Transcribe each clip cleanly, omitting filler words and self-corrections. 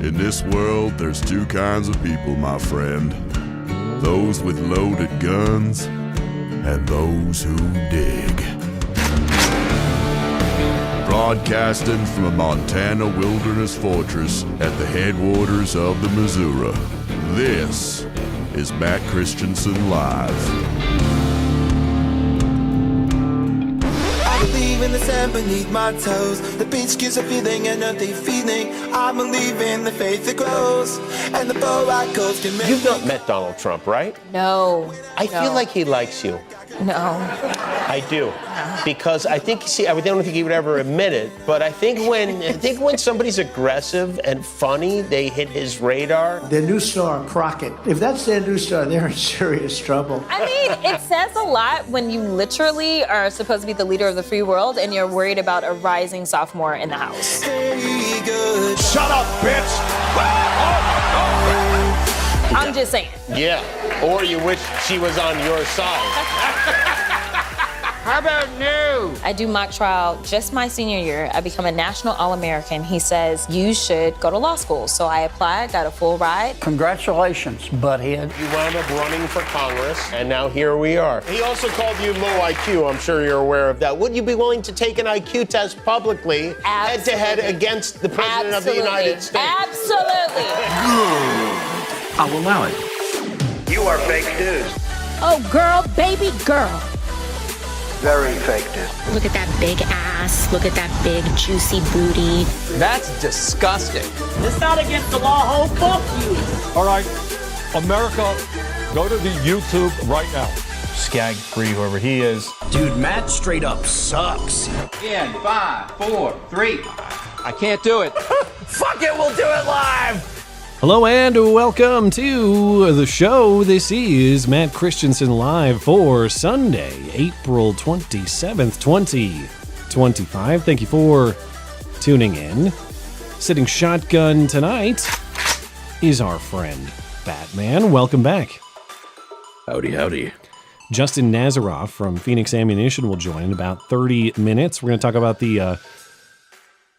In this world, there's two kinds of people, my friend. Those with loaded guns and those who dig. Broadcasting from a Montana wilderness fortress at the headwaters of the Missouri, this is Matt Christiansen Live. I believe in the sand beneath my toes. The beach gives a feeling and a deep feeling. I believe in the faith that grows, and the bow I goes can make. You've not met Donald Trump, right? No. I feel like he likes you. No. I do. Because I think, I don't think he would ever admit it, but I think when somebody's aggressive and funny, they hit his radar. Their new star, Crockett. If that's their new star, they're in serious trouble. I mean, it says a lot when you literally are supposed to be the leader of the free world and you're worried about a rising sophomore in the House. Shut up, bitch! I'm just saying. Yeah. Or you wish she was on your side. How about new? I do mock trial just my senior year. I become a national All-American. He says, you should go to law school. So I applied, got a full ride. Congratulations, butthead. You wound up running for Congress, and now here we are. He also called you low IQ. I'm sure you're aware of that. Would you be willing to take an IQ test publicly, head-to-head against the President of the United States? Absolutely. I'll allow it. You are fake news. Oh, girl, baby girl. Very fake news. Look at that big ass. Look at that big, juicy booty. That's disgusting. It's not against the law, ho. Fuck you. All right, America, go to the YouTube right now. Skag free, whoever he is. Dude, Matt straight up sucks. In 5, 4, 3. I can't do it. Fuck it, we'll do it live. Hello and welcome to the show. This is Matt Christiansen Live for Sunday, April 27th, 2025. Thank you for tuning in. Sitting shotgun tonight is our friend Batman. Welcome back. Howdy, howdy. Justin Nazaroff from Fenix Ammunition will join in about 30 minutes. We're going to talk about the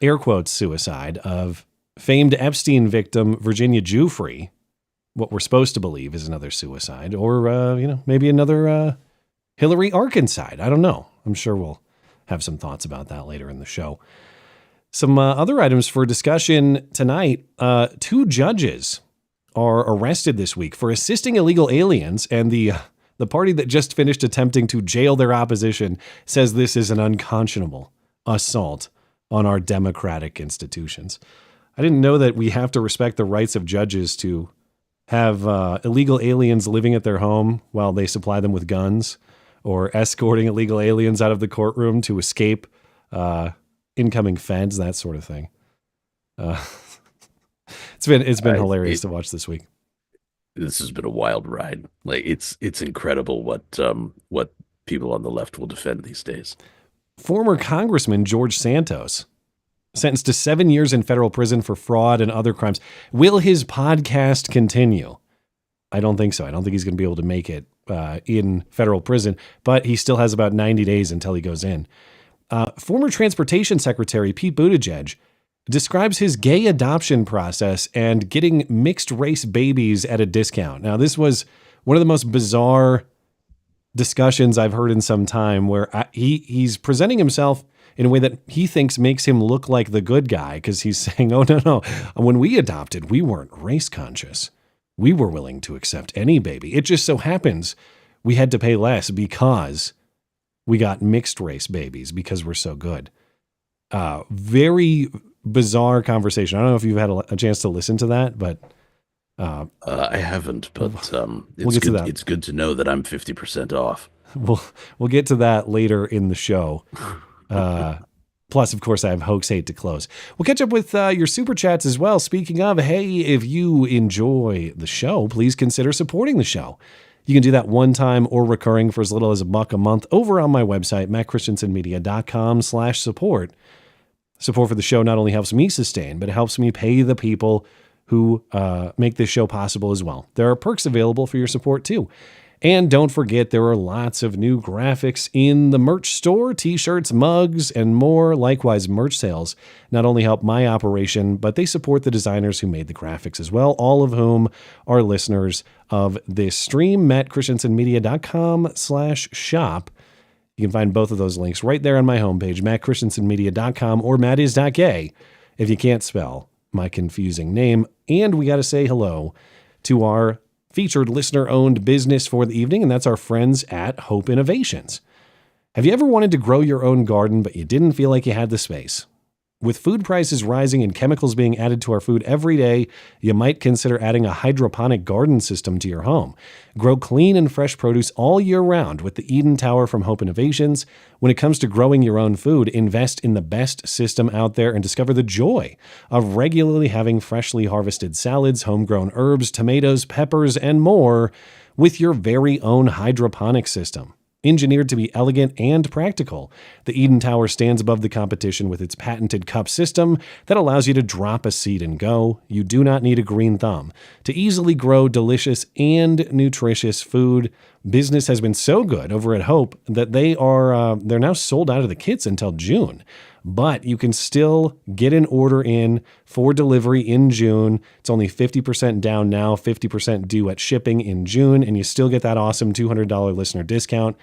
air quotes suicide of famed Epstein victim Virginia Giuffre, what we're supposed to believe is another suicide, or maybe another Hillary Arkanside. I don't know. I'm sure we'll have some thoughts about that later in the show. Some other items for discussion tonight. 2 judges are arrested this week for assisting illegal aliens, and the party that just finished attempting to jail their opposition says this is an unconscionable assault on our democratic institutions. I didn't know that we have to respect the rights of judges to have illegal aliens living at their home while they supply them with guns, or escorting illegal aliens out of the courtroom to escape incoming feds, that sort of thing. It's been hilarious to watch this week. This has been a wild ride. Like it's incredible what people on the left will defend these days. Former Congressman George Santos, sentenced to 7 years in federal prison for fraud and other crimes. Will his podcast continue? I don't think so. I don't think he's going to be able to make it in federal prison, but he still has about 90 days until he goes in. Former Transportation Secretary Pete Buttigieg describes his gay adoption process and getting mixed race babies at a discount. Now, this was one of the most bizarre discussions I've heard in some time, where he's presenting himself in a way that he thinks makes him look like the good guy, because he's saying, oh, no, when we adopted, we weren't race conscious. We were willing to accept any baby. It just so happens we had to pay less because we got mixed race babies because we're so good. Very bizarre conversation. I don't know if you've had a chance to listen to that, but I haven't, but we'll get to that. It's good to know that I'm 50% off. We'll get to that later in the show. Plus, of course, I have Hoax hate to close. We'll catch up with your super chats as well. Speaking of, hey, if you enjoy the show, please consider supporting the show. You can do that one time or recurring for as little as $1 a month over on my website, mattchristiansenmedia.com/support. Support for the show not only helps me sustain, but it helps me pay the people who make this show possible as well. There are perks available for your support too. And don't forget, there are lots of new graphics in the merch store, t-shirts, mugs, and more. Likewise, merch sales not only help my operation, but they support the designers who made the graphics as well, all of whom are listeners of this stream. MattChristiansenMedia.com/shop. You can find both of those links right there on my homepage, MattChristiansenMedia.com or mattis.gay, if you can't spell my confusing name. And we got to say hello to our featured listener-owned business for the evening, and that's our friends at Hope Innovations. Have you ever wanted to grow your own garden, but you didn't feel like you had the space? With food prices rising and chemicals being added to our food every day, you might consider adding a hydroponic garden system to your home. Grow clean and fresh produce all year round with the Eden Tower from Hope Innovations. When it comes to growing your own food, invest in the best system out there and discover the joy of regularly having freshly harvested salads, homegrown herbs, tomatoes, peppers, and more with your very own hydroponic system. Engineered to be elegant and practical, the Eden Tower stands above the competition with its patented cup system that allows you to drop a seed and go. You do not need a green thumb to easily grow delicious and nutritious food. Business has been so good over at Hope that they're now sold out of the kits until June. But you can still get an order in for delivery in June. It's only 50% down now, 50% due at shipping in June, and you still get that awesome $200 listener discount.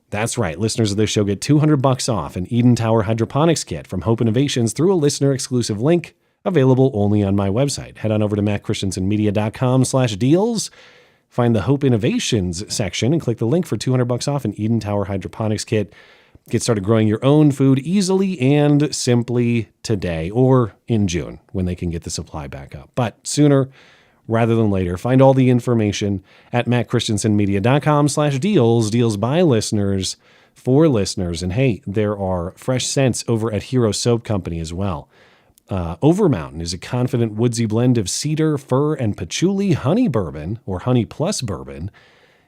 That's right. Listeners of this show get $200 off an Eden Tower hydroponics kit from Hope Innovations through a listener-exclusive link available only on my website. Head on over to mattchristiansenmedia.com/deals. Find the Hope Innovations section and click the link for $200 off an Eden Tower hydroponics kit. Get started growing your own food easily and simply today or in June when they can get the supply back up. But sooner rather than later, find all the information at mattchristiansenmedia.com/deals, deals by listeners for listeners. And hey, there are fresh scents over at Hero Soap Company as well. Overmountain is a confident woodsy blend of cedar, fir, and patchouli. Honey bourbon, or honey plus bourbon,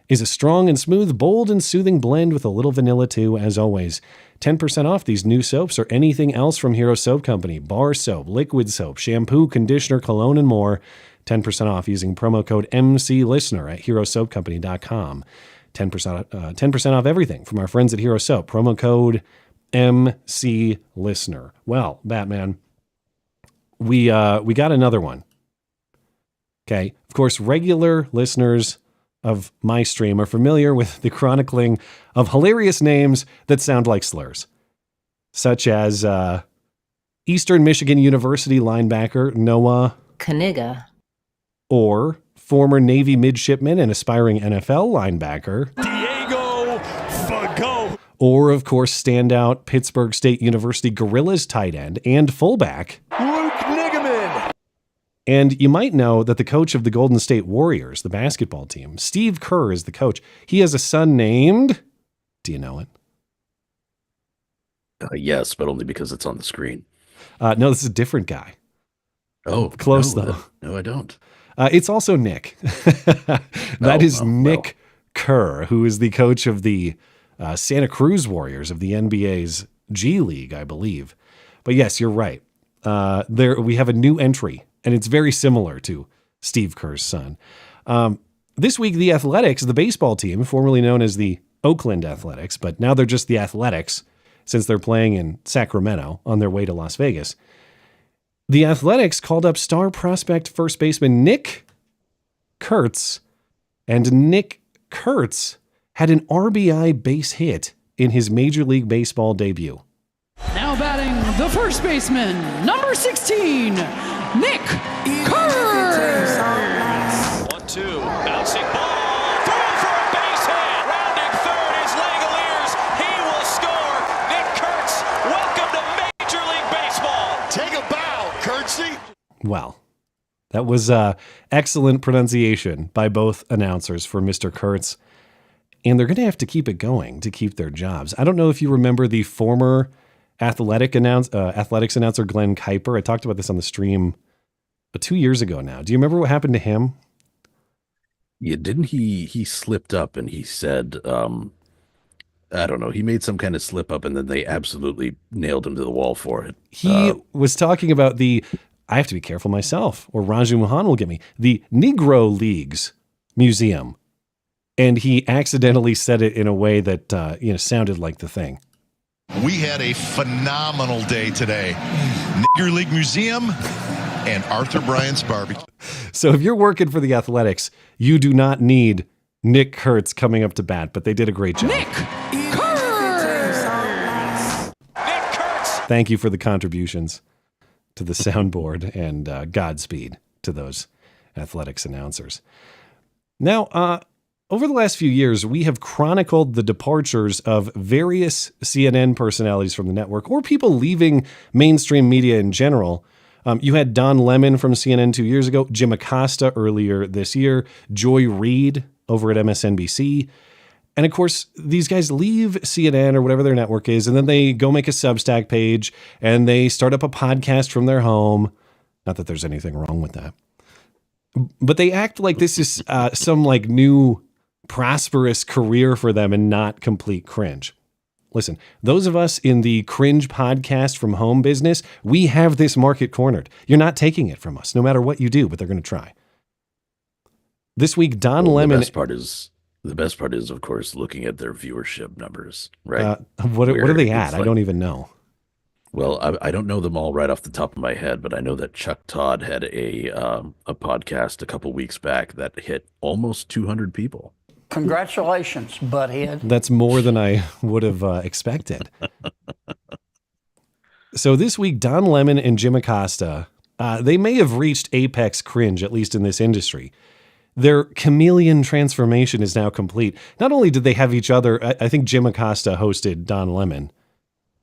is a strong and smooth, bold and soothing blend with a little vanilla too, as always. 10% off these new soaps or anything else from Hero Soap Company. Bar soap, liquid soap, shampoo, conditioner, cologne, and more. 10% off using promo code MCListener at herosoapcompany.com. 10% off everything from our friends at Hero Soap. Promo code MCListener. Well, Batman, we got another one. Okay. Of course, regular listeners of my stream are familiar with the chronicling of hilarious names that sound like slurs, such as Eastern Michigan University linebacker Noah Kaniga, or former Navy midshipman and aspiring NFL linebacker Diego Fago, or of course standout Pittsburgh State University Gorillas tight end and fullback Luke Nigaman. And you might know that the coach of the Golden State Warriors, the basketball team, Steve Kerr, is the coach. He has a son named, do you know it? Yes, but only because it's on the screen. No, this is a different guy. Oh, close no, though. No, I don't. It's also Nick. That is Nick Kerr, who is the coach of the Santa Cruz Warriors of the NBA's G League, I believe. But yes, you're right. There we have a new entry, and it's very similar to Steve Kerr's son. This week, the Athletics, the baseball team, formerly known as the Oakland Athletics, but now they're just the Athletics since they're playing in Sacramento on their way to Las Vegas. The Athletics called up star prospect first baseman Nick Kurtz, and Nick Kurtz had an RBI base hit in his Major League Baseball debut. Now batting the first baseman, number 16, Nick Kurtz. 1-2, bouncing ball, through for a base hit, rounding third is Langoliers, he will score. Nick Kurtz, welcome to Major League Baseball. Take a bow, Kurtzy. Well, that was excellent pronunciation by both announcers for Mr. Kurtz, and they're going to have to keep it going to keep their jobs. I don't know if you remember the former athletics announcer Glenn Kuiper. I talked about this on the stream 2 years ago now. Do you remember what happened to him? Yeah, didn't he slipped up and he said, I don't know, he made some kind of slip up and then they absolutely nailed him to the wall for it. He was talking about I have to be careful myself, or Raju Mohan will get me, the Negro Leagues Museum and he accidentally said it in a way that sounded like the thing. We had a phenomenal day today. Nigger League Museum and Arthur Bryant's Barbecue. So if you're working for the Athletics, you do not need Nick Kurtz coming up to bat, but they did a great job. Nick Kurtz! Thank you for the contributions to the soundboard, and Godspeed to those Athletics announcers. Now, over the last few years, we have chronicled the departures of various CNN personalities from the network, or people leaving mainstream media in general. You had Don Lemon from CNN 2 years ago, Jim Acosta earlier this year, Joy Reid over at MSNBC. And of course, these guys leave CNN or whatever their network is, and then they go make a Substack page, and they start up a podcast from their home. Not that there's anything wrong with that. But they act like this is some like new prosperous career for them and not complete cringe. Listen, those of us in the cringe podcast from home business, we have this market cornered. You're not taking it from us, no matter what you do, but they're going to try. This week, Don Lemon. The best part is, of course, looking at their viewership numbers, right? What are they at? I don't even know. Well, I don't know them all right off the top of my head, but I know that Chuck Todd had a podcast a couple weeks back that hit almost 200 people. Congratulations, butthead. That's more than I would have expected. So this week, Don Lemon and Jim Acosta, they may have reached apex cringe, at least in this industry. Their chameleon transformation is now complete. Not only did they have each other, I think Jim Acosta hosted Don Lemon.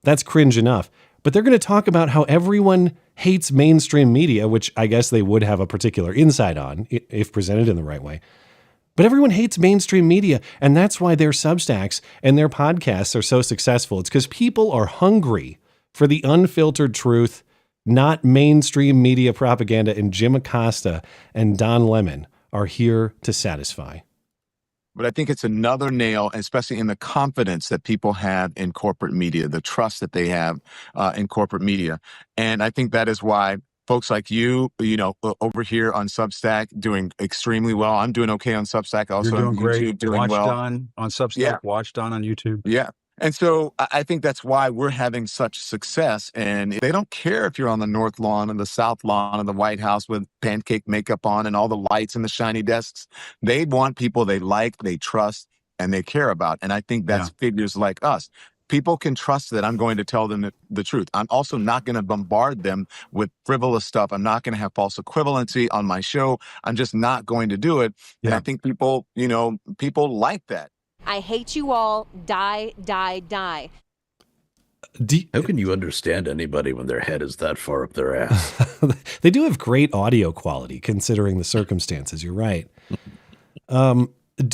That's cringe enough. But they're going to talk about how everyone hates mainstream media, which I guess they would have a particular insight on if presented in the right way. But everyone hates mainstream media, and that's why their Substacks and their podcasts are so successful. It's because people are hungry for the unfiltered truth, not mainstream media propaganda, and Jim Acosta and Don Lemon are here to satisfy. But I think it's another nail, especially in the confidence that people have in corporate media, the trust that they have in corporate media. And I think that is why folks like you over here on Substack doing extremely well. I'm doing okay on Substack. Also, you're doing great. YouTube, doing Watch well. Don on Substack. Yeah. Watch Don on YouTube. Yeah. And so I think that's why we're having such success. And they don't care if you're on the North Lawn and the South Lawn of the White House with pancake makeup on and all the lights and the shiny desks. They want people they like, they trust, and they care about. And I think that's figures like us. People can trust that I'm going to tell them the truth. I'm also not going to bombard them with frivolous stuff. I'm not going to have false equivalency on my show. I'm just not going to do it. Yeah. And I think people like that. I hate you all. Die, die, die. How can you understand anybody when their head is that far up their ass? They do have great audio quality considering the circumstances. You're right. Do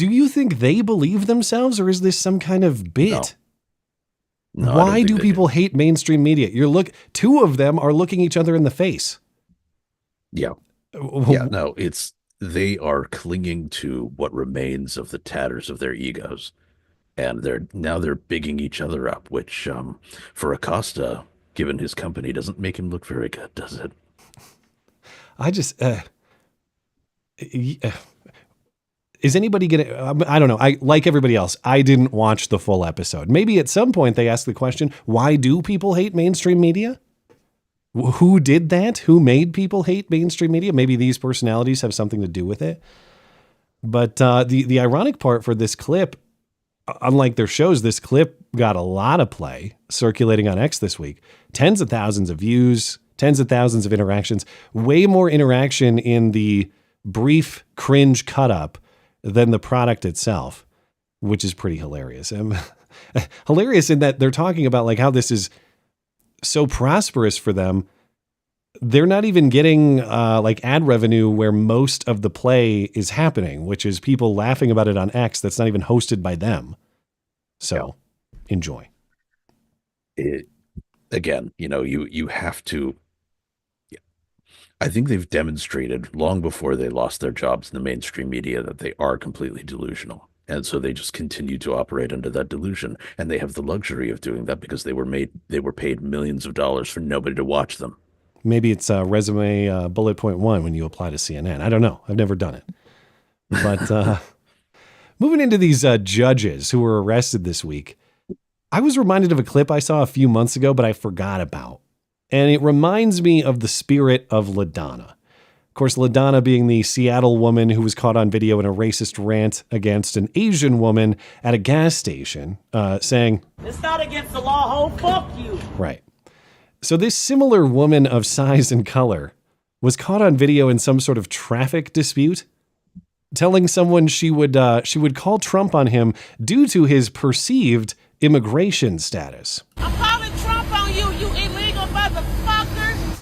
you think they believe themselves, or is this some kind of bit? No, why do people hate mainstream media? Two of them are looking each other in the face. Yeah. No, they are clinging to what remains of the tatters of their egos, and they're bigging each other up, which for Acosta, given his company, doesn't make him look very good, does it? I just is anybody gonna I don't know. I like everybody else, I didn't watch the full episode. Maybe at some point they ask the question, why do people hate mainstream media? Who did that? Who made people hate mainstream media? Maybe these personalities have something to do with it. But the ironic part for this clip, unlike their shows, this clip got a lot of play circulating on X this week. Tens of thousands of views, tens of thousands of interactions, way more interaction in the brief cringe cut up than the product itself, which is pretty hilarious. Hilarious in that they're talking about like how this is so prosperous for them. They're not even getting like ad revenue where most of the play is happening, which is people laughing about it on X that's not even hosted by them. So enjoy. Again, you have to. I think they've demonstrated long before they lost their jobs in the mainstream media that they are completely delusional. And so they just continue to operate under that delusion. And they have the luxury of doing that because they were paid millions of dollars for nobody to watch them. Maybe it's resume bullet point 1 when you apply to CNN. I don't know. I've never done it. Moving into these judges who were arrested this week, I was reminded of a clip I saw a few months ago, but I forgot about. And it reminds me of the spirit of LaDonna. Of course, LaDonna being the Seattle woman who was caught on video in a racist rant against an Asian woman at a gas station, saying, It's not against the law, ho, fuck you. Right. So this similar woman of size and color was caught on video in some sort of traffic dispute, telling someone she would call Trump on him due to his perceived immigration status. I'm calling Trump on you, you illegal motherfuckers.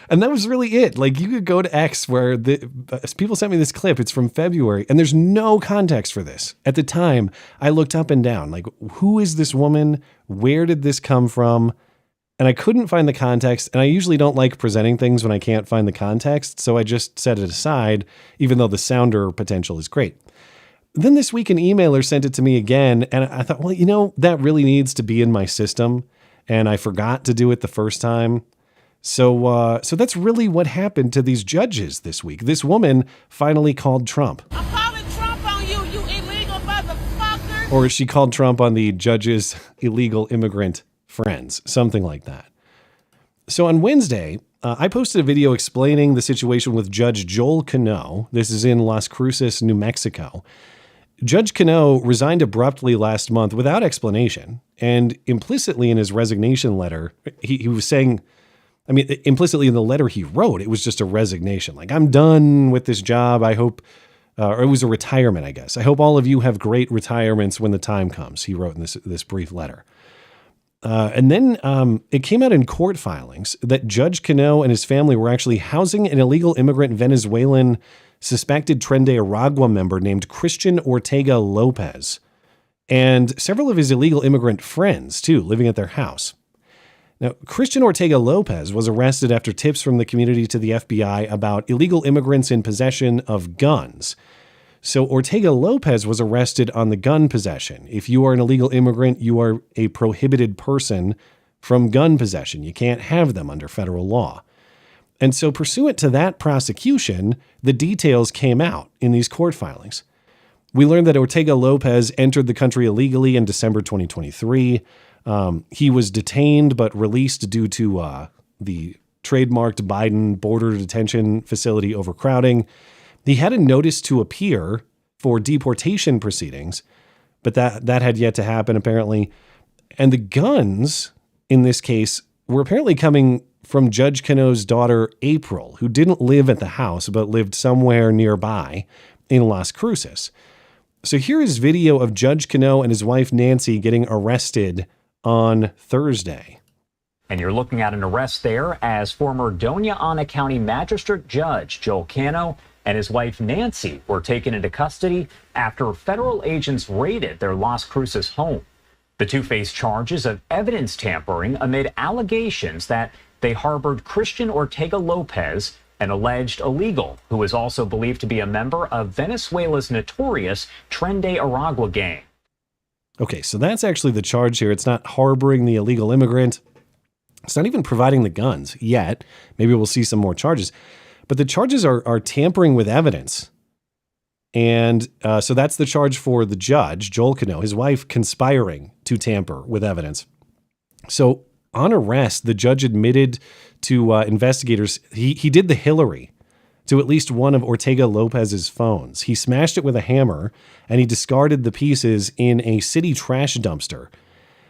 And that was really it. Like, you could go to X where people sent me this clip. It's from February, and there's no context for this. At the time, I looked up and down, like, who is this woman? Where did this come from? And I couldn't find the context, and I usually don't like presenting things when I can't find the context, so I just set it aside, even though the sounder potential is great. Then this week, an emailer sent it to me again, and I thought, well, that really needs to be in my system, and I forgot to do it the first time. So that's really what happened to these judges this week. This woman finally called Trump. I'm calling Trump on you, you illegal motherfuckers. Or she called Trump on the judge's illegal immigrant friends, something like that. So on Wednesday, I posted a video explaining the situation with Judge Joel Cano. This is in Las Cruces, New Mexico. Judge Cano resigned abruptly last month without explanation. And implicitly in his resignation letter, he was saying, implicitly in the letter he wrote, it was just a resignation. Like, I'm done with this job. I hope, or it was a retirement, I guess. I hope all of you have great retirements when the time comes, he wrote in this brief letter. And then it came out in court filings that Judge Cano and his family were actually housing an illegal immigrant Venezuelan suspected Tren de Aragua member named Christian Ortega Lopez, and several of his illegal immigrant friends, too, living at their house. Now, Christian Ortega Lopez was arrested after tips from the community to the FBI about illegal immigrants in possession of guns. So Ortega Lopez was arrested on the gun possession. If you are an illegal immigrant, you are a prohibited person from gun possession. You can't have them under federal law. And so pursuant to that prosecution, the details came out in these court filings. We learned that Ortega Lopez entered the country illegally in December 2023. He was detained but released due to the trademarked Biden border detention facility overcrowding. He had a notice to appear for deportation proceedings, but that had yet to happen, apparently. And the guns, in this case, were apparently coming from Judge Cano's daughter, April, who didn't live at the house, but lived somewhere nearby in Las Cruces. So here is video of Judge Cano and his wife, Nancy, getting arrested on Thursday. And you're looking at an arrest there as former Doña Ana County Magistrate Judge Joel Cano and his wife Nancy were taken into custody after federal agents raided their Las Cruces home. The two face charges of evidence tampering amid allegations that they harbored Christian Ortega Lopez, an alleged illegal who is also believed to be a member of Venezuela's notorious Tren de Aragua gang. Okay, so that's actually the charge here. It's not harboring the illegal immigrant. It's not even providing the guns yet. Maybe we'll see some more charges. But the charges are tampering with evidence. And so that's the charge for the judge, Joel Cano, his wife conspiring to tamper with evidence. So on arrest, the judge admitted to investigators he did the Hillary to at least one of Ortega Lopez's phones. He smashed it with a hammer, and he discarded the pieces in a city trash dumpster.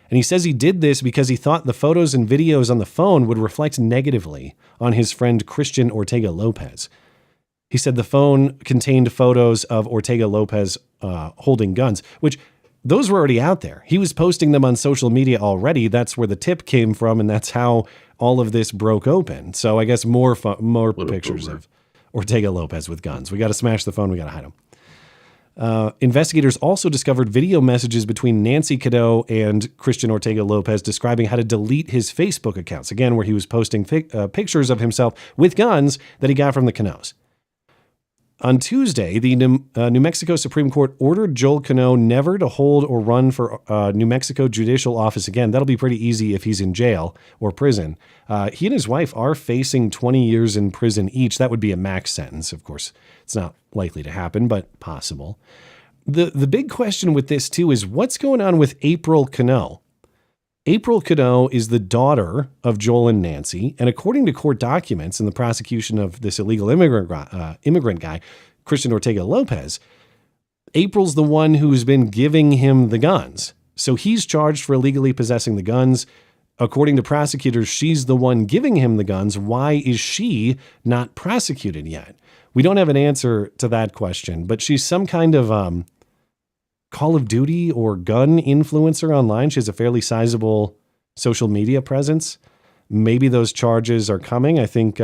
And he says he did this because he thought the photos and videos on the phone would reflect negatively on his friend Christian Ortega Lopez. He said the phone contained photos of Ortega Lopez holding guns, which those were already out there. He was posting them on social media already. That's where the tip came from, and that's how all of this broke open. So I guess more pictures of Ortega Lopez with guns. We got to smash the phone. We got to hide them. Investigators also discovered video messages between Nancy Cano and Christian Ortega Lopez describing how to delete his Facebook accounts, again, where he was posting pictures of himself with guns that he got from the Canos. On Tuesday, the New Mexico Supreme Court ordered Joel Cano never to hold or run for New Mexico judicial office again. That'll be pretty easy if he's in jail or prison. He and his wife are facing 20 years in prison each. That would be a max sentence. Of course, it's not likely to happen, but possible. The big question with this, too, is what's going on with April Cano? April Cano is the daughter of Joel and Nancy, and according to court documents in the prosecution of this illegal immigrant guy, Christian Ortega Lopez, April's the one who's been giving him the guns. So he's charged for illegally possessing the guns. According to prosecutors, she's the one giving him the guns. Why is she not prosecuted yet? We don't have an answer to that question, but she's some kind of Call of Duty or gun influencer online. She has a fairly sizable social media presence. Maybe those charges are coming. I think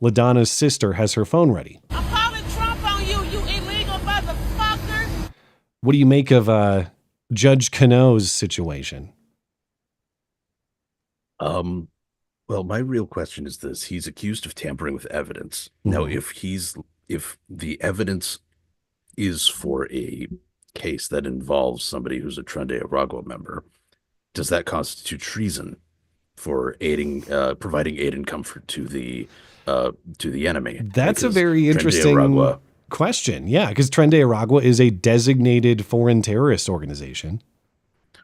LaDonna's sister has her phone ready. I'm calling Trump on you, you illegal motherfucker. What do you make of Judge Cano's situation? Well, my real question is this. He's accused of tampering with evidence. Now, if the evidence is for a case that involves somebody who's a Tren de Aragua member, does that constitute treason for providing aid and comfort to the enemy? That's a very interesting question. Yeah, because Tren de Aragua is a designated foreign terrorist organization.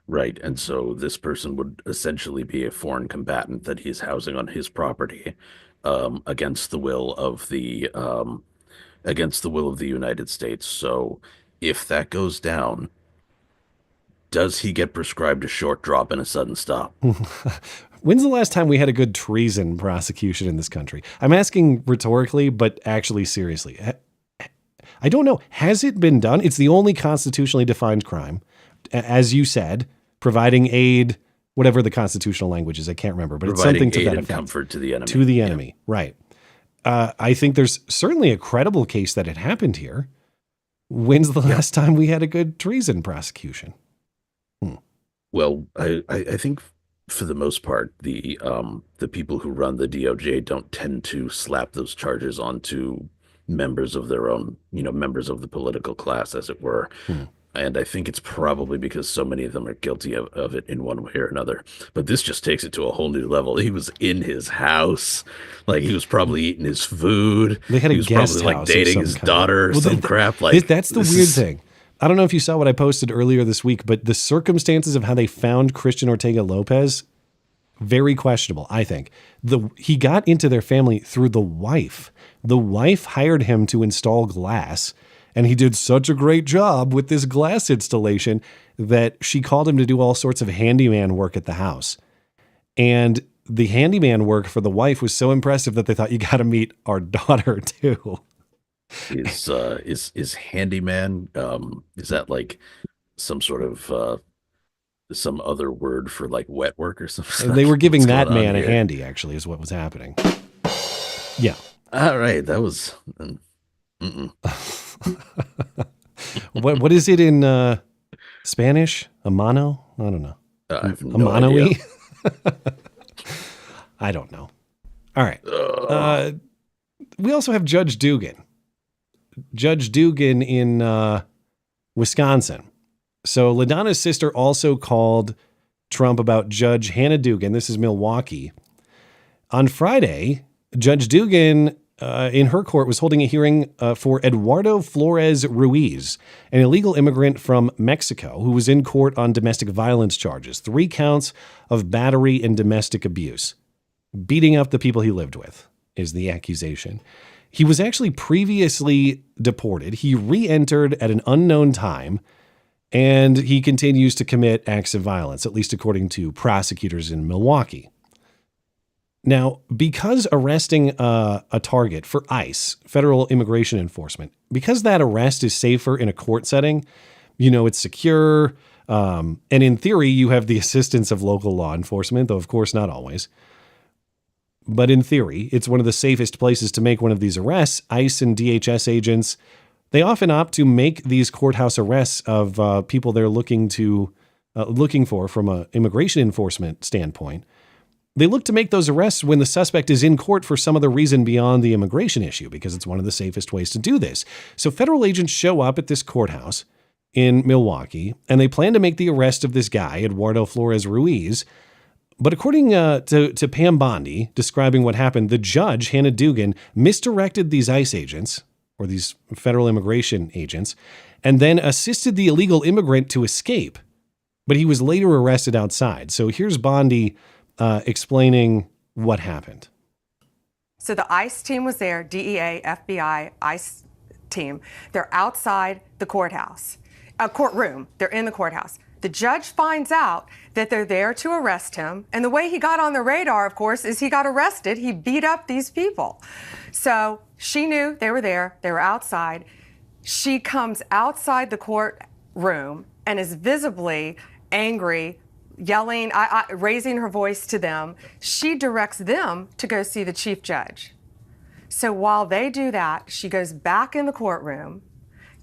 Right, and so this person would essentially be a foreign combatant that he's housing on his property, against the will of the United States. So, if that goes down, does he get prescribed a short drop and a sudden stop? When's the last time we had a good treason prosecution in this country? I'm asking rhetorically, but actually seriously. I don't know. Has it been done? It's the only constitutionally defined crime. As you said, providing aid, whatever the constitutional language is, I can't remember, but it's something to that effect. Comfort to the enemy. To the enemy, right. I think there's certainly a credible case that it happened here. When's the last time we had a good treason prosecution? Well, I think for the most part, the people who run the DOJ don't tend to slap those charges onto members of their own, members of the political class, as it were. And I think it's probably because so many of them are guilty of it in one way or another. But this just takes it to a whole new level. He was in his house. Like, he was probably eating his food. They had a guest house. He was probably, like, dating his daughter or some crap. Like, that's the weird thing. I don't know if you saw what I posted earlier this week, but the circumstances of how they found Christian Ortega Lopez, very questionable, I think. He got into their family through the wife. The wife hired him to install glass, and he did such a great job with this glass installation that she called him to do all sorts of handyman work at the house. And the handyman work for the wife was so impressive that they thought, you got to meet our daughter too. Is handyman, is that like some sort of some other word for like wet work or something? They were giving that man a handy, actually, is what was happening. Yeah. All right, that was. What is it in Spanish? A mano? I don't know. I have no idea. I don't know. All right. We also have Judge Dugan. Judge Dugan in Wisconsin. So LaDonna's sister also called Trump about Judge Hannah Dugan. This is Milwaukee. On Friday, Judge Dugan in her court was holding a hearing for Eduardo Flores Ruiz, an illegal immigrant from Mexico who was in court on domestic violence charges, 3 counts of battery and domestic abuse. Beating up the people he lived with is the accusation. He was actually previously deported. He re-entered at an unknown time, and he continues to commit acts of violence, at least according to prosecutors in Milwaukee. Now, because arresting a target for ICE, Federal Immigration Enforcement, because that arrest is safer in a court setting, it's secure, and in theory, you have the assistance of local law enforcement, though of course not always. But in theory, it's one of the safest places to make one of these arrests. ICE and DHS agents, they often opt to make these courthouse arrests of people they're looking for from an immigration enforcement standpoint, They look to make those arrests when the suspect is in court for some other reason beyond the immigration issue, because it's one of the safest ways to do this. So federal agents show up at this courthouse in Milwaukee, and they plan to make the arrest of this guy, Eduardo Flores Ruiz. But according to Pam Bondi, describing what happened, the judge, Hannah Dugan, misdirected these ICE agents, or these federal immigration agents, and then assisted the illegal immigrant to escape. But he was later arrested outside. So here's Bondi explaining what happened. So the ICE team was there, DEA, FBI, ICE team. They're outside the courthouse, courtroom. They're in the courthouse. The judge finds out that they're there to arrest him. And the way he got on the radar, of course, is he got arrested. He beat up these people. So she knew they were there. They were outside. She comes outside the courtroom and is visibly angry, yelling, raising her voice to them. She directs them to go see the chief judge. So while they do that, she goes back in the courtroom,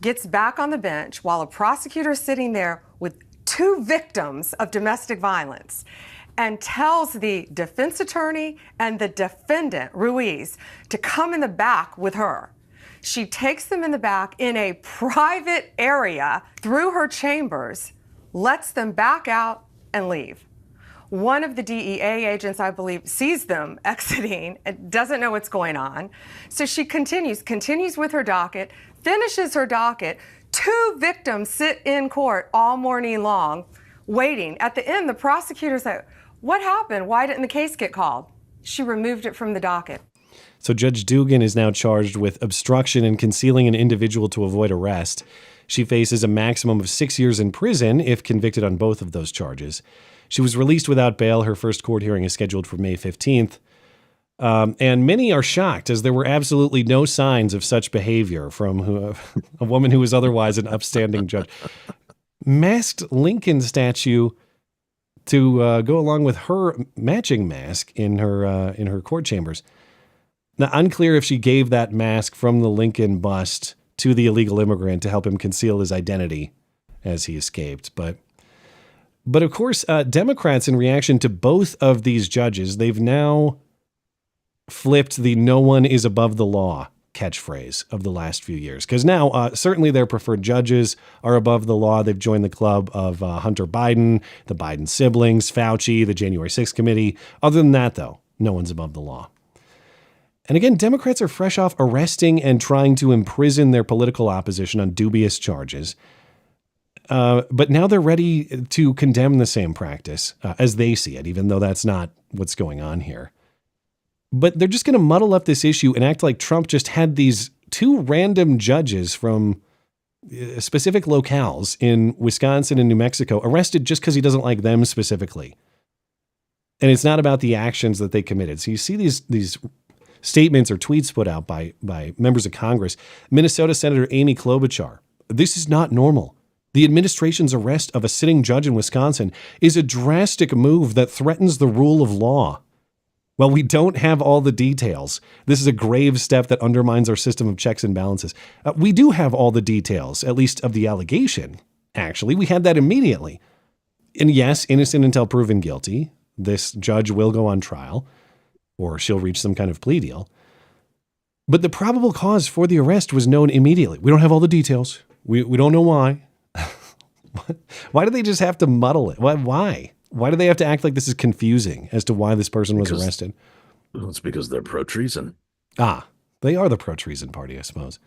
gets back on the bench while a prosecutor is sitting there with 2 victims of domestic violence, and tells the defense attorney and the defendant, Ruiz, to come in the back with her. She takes them in the back in a private area through her chambers, lets them back out and leave. One of the DEA agents, I believe, sees them exiting and doesn't know what's going on. So she continues with her docket, finishes her docket. 2 victims sit in court all morning long, waiting. At the end, the prosecutor said, "What happened? Why didn't the case get called?" She removed it from the docket. So Judge Dugan is now charged with obstruction and concealing an individual to avoid arrest. She faces a maximum of 6 years in prison if convicted on both of those charges. She was released without bail. Her first court hearing is scheduled for May 15th. And many are shocked, as there were absolutely no signs of such behavior from a woman who was otherwise an upstanding judge. Masked Lincoln statue to go along with her matching mask in her court chambers. Now, unclear if she gave that mask from the Lincoln bust to the illegal immigrant to help him conceal his identity as he escaped. But of course, Democrats, in reaction to both of these judges, they've now flipped the "no one is above the law" catchphrase of the last few years. Because now, certainly their preferred judges are above the law. They've joined the club of Hunter Biden, the Biden siblings, Fauci, the January 6th committee. Other than that, though, no one's above the law. And again, Democrats are fresh off arresting and trying to imprison their political opposition on dubious charges. But now they're ready to condemn the same practice as they see it, even though that's not what's going on here. But they're just going to muddle up this issue and act like Trump just had these 2 random judges from specific locales in Wisconsin and New Mexico arrested just because he doesn't like them specifically. And it's not about the actions that they committed. So you see these statements or tweets put out by members of Congress. Minnesota Senator Amy Klobuchar: "This is not normal. The administration's arrest of a sitting judge in Wisconsin is a drastic move that threatens the rule of law. While we don't have all the details, this is a grave step that undermines our system of checks and balances." We do have all the details, at least of the allegation. Actually, we had that immediately. And yes, innocent until proven guilty. This judge will go on trial, or she'll reach some kind of plea deal. But the probable cause for the arrest was known immediately. We don't have all the details. We don't know why. Why do they just have to muddle it? Why? Why do they have to act like this is confusing as to why this person was arrested? Well, it's because they're pro-treason. They are the pro-treason party, I suppose.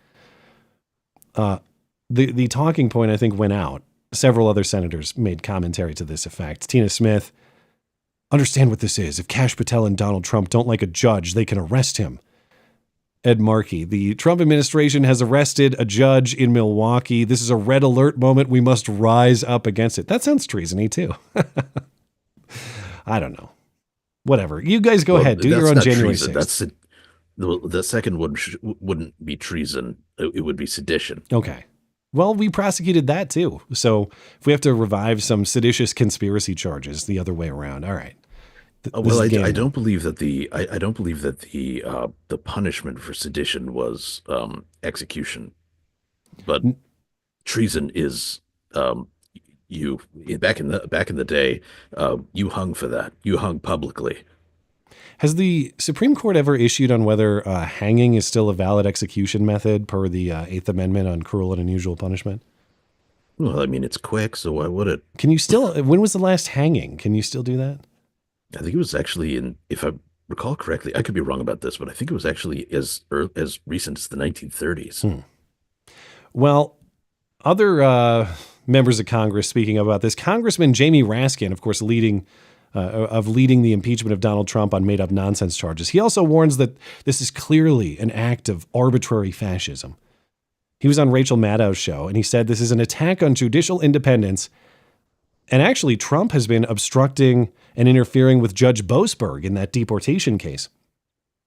The talking point, I think, went out. Several other senators made commentary to this effect. Tina Smith: "Understand what this is. If Kash Patel and Donald Trump don't like a judge, they can arrest him." Ed Markey: "The Trump administration has arrested a judge in Milwaukee. This is a red alert moment. We must rise up against it." That sounds treasony, too. I don't know. Whatever. You guys go ahead. Do your own January 6th. That's the second one wouldn't be treason. It would be sedition. Okay. Well, we prosecuted that, too. So if we have to revive some seditious conspiracy charges, the other way around. All right. Well, I don't believe that the punishment for sedition was execution, but treason is you back in the day. You hung for that. You hung publicly. Has the Supreme Court ever issued on whether hanging is still a valid execution method per the Eighth Amendment on cruel and unusual punishment? Well, I mean, it's quick, so why would it? Can you still, when was the last hanging? Can you still do that? I think it was actually if I recall correctly, I could be wrong about this, but I think it was actually as recent as the 1930s. Well, other members of Congress speaking about this, Congressman Jamie Raskin, of course, leading the impeachment of Donald Trump on made-up nonsense charges. He also warns that this is clearly an act of arbitrary fascism. He was on Rachel Maddow's show, and he said this is an attack on judicial independence. And actually, Trump has been obstructing and interfering with Judge Boasberg in that deportation case.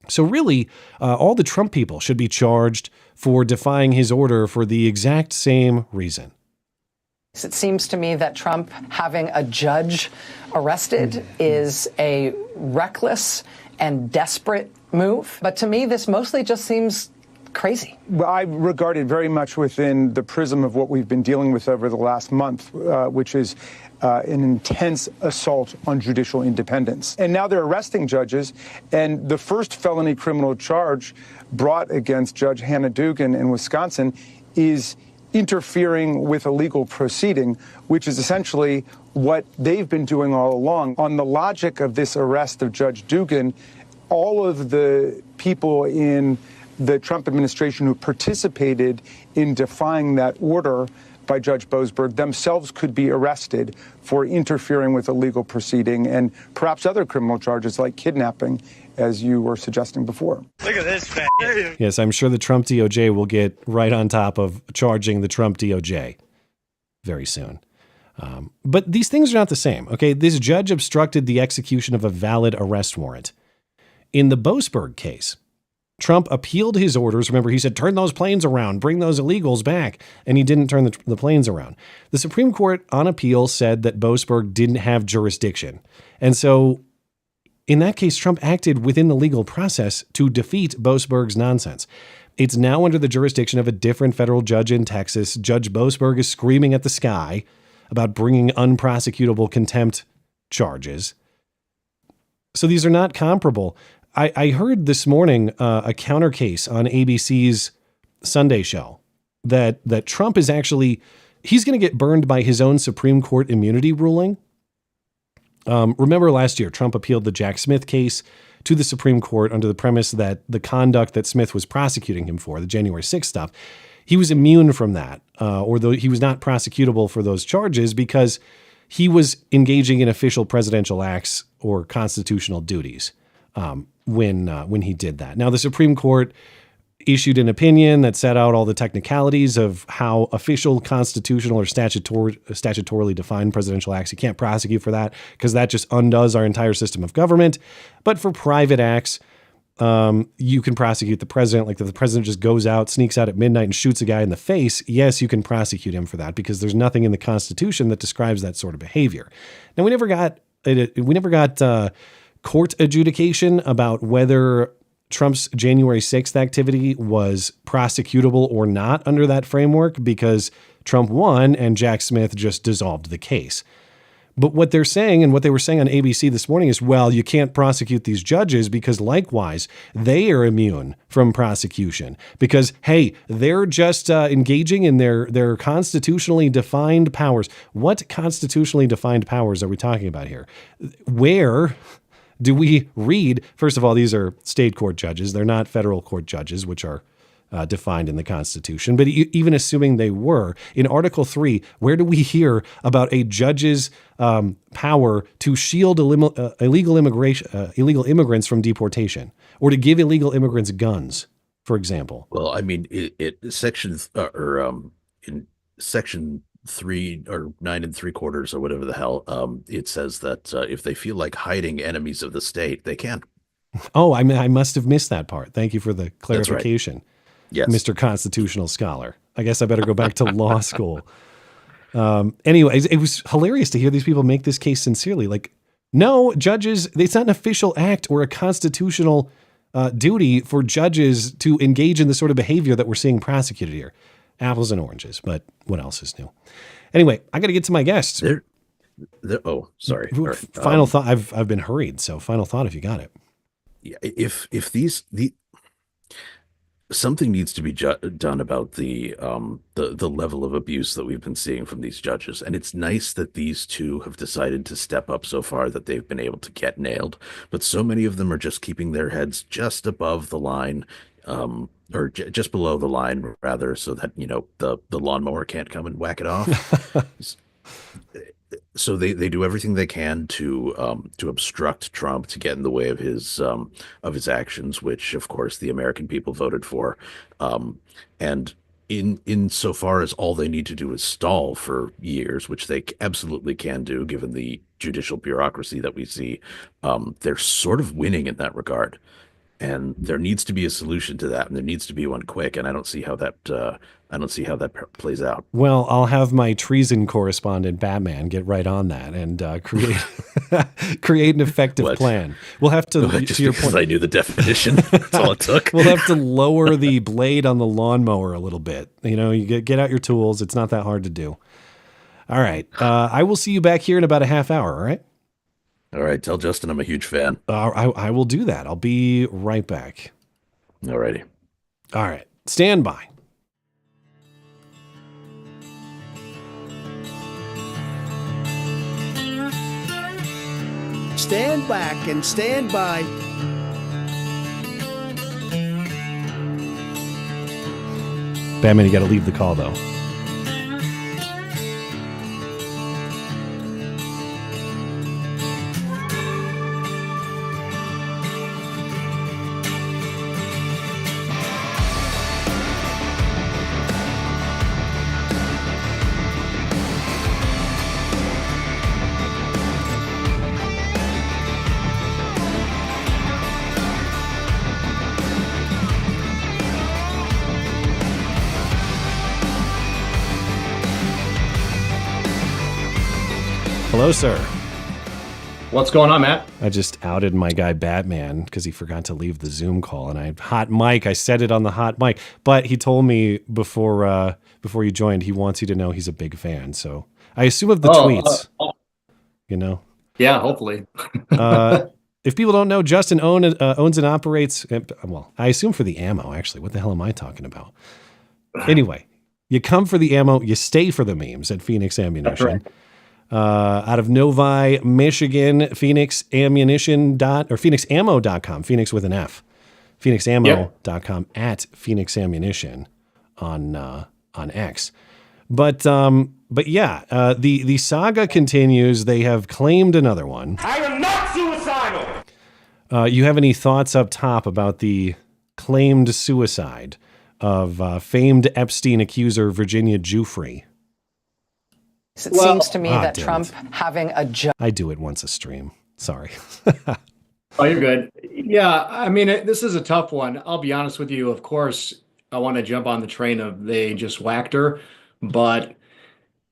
So really, all the Trump people should be charged for defying his order for the exact same reason. It seems to me that Trump having a judge arrested is a reckless and desperate move. But to me, this mostly just seems crazy. Well, I regard it very much within the prism of what we've been dealing with over the last month, which is an intense assault on judicial independence. And now they're arresting judges. And the first felony criminal charge brought against Judge Hannah Dugan in Wisconsin is interfering with a legal proceeding, which is essentially what they've been doing all along. On the logic of this arrest of Judge Dugan, all of the people in the Trump administration who participated in defying that order by Judge Boasberg themselves could be arrested for interfering with a legal proceeding and perhaps other criminal charges like kidnapping, as you were suggesting before. Look at this fat. Yes, I'm sure the Trump DOJ will get right on top of charging the Trump DOJ very soon. But these things are not the same, okay? This judge obstructed the execution of a valid arrest warrant. In the Boasberg case, Trump appealed his orders. Remember, he said, turn those planes around, bring those illegals back. And he didn't turn the planes around. The Supreme Court on appeal said that Boasberg didn't have jurisdiction. And so in that case, Trump acted within the legal process to defeat Boasberg's nonsense. It's now under the jurisdiction of a different federal judge in Texas. Judge Boasberg is screaming at the sky about bringing unprosecutable contempt charges. So these are not comparable. I heard this morning a counter case on ABC's Sunday show that Trump is actually, he's going to get burned by his own Supreme Court immunity ruling. Remember last year, Trump appealed the Jack Smith case to the Supreme Court under the premise that the conduct that Smith was prosecuting him for, the January 6th stuff, he was immune from that, or though he was not prosecutable for those charges because he was engaging in official presidential acts or constitutional duties. When he did that. Now, the Supreme Court issued an opinion that set out all the technicalities of how official, constitutional, or statutorily defined presidential acts, you can't prosecute for that because that just undoes our entire system of government. But for private acts, you can prosecute the president. Like if the president just goes out, sneaks out at midnight and shoots a guy in the face, yes, you can prosecute him for that because there's nothing in the Constitution that describes that sort of behavior. Now, we never got court adjudication about whether Trump's January 6th activity was prosecutable or not under that framework because Trump won and Jack Smith just dissolved the case. But what they're saying and what they were saying on ABC this morning is, well, you can't prosecute these judges because likewise, they are immune from prosecution because, hey, they're just engaging in their constitutionally defined powers. What constitutionally defined powers are we talking about here? Where do we read, first of all, these are state court judges. They're not federal court judges, which are defined in the Constitution. But even assuming they were, in Article 3, where do we hear about a judge's power to shield illegal immigrants from deportation or to give illegal immigrants guns, for example? Well, I mean, in Section 3 or 9 3/4 or whatever the hell, it says that if they feel like hiding enemies of the state, they can. Oh, I must have missed that part. Thank you for the clarification. Right. Yes. Mr. Constitutional Scholar. I guess I better go back to law school. Anyways, it was hilarious to hear these people make this case sincerely. Like, no, judges, it's not an official act or a constitutional duty for judges to engage in the sort of behavior that we're seeing prosecuted here. Apples and oranges, but what else is new? Anyway, I got to get to my guest. Oh, sorry. Final thought. I've been hurried, so final thought if you got it. if something needs to be done about the level of abuse that we've been seeing from these judges. And it's nice that these two have decided to step up so far that they've been able to get nailed. But so many of them are just keeping their heads just above the line, or just below the line, rather, so that, the lawnmower can't come and whack it off. So they do everything they can to obstruct Trump, to get in the way of his actions, which of course the American people voted for. And in so far as all they need to do is stall for years, which they absolutely can do, given the judicial bureaucracy that we see, they're sort of winning in that regard. And there needs to be a solution to that, and there needs to be one quick. And I don't see how that plays out. Well, I'll have my treason correspondent Batman get right on that and create an effective plan. We'll have to. Just to your point, I knew the definition. That's all it took. We'll have to lower the blade on the lawnmower a little bit. You get out your tools. It's not that hard to do. All right. I will see you back here in about a half hour. All right. All right, tell Justin I'm a huge fan. I will do that. I'll be right back. All righty. All right, stand by. Stand back and stand by. Batman, you got to leave the call, though. Hello, sir. What's going on, Matt? I just outed my guy Batman because he forgot to leave the Zoom call, and I said it on the hot mic, but he told me before you joined, he wants you to know he's a big fan. So I assume of the tweets, Yeah, hopefully. If people don't know, Justin owns and operates. Well, I assume for the ammo. Actually, what the hell am I talking about? Anyway, you come for the ammo, you stay for the memes at Fenix Ammunition. Right. Out of Novi, Michigan, Phoenixammo.com, Phoenix with an F, Phoenixammo.com, at Phoenix Ammunition on X. But yeah, the saga continues. They have claimed another one. I am not suicidal. You have any thoughts up top about the claimed suicide of famed Epstein accuser Virginia Giuffre? It seems to me that Trump having a judge. I do it once a stream. Sorry. Oh, you're good. Yeah, I mean, this is a tough one. I'll be honest with you. Of course, I want to jump on the train of they just whacked her, but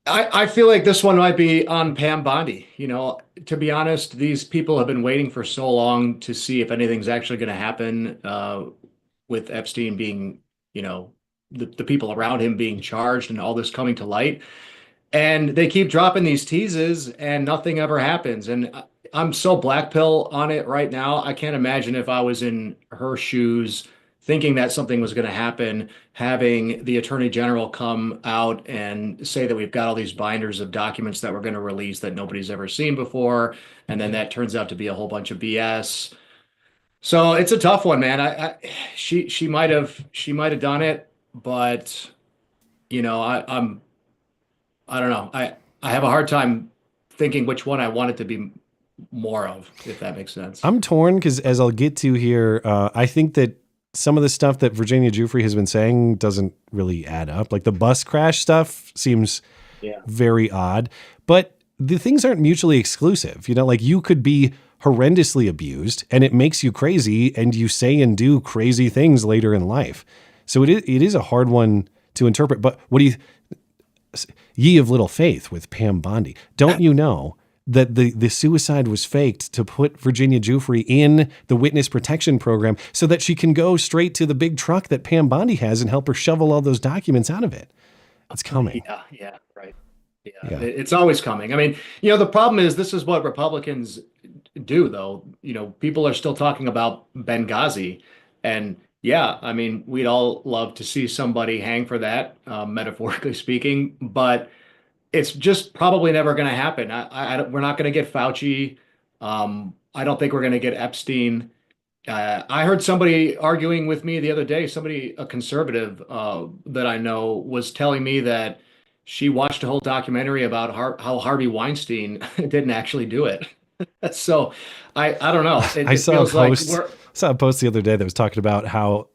I feel like this one might be on Pam Bondi. To be honest, these people have been waiting for so long to see if anything's actually going to happen with Epstein being, the people around him being charged and all this coming to light. And they keep dropping these teases and nothing ever happens. And I'm so black pill on it right now. I can't imagine if I was in her shoes thinking that something was going to happen, having the attorney general come out and say that we've got all these binders of documents that we're going to release that nobody's ever seen before. And then that turns out to be a whole bunch of BS. So it's a tough one, man. She might have done it, but I don't know. I have a hard time thinking which one I want it to be more of, if that makes sense. I'm torn because, as I'll get to here, I think that some of the stuff that Virginia Giuffre has been saying doesn't really add up. Like the bus crash stuff seems very odd, but the things aren't mutually exclusive. Like you could be horrendously abused and it makes you crazy and you say and do crazy things later in life. So it is a hard one to interpret. But what do you... Ye of little faith with Pam Bondi. Don't you know that the suicide was faked to put Virginia Giuffre in the witness protection program so that she can go straight to the big truck that Pam Bondi has and help her shovel all those documents out of it? It's coming. Yeah, right. Yeah, it's always coming. I mean, the problem is this is what Republicans do, though. People are still talking about Benghazi, and yeah, I mean, we'd all love to see somebody hang for that, metaphorically speaking, but it's just probably never going to happen. We're not going to get Fauci. I don't think we're going to get Epstein. I heard somebody arguing with me the other day, a conservative that I know, was telling me that she watched a whole documentary about how Harvey Weinstein didn't actually do it. So I don't know. I saw a post the other day that was talking about how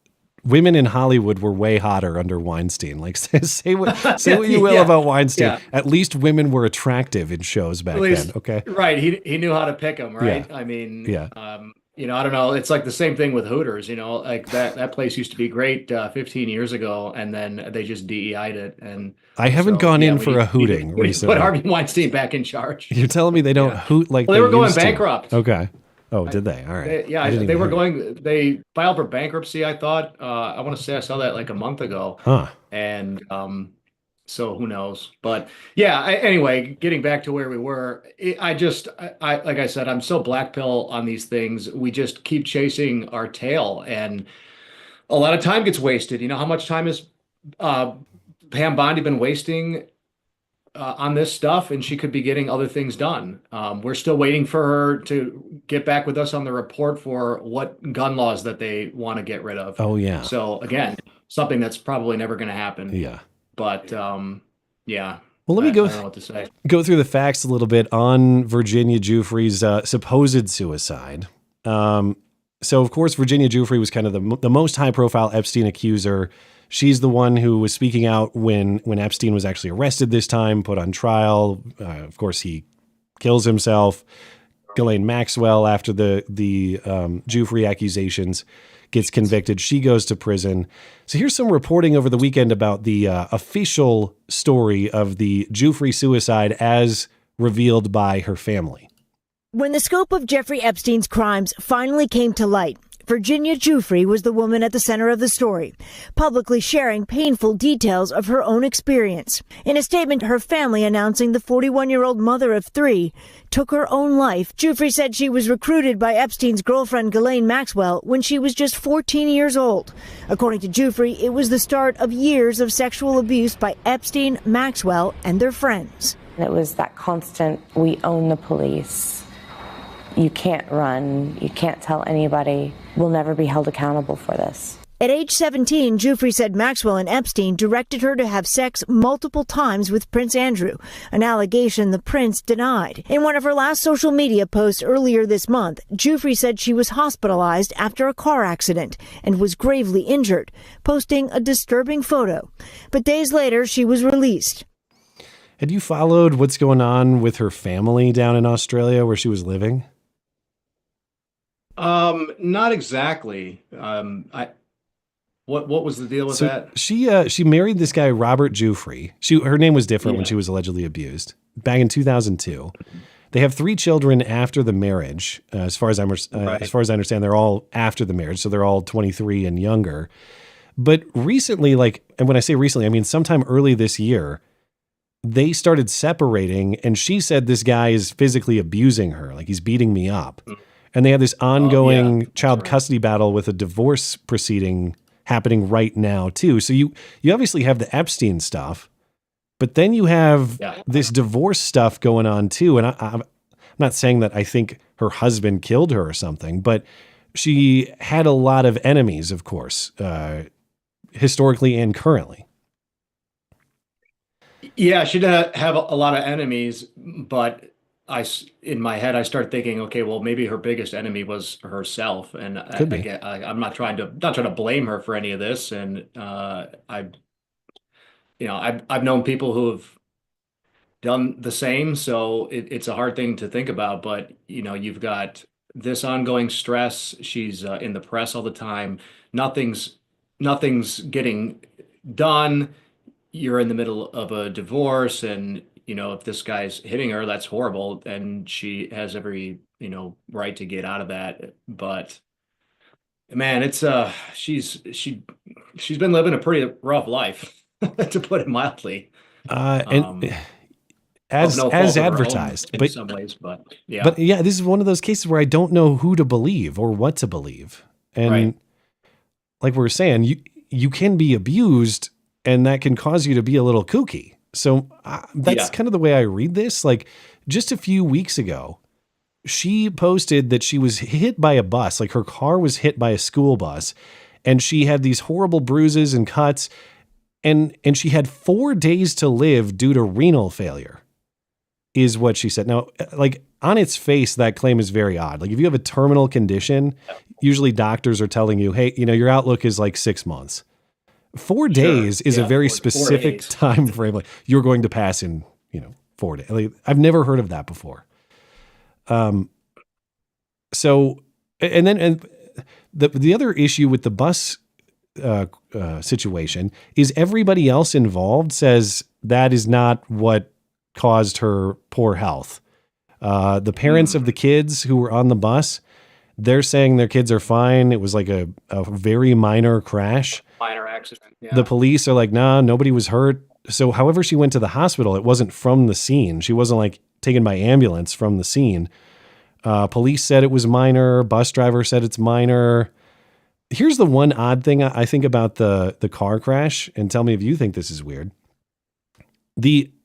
women in Hollywood were way hotter under Weinstein. Like, say what you will about Weinstein. Yeah. At least women were attractive in shows back then. Okay, right? He knew how to pick them, right? Yeah. I mean, yeah. I don't know. It's like the same thing with Hooters. Like that place used to be great 15 years ago, and then they just DEI'd it. And I haven't gone in for a hooting recently. Put Harvey Weinstein back in charge. You're telling me they don't hoot like they were going bankrupt. Okay. Oh, did they? All right. They were going. They filed for bankruptcy. I thought. I want to say I saw that like a month ago. Huh. And so who knows? But yeah. Anyway, getting back to where we were, I like I said, I'm so black pill on these things. We just keep chasing our tail, and a lot of time gets wasted. How much time has Pam Bondi been wasting on this stuff, and she could be getting other things done. We're still waiting for her to get back with us on the report for what gun laws that they want to get rid of. Oh, yeah. So again, something that's probably never going to happen. Yeah. But yeah. Well, let me I don't know what to say. Go through the facts a little bit on Virginia Giuffre's supposed suicide. So, of course, Virginia Giuffre was kind of the most high-profile Epstein accuser. She's the one who was speaking out when Epstein was actually arrested this time, put on trial. Of course, he kills himself. Ghislaine Maxwell, after the Giuffre accusations, gets convicted. She goes to prison. So here's some reporting over the weekend about the official story of the Giuffre suicide as revealed by her family. When the scope of Jeffrey Epstein's crimes finally came to light, Virginia Giuffre was the woman at the center of the story, publicly sharing painful details of her own experience. In a statement, her family announcing the 41-year-old mother of three took her own life. Giuffre said she was recruited by Epstein's girlfriend Ghislaine Maxwell when she was just 14 years old. According to Giuffre, it was the start of years of sexual abuse by Epstein, Maxwell, and their friends. It was that constant, we own the police. You can't run. You can't tell anybody. We'll never be held accountable for this. At age 17, Giuffre said Maxwell and Epstein directed her to have sex multiple times with Prince Andrew, an allegation the prince denied. In one of her last social media posts earlier this month, Giuffre said she was hospitalized after a car accident and was gravely injured, posting a disturbing photo. But days later, she was released. Had you followed what's going on with her family down in Australia where she was living? Not exactly. What was the deal with that? She married this guy, Robert Giuffre. Her name was different when she was allegedly abused back in 2002. They have 3 children after the marriage. As far as I understand, they're all after the marriage. So they're all 23 and younger. But recently, and when I say recently, I mean, sometime early this year, they started separating, and she said this guy is physically abusing her. Like, he's beating me up. And they have this ongoing child custody battle with a divorce proceeding happening right now, too. So you obviously have the Epstein stuff, but then you have this divorce stuff going on, too. And I'm not saying that I think her husband killed her or something, but she had a lot of enemies, of course, historically and currently. Yeah, she did have a lot of enemies, but in my head, I start thinking, okay, well, maybe her biggest enemy was herself, and I'm not trying to blame her for any of this. And I've known people who have done the same, so it's a hard thing to think about. But you've got this ongoing stress. She's in the press all the time. Nothing's getting done. You're in the middle of a divorce, and if this guy's hitting her, that's horrible, and she has every, right to get out of that. But man, it's she's been living a pretty rough life, to put it mildly. And as no fault of her own advertised. in some ways, but yeah. But yeah, this is one of those cases where I don't know who to believe or what to believe. And like we were saying, you can be abused, and that can cause you to be a little kooky. So that's kind of the way I read this. Like just a few weeks ago, she posted that she was hit by a bus, like her car was hit by a school bus, and she had these horrible bruises and cuts, and she had 4 days to live due to renal failure, is what she said. Now, like on its face, that claim is very odd. Like if you have a terminal condition, usually doctors are telling you, hey, your outlook is like 6 months. 4 days is a very specific time frame. Like you're going to pass in, 4 days. Like, I've never heard of that before. So, and the other issue with the bus situation is everybody else involved says that is not what caused her poor health. The parents of the kids who were on the bus, they're saying their kids are fine. It was like a very minor crash. Minor accident. Yeah. The police are like, nah, nobody was hurt. So however she went to the hospital, it wasn't from the scene. She wasn't like taken by ambulance from the scene. Police said it was minor. Bus driver said it's minor. Here's the one odd thing I think about the car crash, and tell me if you think this is weird.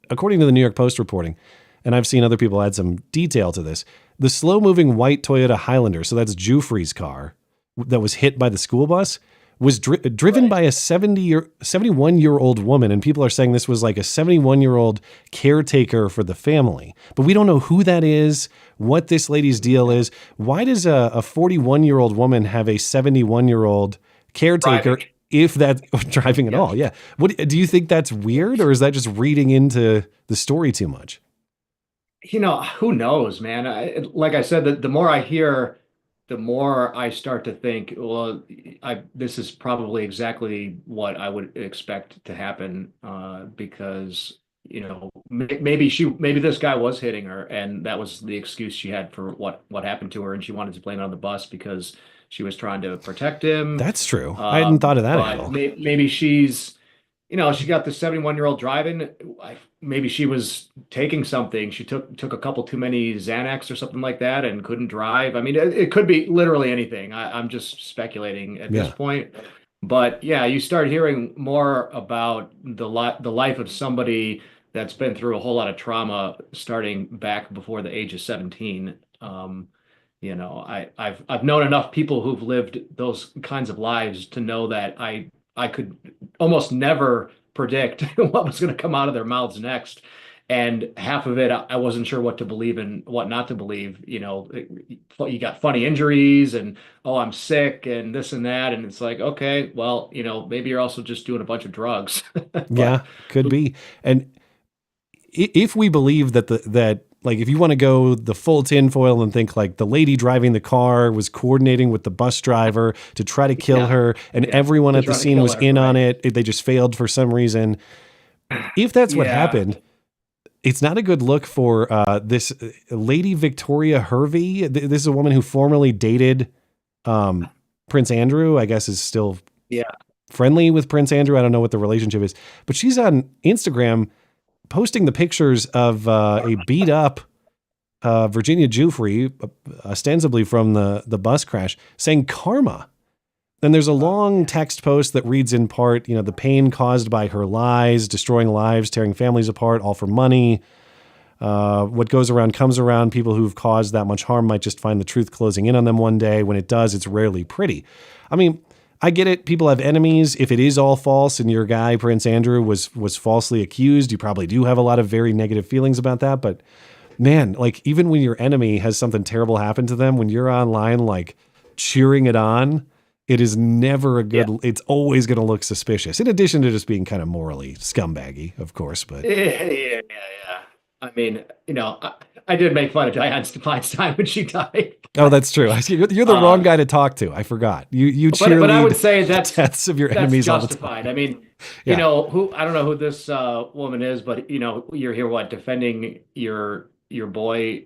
According to the New York Post reporting, and I've seen other people add some detail to this, the slow-moving white Toyota Highlander, so that's Giuffre's car, that was hit by the school bus, was driven by a 71-year-old woman, and people are saying this was like a 71-year-old caretaker for the family. But we don't know who that is, what this lady's deal is. Why does a 41-year-old woman have a 71-year-old caretaker if that's driving at all? Yeah. What do you think that's weird, or is that just reading into the story too much? Who knows, man? Like I said, the more I hear, the more I start to think, well, this is probably exactly what I would expect to happen, because maybe this guy was hitting her, and that was the excuse she had for what happened to her, and she wanted to blame it on the bus because she was trying to protect him. That's true. I hadn't thought of that at all. Maybe she's, she got the 71-year-old driving. Maybe she was taking something. She took a couple too many Xanax or something like that and couldn't drive. I mean, it could be literally anything. I'm just speculating at this point. But yeah, you start hearing more about the life of somebody that's been through a whole lot of trauma starting back before the age of 17. I've known enough people who've lived those kinds of lives to know that I could almost never predict what was going to come out of their mouths next. And half of it, I wasn't sure what to believe and what not to believe. You got funny injuries and, oh, I'm sick and this and that. And it's like, okay, well, maybe you're also just doing a bunch of drugs. Yeah, could be. And if we believe that like, if you want to go the full tinfoil and think like the lady driving the car was coordinating with the bus driver to try to kill her, and everyone at the scene was in on it, they just failed for some reason. If that's what happened, it's not a good look for this lady Victoria Hervey. This is a woman who formerly dated Prince Andrew, I guess is still friendly with Prince Andrew. I don't know what the relationship is, but she's on Instagram posting the pictures of a beat up Virginia Giuffre, ostensibly from the bus crash, saying karma. And there's a long text post that reads in part, the pain caused by her lies, destroying lives, tearing families apart, all for money. What goes around comes around. People who've caused that much harm might just find the truth closing in on them one day. When it does, it's rarely pretty. I mean, I get it. People have enemies. If it is all false and your guy, Prince Andrew, was falsely accused, you probably do have a lot of very negative feelings about that. But man, like even when your enemy has something terrible happen to them, when you're online, like cheering it on, it is never a good, it's always going to look suspicious. In addition to just being kind of morally scumbaggy, of course, but yeah. I mean, I did make fun of Diane Feinstein when she died. Oh, that's true. You're the wrong guy to talk to. I forgot. You cheerlead. But I would say that's deaths of your enemies justified. all the time. I mean, I don't know who this woman is, but you're here defending your boy,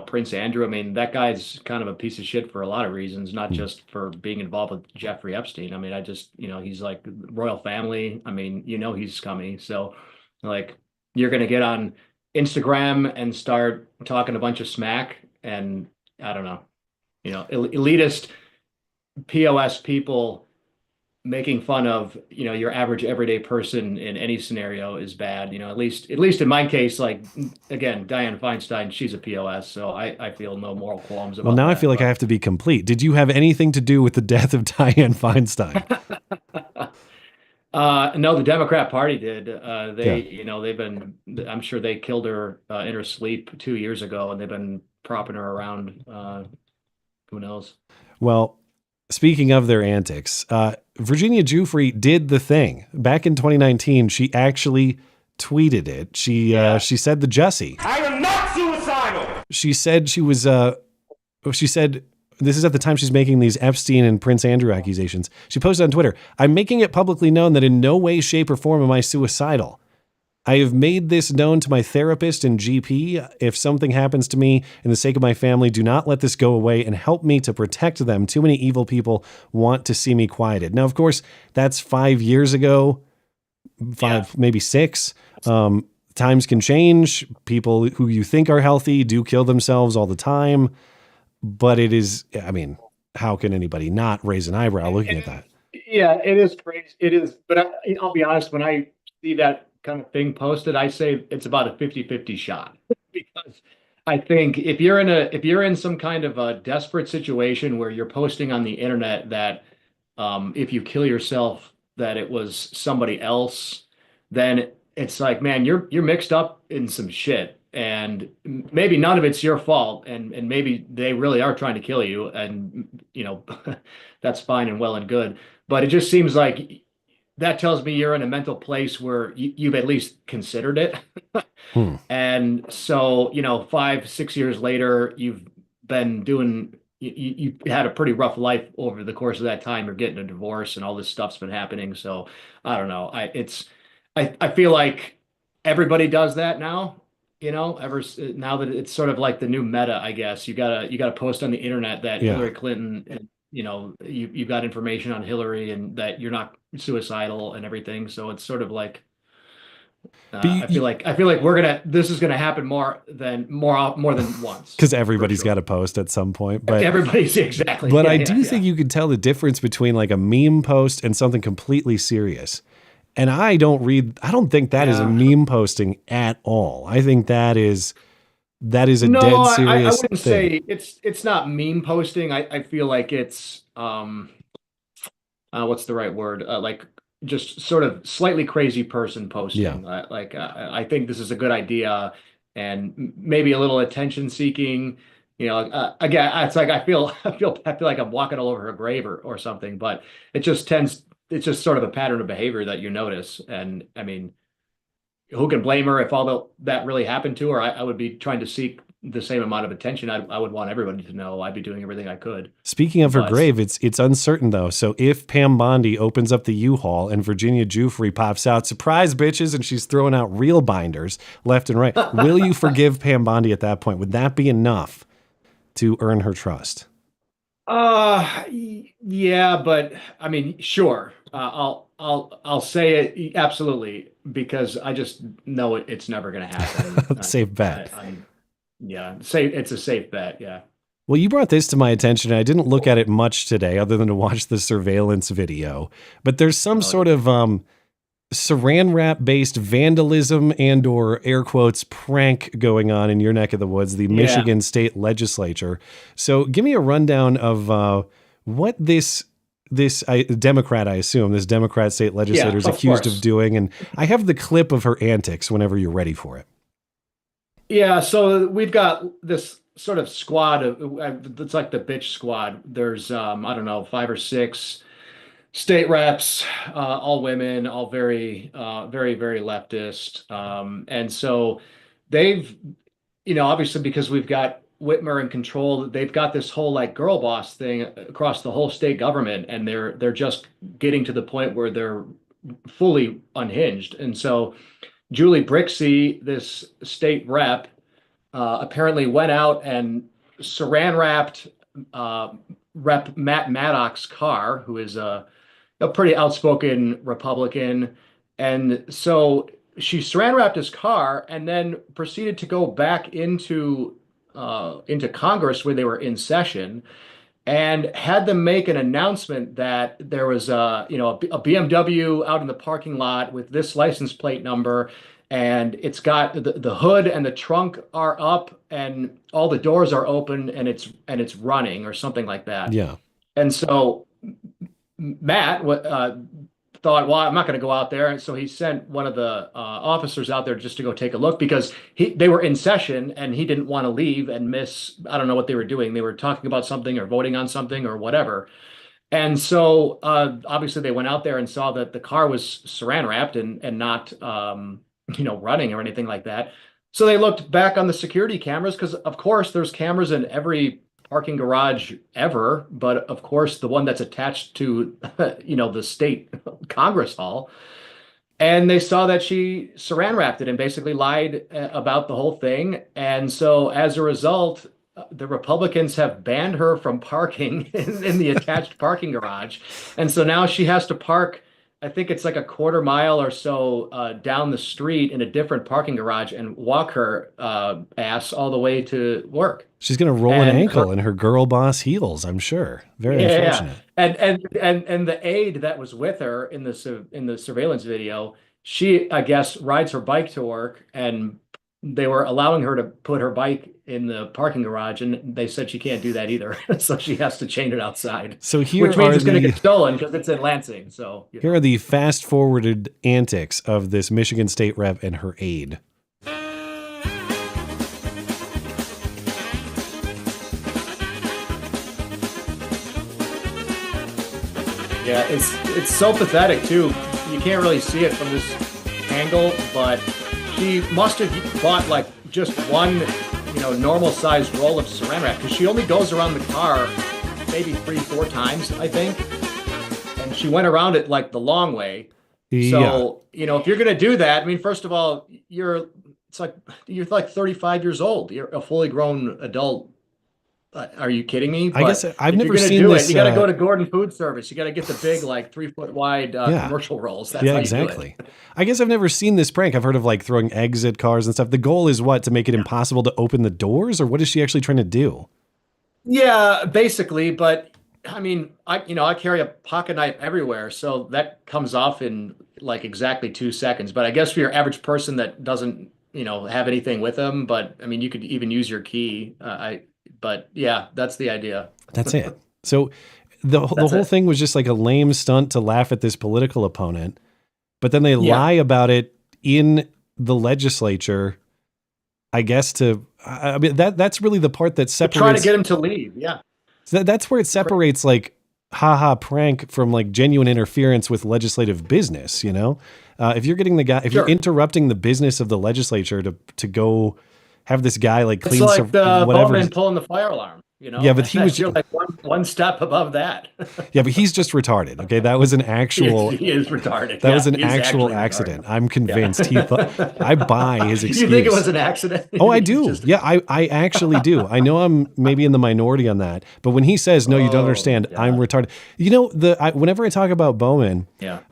Prince Andrew. I mean, that guy's kind of a piece of shit for a lot of reasons, not just for being involved with Jeffrey Epstein. I mean, he's like royal family. I mean, he's scummy. So like, you're going to get on Instagram and start talking a bunch of smack, and I don't know, elitist POS people making fun of, your average everyday person in any scenario is bad. At least in my case, like, again, Dianne Feinstein, she's a POS, so I feel no moral qualms about Well, now that, I feel like I have to be complete. Did you have anything to do with the death of Dianne Feinstein? No, the Democrat Party did. They've been, I'm sure they killed her in her sleep 2 years ago, and they've been propping her around. Who knows? Well, speaking of their antics, Virginia Giuffre did the thing. Back in 2019, she actually tweeted it. She said the Jussie. I am not suicidal. She said she was, she said, this is at the time she's making these Epstein and Prince Andrew accusations. She posted on Twitter, "I'm making it publicly known that in no way, shape, or form am I suicidal. I have made this known to my therapist and GP. If something happens to me, in the sake of my family, do not let this go away and help me to protect them. Too many evil people want to see me quieted." Now, of course, that's 5 years ago, maybe 6. Times can change. People who you think are healthy do kill themselves all the time. But it is, I mean, how can anybody not raise an eyebrow looking at that? Yeah, it is crazy. It is. But I'll be honest, when I see that kind of thing posted, I say it's about a 50-50 shot, because I think if you're in some kind of a desperate situation where you're posting on the internet that if you kill yourself, that it was somebody else, then it's like, man, you're mixed up in some shit, and maybe none of it's your fault, and maybe they really are trying to kill you, and that's fine and well and good, but it just seems like that tells me you're in a mental place where you've at least considered it. And so, 5-6 years later, you've been doing, you had a pretty rough life over the course of that time. You're getting a divorce and all this stuff's been happening. So I don't know. I feel like everybody does that now, now that it's sort of like the new meta, I guess. You gotta post on the internet that Hillary Clinton, you've got information on Hillary and that you're not suicidal and everything. So it's sort of like, I feel like this is gonna happen more than once, because everybody's got to post at some point. But everybody's exactly. But I do think you can tell the difference between like a meme post and something completely serious. And I don't think that is a meme posting at all. I think that is a dead serious I wouldn't thing. say it's not meme posting. I feel like it's what's the right word? Like just sort of slightly crazy person posting. Yeah. I think this is a good idea, and maybe a little attention seeking. Again, it's like I feel like I'm walking all over her grave or something. But it's just sort of a pattern of behavior that you notice. And I mean, who can blame her if all that really happened to her? I would be trying to seek the same amount of attention. I would want everybody to know. I'd be doing everything I could. Speaking of her grave, it's uncertain though. So if Pam Bondi opens up the U-Haul and Virginia Giuffre pops out, surprise bitches, and she's throwing out real binders left and right, will you forgive Pam Bondi at that point? Would that be enough to earn her trust? Yeah, but I mean, sure. I'll say it absolutely, because I just know it's never going to happen. Safe bet. It's a safe bet. Yeah. Well, you brought this to my attention, and I didn't look at it much today other than to watch the surveillance video, but there's some sort of saran wrap based vandalism and or air quotes prank going on in your neck of the woods, the Michigan State Legislature. So give me a rundown of what this Democrat, I assume, this Democrat state legislator is accused of doing. And I have the clip of her antics whenever you're ready for it. Yeah, so we've got this sort of squad of, it's like the bitch squad. There's, I don't know, 5 or 6 state reps, all women, all very, very, very leftist. And so they've, obviously because we've got Whitmer in control, they've got this whole like girl boss thing across the whole state government, and they're just getting to the point where they're fully unhinged. And so Julie Brixey, this state rep, apparently went out and saran wrapped Rep Matt Maddox's car, who is a pretty outspoken Republican. And so she saran wrapped his car and then proceeded to go back into Congress where they were in session, and had them make an announcement that there was a BMW out in the parking lot with this license plate number, and it's got the hood and the trunk are up and all the doors are open and it's running or something like that. Yeah. And so Matt thought, well, I'm not going to go out there. And so he sent one of the officers out there just to go take a look, because they were in session and he didn't want to leave and miss, I don't know what they were doing. They were talking about something or voting on something or whatever. And so obviously they went out there and saw that the car was saran wrapped and not, running or anything like that. So they looked back on the security cameras, because of course there's cameras in every parking garage ever, but of course the one that's attached to the state Congress hall, and they saw that she saran wrapped it and basically lied about the whole thing. And so as a result, the Republicans have banned her from parking in the attached parking garage, and so now she has to park, I think it's like a quarter mile or so down the street in a different parking garage and walk her ass all the way to work. She's going to roll an ankle in her girl boss heels, I'm sure. Very unfortunate. And the aide that was with her in the surveillance video, she, I guess, rides her bike to work, and they were allowing her to put her bike in the parking garage, and they said she can't do that either. So she has to chain it outside. So here which means it's going to get stolen because it's in Lansing. So here are the fast forwarded antics of this Michigan State rep and her aide. Yeah, it's so pathetic too. You can't really see it from this angle, but she must have bought like just one, normal sized roll of saran wrap, because she only goes around the car maybe 3-4 times, I think. And she went around it like the long way. So, if you're going to do that, I mean, first of all, you're like 35 years old. You're a fully grown adult. Are you kidding me? I guess I've never seen this. You got to go to Gordon Food Service. You got to get the big, like 3-foot wide commercial rolls. That's how exactly. You do it. I guess I've never seen this prank. I've heard of like throwing eggs at cars and stuff. The goal is what? To make it impossible to open the doors, or what is she actually trying to do? Yeah, basically. But I mean, I carry a pocket knife everywhere, so that comes off in like exactly 2 seconds. But I guess for your average person that doesn't, have anything with them, but I mean, you could even use your key. But yeah, that's the idea. That's it. So the whole thing was just like a lame stunt to laugh at this political opponent, but then they lie about it in the legislature, I guess, I mean, that's really the part that separates. Trying to get him to leave. Yeah. So that's where it separates like haha prank from like genuine interference with legislative business. If you're getting if you're interrupting the business of the legislature to go have this guy like clean it's like the whatever. Bowman pulling the fire alarm. Yeah, but he was you're like one step above that. Yeah, but he's just retarded. Okay, that was an actual. He is retarded. That was an actual accident. I'm convinced. He thought. I buy his excuse. You think it was an accident? Oh, I do. Yeah, I actually do. I know I'm maybe in the minority on that, but when he says no, you don't understand. Yeah. I'm retarded. Whenever I talk about Bowman,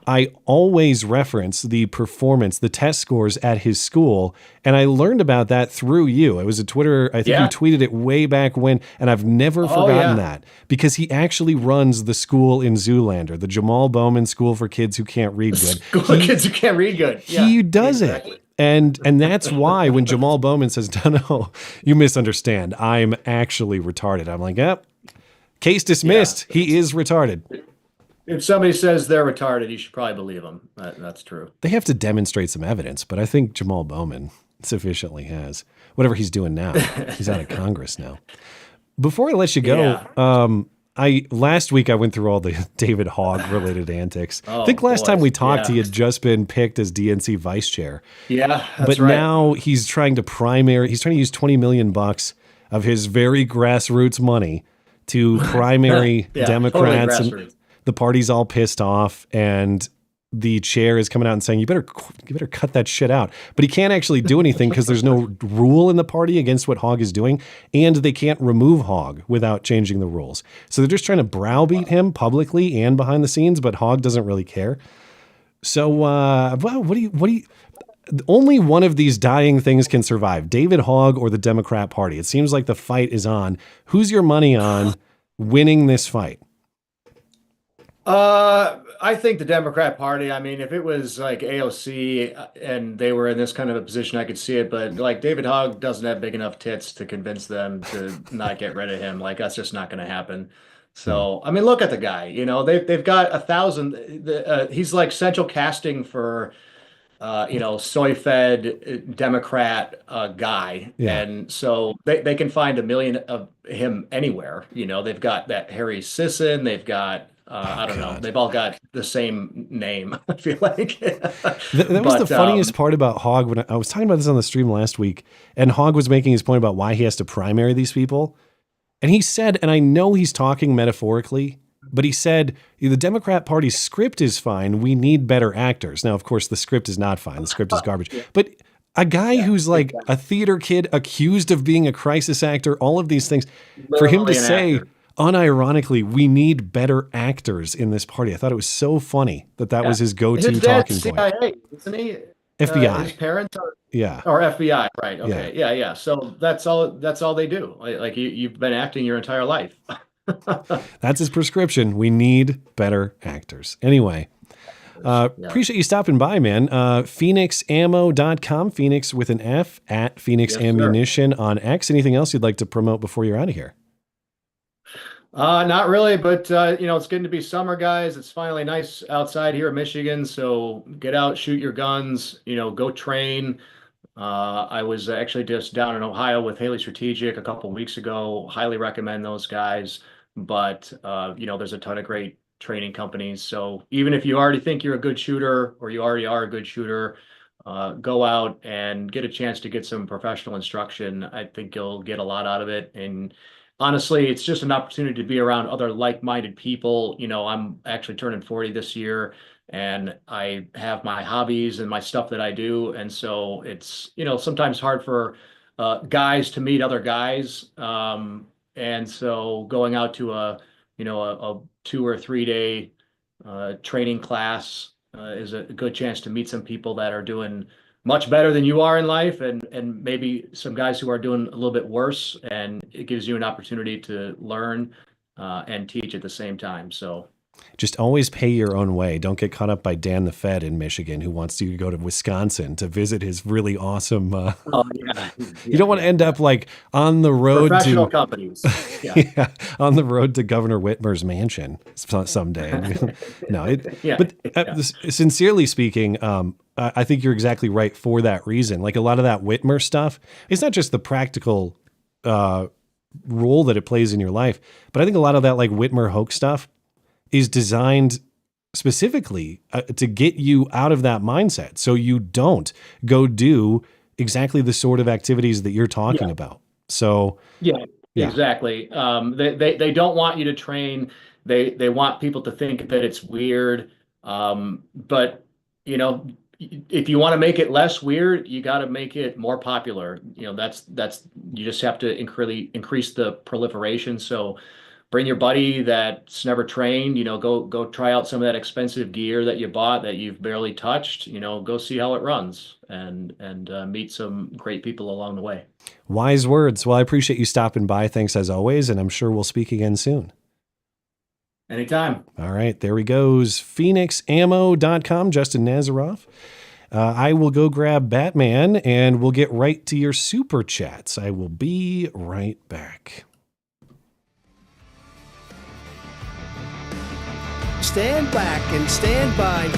I always reference the performance, the test scores at his school, and I learned about that through you. It was a Twitter. I think you tweeted it way back when, and I've never forgotten that, because he actually runs the school in Zoolander, the Jamal Bowman School for Kids Who Can't Read Good. School for kids who can't read good. Yeah, he does it. And that's why when Jamal Bowman says, no, you misunderstand, I'm actually retarded, I'm like, yep, case dismissed. Yeah. He is retarded. If somebody says they're retarded, you should probably believe them. That's true. They have to demonstrate some evidence, but I think Jamal Bowman sufficiently has. Whatever he's doing now. He's out of Congress now. Before I let you go, last week I went through all the David Hogg related antics. I think last time we talked, he had just been picked as DNC vice chair. Yeah, that's but right. Now he's trying to he's trying to use $20 million of his very grassroots money to primary Democrats. Totally and the party's all pissed off, and the chair is coming out and saying, you better cut that shit out. But he can't actually do anything because there's no rule in the party against what Hogg is doing, and they can't remove Hogg without changing the rules. So they're just trying to browbeat him publicly and behind the scenes, but Hogg doesn't really care. So, what do you? only one of these dying things can survive, David Hogg or the Democrat Party. It seems like the fight is on. Who's your money on winning this fight? I think the Democrat Party. I mean, if it was like AOC and they were in this kind of a position, I could see it. But like David Hogg doesn't have big enough tits to convince them to not get rid of him. Like that's just not going to happen. So I mean, look at the guy. You know, they've got 1,000. He's like central casting for soy-fed Democrat guy, and so they can find 1 million of him anywhere. You know, they've got that Harry Sisson. They've got. I don't know. They've all got the same name, I feel like. That was the funniest part about Hogg. When I was talking about this on the stream last week, and Hogg was making his point about why he has to primary these people. And he said, and I know he's talking metaphorically, but he said, the Democrat Party's script is fine. We need better actors. Now, of course, the script is not fine. The script is garbage. But a guy who's like a theater kid accused of being a crisis actor, all of these things, for him to say... unironically, we need better actors in this party. I thought it was so funny that was his go-to talking point. CIA, isn't he? FBI. His parents are or FBI, right? Okay, yeah. So that's all they do. Like you've been acting your entire life. That's his prescription. We need better actors. Anyway, appreciate you stopping by, man. PhoenixAmmo.com, Phoenix with an F, at Phoenix Ammunition on X. Anything else you'd like to promote before you're out of here? Not really, but it's getting to be summer, guys. It's finally nice outside here in Michigan, so get out, shoot your guns, go train. I was actually just down in Ohio with Haley Strategic a couple of weeks ago. Highly recommend those guys, but there's a ton of great training companies. So even if you already think you're a good shooter or you already are a good shooter, go out and get a chance to get some professional instruction. I think you'll get a lot out of it. And honestly, it's just an opportunity to be around other like-minded people. I'm actually turning 40 this year, and I have my hobbies and my stuff that I do. And so it's, sometimes hard for guys to meet other guys. And so going out to a 2 or 3 day training class is a good chance to meet some people that are doing much better than you are in life, and maybe some guys who are doing a little bit worse, and it gives you an opportunity to learn and teach at the same time. So just always pay your own way. Don't get caught up by Dan the Fed in Michigan, who wants you to go to Wisconsin to visit his really awesome. You don't want to end up like on the road professional to companies. On the road to Governor Whitmer's mansion someday. Sincerely speaking, I think you're exactly right for that reason. Like a lot of that Whitmer stuff, it's not just the practical role that it plays in your life, but I think a lot of that like Whitmer hoax stuff is designed specifically to get you out of that mindset, so you don't go do exactly the sort of activities that you're talking about. So exactly. They don't want you to train. They want people to think that it's weird. But if you want to make it less weird, you got to make it more popular. That's you just have to increase the proliferation. So bring your buddy that's never trained, go try out some of that expensive gear that you bought that you've barely touched, go see how it runs and meet some great people along the way. Wise words. Well, I appreciate you stopping by. Thanks as always. And I'm sure we'll speak again soon. Anytime. All right, there he goes. PhoenixAmmo.com, Justin Nazaroff. I will go grab Batman and we'll get right to your super chats. I will be right back. Stand back and stand by.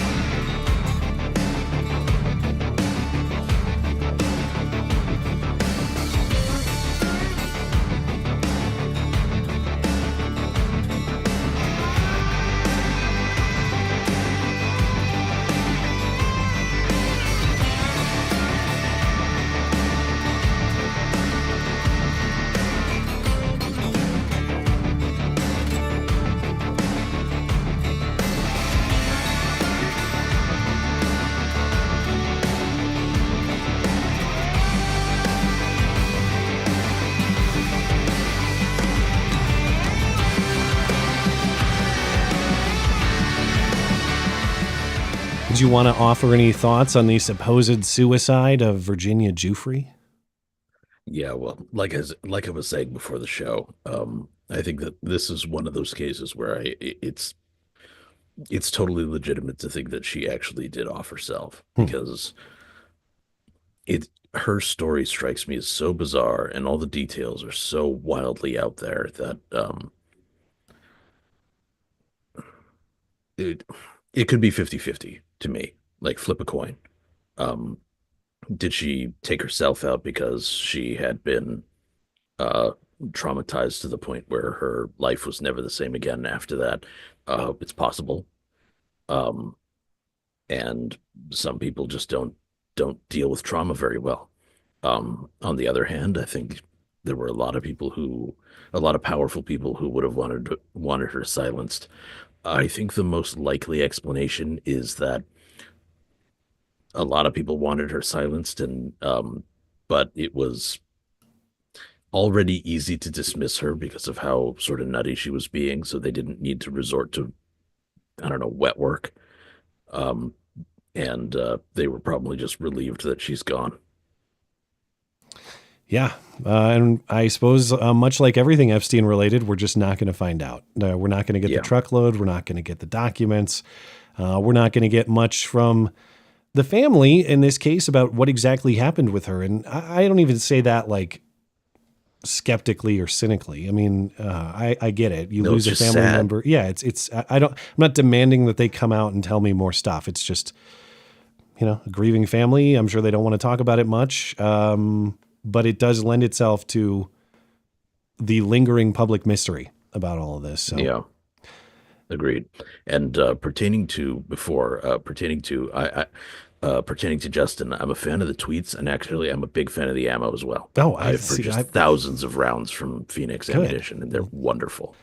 Did you want to offer any thoughts on the supposed suicide of Virginia Giuffre? Yeah, well, like I was saying before the show, I think that this is one of those cases where it's totally legitimate to think that she actually did off herself, because her story strikes me as so bizarre and all the details are so wildly out there that it could be 50-50 to me, like flip a coin. Did she take herself out because she had been traumatized to the point where her life was never the same again after that? It's possible. And some people just don't deal with trauma very well. On the other hand, I think there were a lot of powerful people who would have wanted her silenced. I think the most likely explanation is that a lot of people wanted her silenced, and but it was already easy to dismiss her because of how sort of nutty she was being, so they didn't need to resort to, I don't know, wet work. And they were probably just relieved that she's gone. Yeah. And I suppose much like everything Epstein related, we're just not going to find out. We're not going to get the truckload. We're not going to get the documents. We're not going to get much from the family in this case about what exactly happened with her. And I don't even say that like skeptically or cynically. I mean, I get it. You lose a family member. Yeah. I'm not demanding that they come out and tell me more stuff. It's just, a grieving family. I'm sure they don't want to talk about it much. But it does lend itself to the lingering public mystery about all of this. So. Yeah. Agreed. And pertaining to Justin, I'm a fan of the tweets, and actually I'm a big fan of the ammo as well. Oh, I've purchased thousands of rounds from Fenix Ammunition, and they're wonderful.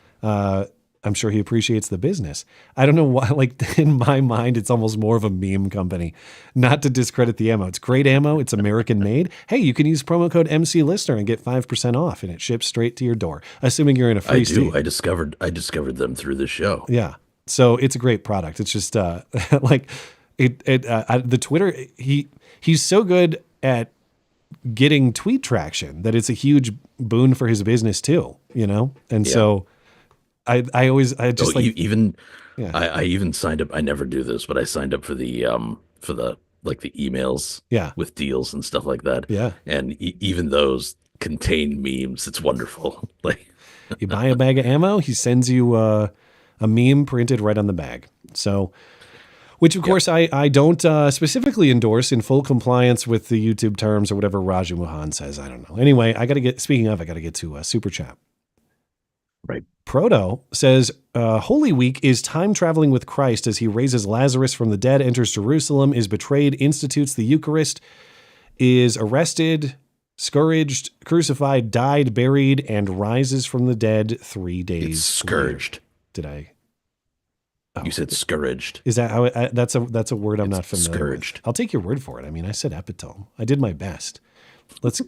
I'm sure he appreciates the business. I don't know why, like in my mind, it's almost more of a meme company, not to discredit the ammo. It's great ammo. It's American made. Hey, you can use promo code MC Listener and get 5% off, and it ships straight to your door, assuming you're in a free state. I discovered them through the show. Yeah. So it's a great product. It's just like the Twitter, he's so good at getting tweet traction that it's a huge boon for his business too, And so I even signed up. I never do this, but I signed up for the emails with deals and stuff like that. Yeah. And even those contain memes. It's wonderful. Like you buy a bag of ammo, he sends you a meme printed right on the bag. So, which of course I don't specifically endorse in full compliance with the YouTube terms or whatever Raju Mohan says. I don't know. Anyway, I got to get to Super Chat. Right. Proto says, Holy Week is time traveling with Christ as he raises Lazarus from the dead, enters Jerusalem, is betrayed, institutes the Eucharist, is arrested, scourged, crucified, died, buried, and rises from the dead 3 days. It's scourged. Later. Did I? You said scourged. Is that how that's a word I'm not familiar scourged. with. I'll take your word for it. I mean, I said epitome. I did my best. Here's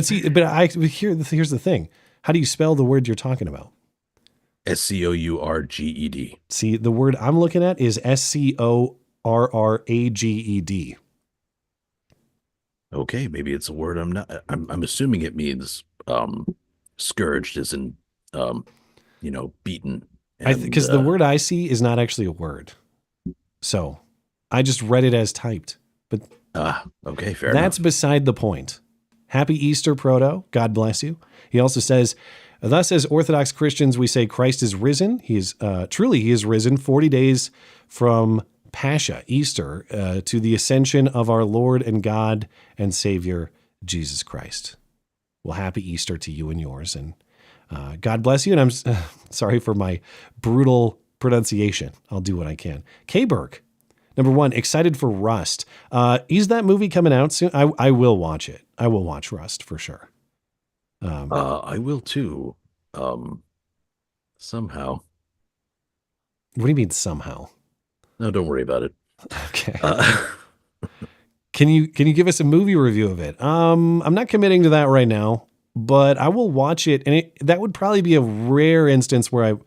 the thing. How do you spell the word you're talking about? Scourged. See, the word I'm looking at is Scorraged. Okay, maybe it's a word I'm not. I'm assuming it means scourged, as in beaten. Because the word I see is not actually a word, so I just read it as typed. But okay, fair That's enough. beside the point. Happy Easter, Proto. God bless you. He also says, thus as Orthodox Christians, we say Christ is risen. He is risen 40 days from Pascha, Easter, to the ascension of our Lord and God and Savior, Jesus Christ. Well, happy Easter to you and yours. And God bless you. And I'm sorry for my brutal pronunciation. I'll do what I can. K-Berg. Number 1, excited for Rust. Is that movie coming out soon? I will watch it. I will watch Rust for sure. I will too. Somehow. What do you mean somehow? No, don't worry about it. Okay. Can you give us a movie review of it? I'm not committing to that right now, but I will watch it, and that would probably be a rare instance where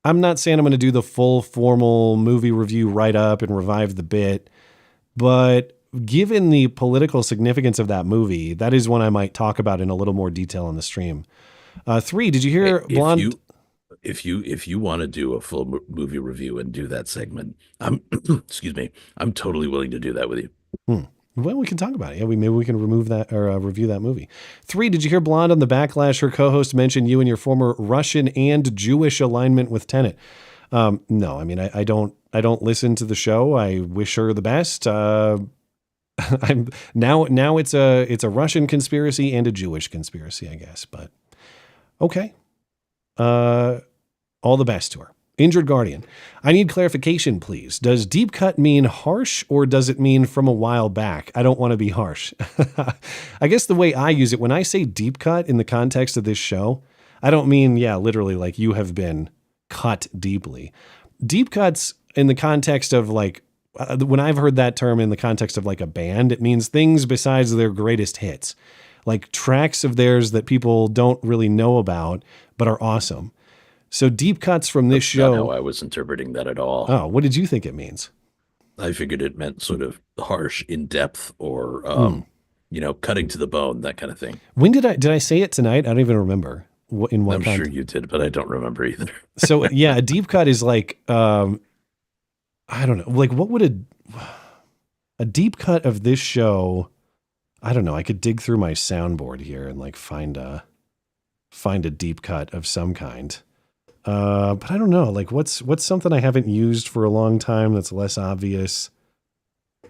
I'm not saying I'm going to do the full formal movie review write up and revive the bit, but given the political significance of that movie, that is one I might talk about in a little more detail on the stream. 3, did you hear Blonde? If you want to do a full movie review and do that segment, excuse me, I'm totally willing to do that with you. Well, we can talk about it. Yeah, maybe we can remove that or review that movie. 3, did you hear Blonde on the Backlash? Her co-host mentioned you and your former Russian and Jewish alignment with Tenet. No, I mean, I don't listen to the show. I wish her the best. I'm now it's a Russian conspiracy and a Jewish conspiracy, I guess. But okay. All the best to her. Injured Guardian. I need clarification, please. Does deep cut mean harsh or does it mean from a while back? I don't want to be harsh. I guess the way I use it, when I say deep cut in the context of this show, I don't mean, literally like you have been cut deeply. Deep cuts in the context of like, when I've heard that term in the context of like a band, it means things besides their greatest hits, like tracks of theirs that people don't really know about, but are awesome. So deep cuts from this show. Not how I was interpreting that at all. Oh, what did you think it means? I figured it meant sort of harsh, in depth, or cutting to the bone, that kind of thing. When did I say it tonight? I don't even remember. In what I'm sure you did, but I don't remember either. So yeah, a deep cut is like I don't know, like what would a deep cut of this show? I don't know. I could dig through my soundboard here and like find a deep cut of some kind. But I don't know, like what's something I haven't used for a long time that's less obvious.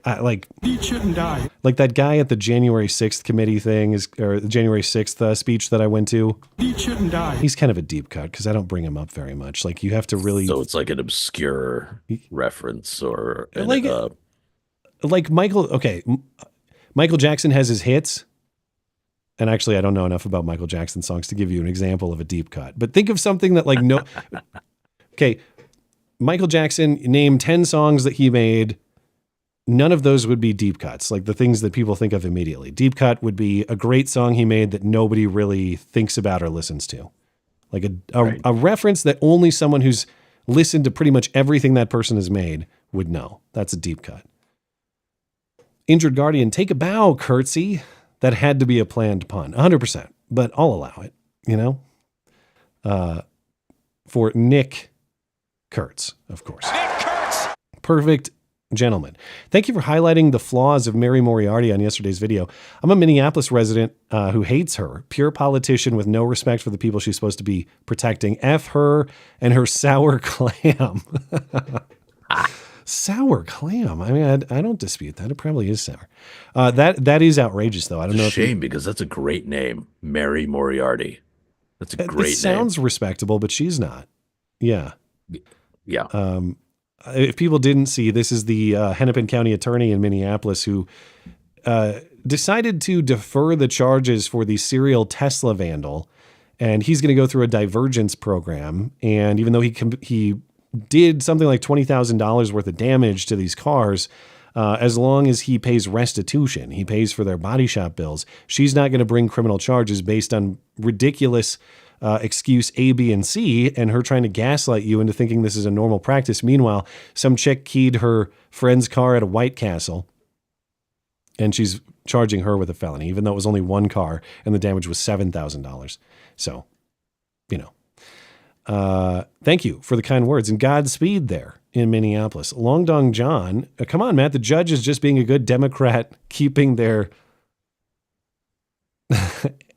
Like He shouldn't die. Like that guy at the January 6th committee thing or the January 6th speech that I went to. He shouldn't die. He's kind of a deep cut because I don't bring him up very much. Like you have to really. So it's like an obscure reference or like Michael. Okay. Michael Jackson has his hits. And actually, I don't know enough about Michael Jackson songs to give you an example of a deep cut. But think of something that like no. Okay. Michael Jackson, name 10 songs that he made. None of those would be deep cuts, like the things that people think of immediately. Deep cut would be a great song he made that nobody really thinks about or listens to. Like a reference that only someone who's listened to pretty much everything that person has made would know. That's a deep cut. Injured Guardian, take a bow, Kurtzy. That had to be a planned pun, 100%, but I'll allow it, for Nick Kurtz, of course. Nick Kurtz! Perfect gentleman. Thank you for highlighting the flaws of Mary Moriarty on yesterday's video. I'm a Minneapolis resident who hates her, pure politician with no respect for the people she's supposed to be protecting. F her and her sour clam. Sour clam. I mean, I don't dispute that. It probably is sour. That is outrageous, though. I don't know. Shame because that's a great name, Mary Moriarty. That's a great name. It sounds respectable, but she's not. Yeah. Yeah. If people didn't see, this is the Hennepin County attorney in Minneapolis who decided to defer the charges for the serial Tesla vandal, and he's going to go through a divergence program. And even though he did something like $20,000 worth of damage to these cars, as long as he pays restitution, he pays for their body shop bills, she's not going to bring criminal charges based on ridiculous excuse A, B, and C, and her trying to gaslight you into thinking this is a normal practice. Meanwhile, some chick keyed her friend's car at a White Castle, and she's charging her with a felony, even though it was only one car and the damage was $7,000. So, thank you for the kind words and Godspeed there in Minneapolis. Long Dong John, come on, Matt. The judge is just being a good Democrat, keeping their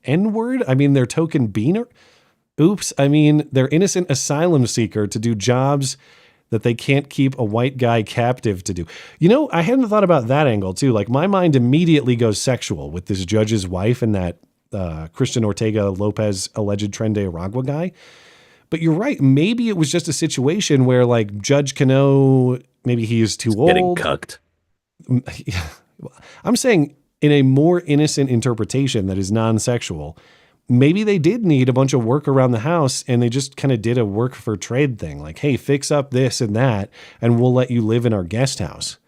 N-word. I mean, their token beaner. Oops. I mean, their innocent asylum seeker to do jobs that they can't keep a white guy captive to do. I hadn't thought about that angle too. Like my mind immediately goes sexual with this judge's wife and that Christian Ortega Lopez alleged Tren de Aragua guy. But you're right. Maybe it was just a situation where like Judge Cano, maybe he is too old. Getting cucked. I'm saying in a more innocent interpretation that is non-sexual, maybe they did need a bunch of work around the house and they just kind of did a work for trade thing. Like, hey, fix up this and that, and we'll let you live in our guest house.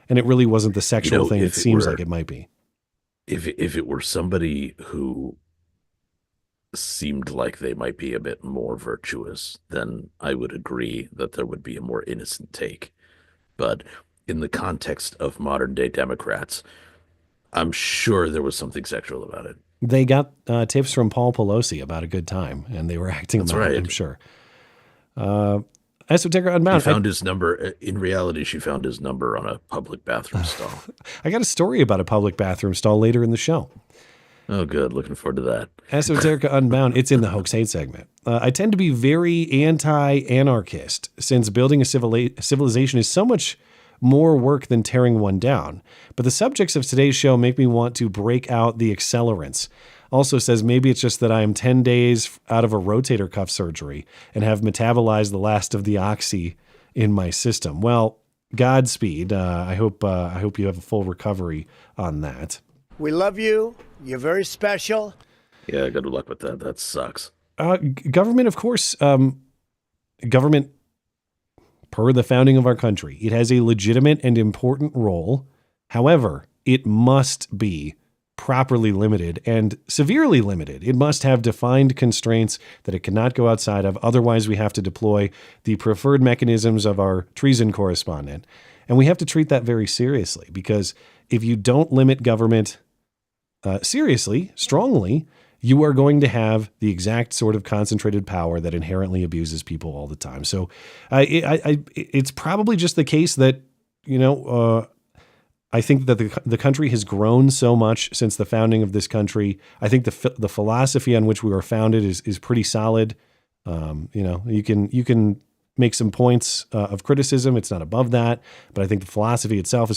And it really wasn't the sexual thing it seems like it might be. If it were somebody who seemed like they might be a bit more virtuous, then I would agree that there would be a more innocent take. But in the context of modern day Democrats, I'm sure there was something sexual about it. They got tips from Paul Pelosi about a good time, and they were acting That's on right. it, I'm sure. Esoterica Unbound. She found his number. In reality, she found his number on a public bathroom stall. I got a story about a public bathroom stall later in the show. Oh, good. Looking forward to that. Esoterica Unbound. It's in the Hoax Hate segment. I tend to be very anti-anarchist, since building a civilization is so much more work than tearing one down. But the subjects of today's show make me want to break out the accelerants. Also says maybe it's just that I am 10 days out of a rotator cuff surgery and have metabolized the last of the oxy in my system. Well, Godspeed. I hope you have a full recovery on that. We love you. You're very special. Yeah, good luck with that. That sucks. Government, of course, government, per the founding of our country, it has a legitimate and important role. However, it must be properly limited and severely limited. It must have defined constraints that it cannot go outside of. Otherwise, we have to deploy the preferred mechanisms of our treason correspondent. And we have to treat that very seriously, because if you don't limit government seriously, strongly, you are going to have the exact sort of concentrated power that inherently abuses people all the time. So it's probably just the case that, I think that the country has grown so much since the founding of this country. I think the philosophy on which we were founded is pretty solid. You can make some points of criticism. It's not above that, but I think the philosophy itself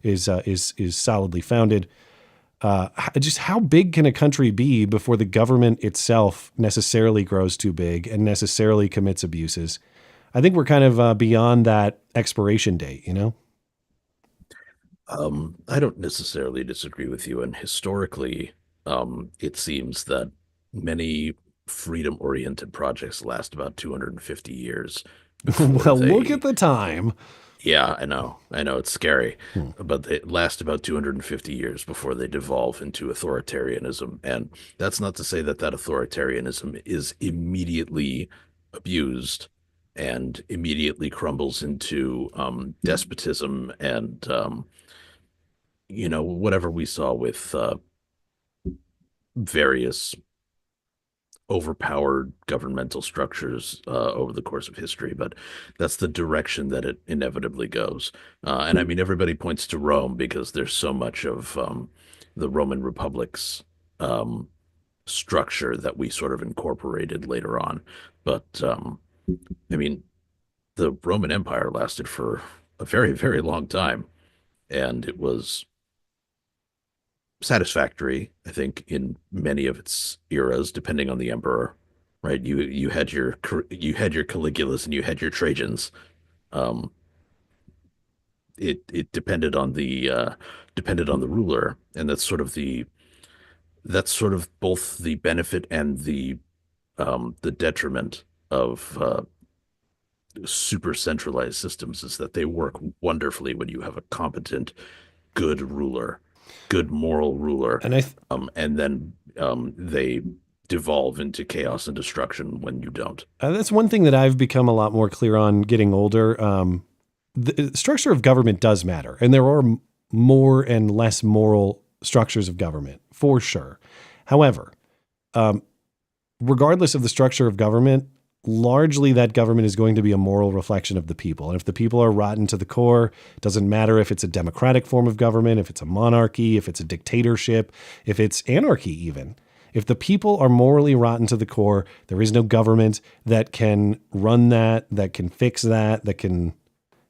is solidly founded. Just how big can a country be before the government itself necessarily grows too big and necessarily commits abuses? I think we're kind of beyond that expiration date, I don't necessarily disagree with you. And historically, it seems that many freedom-oriented projects last about 250 years. Well, look at the time. Yeah, I know. It's scary. But they last about 250 years before they devolve into authoritarianism. And that's not to say that authoritarianism is immediately abused and immediately crumbles into despotism and whatever we saw with various overpowered governmental structures over the course of history. But that's the direction that it inevitably goes. And I mean, everybody points to Rome because there's so much of the Roman Republic's structure that we sort of incorporated later on. But I mean, the Roman Empire lasted for a very, very long time, and it was satisfactory, I think, in many of its eras, depending on the emperor. Right? You had your Caligulas and you had your Trajans. It depended on the ruler, and that's sort of both the benefit and the detriment of super centralized systems, is that they work wonderfully when you have a competent, good ruler, good moral ruler, and then they devolve into chaos and destruction when you don't. That's one thing that I've become a lot more clear on getting older. The structure of government does matter, and there are more and less moral structures of government, for sure. However, regardless of the structure of government, largely that government is going to be a moral reflection of the people. And if the people are rotten to the core, it doesn't matter if it's a democratic form of government, if it's a monarchy, if it's a dictatorship, if it's anarchy even. If the people are morally rotten to the core, there is no government that can run that can fix that can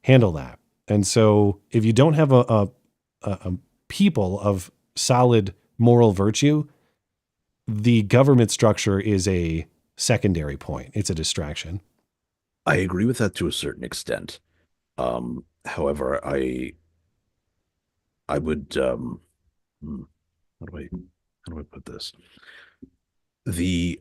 handle that. And so if you don't have a people of solid moral virtue, the government structure is a secondary point. It's a distraction. I agree with that to a certain extent. However, I would how do I put this? The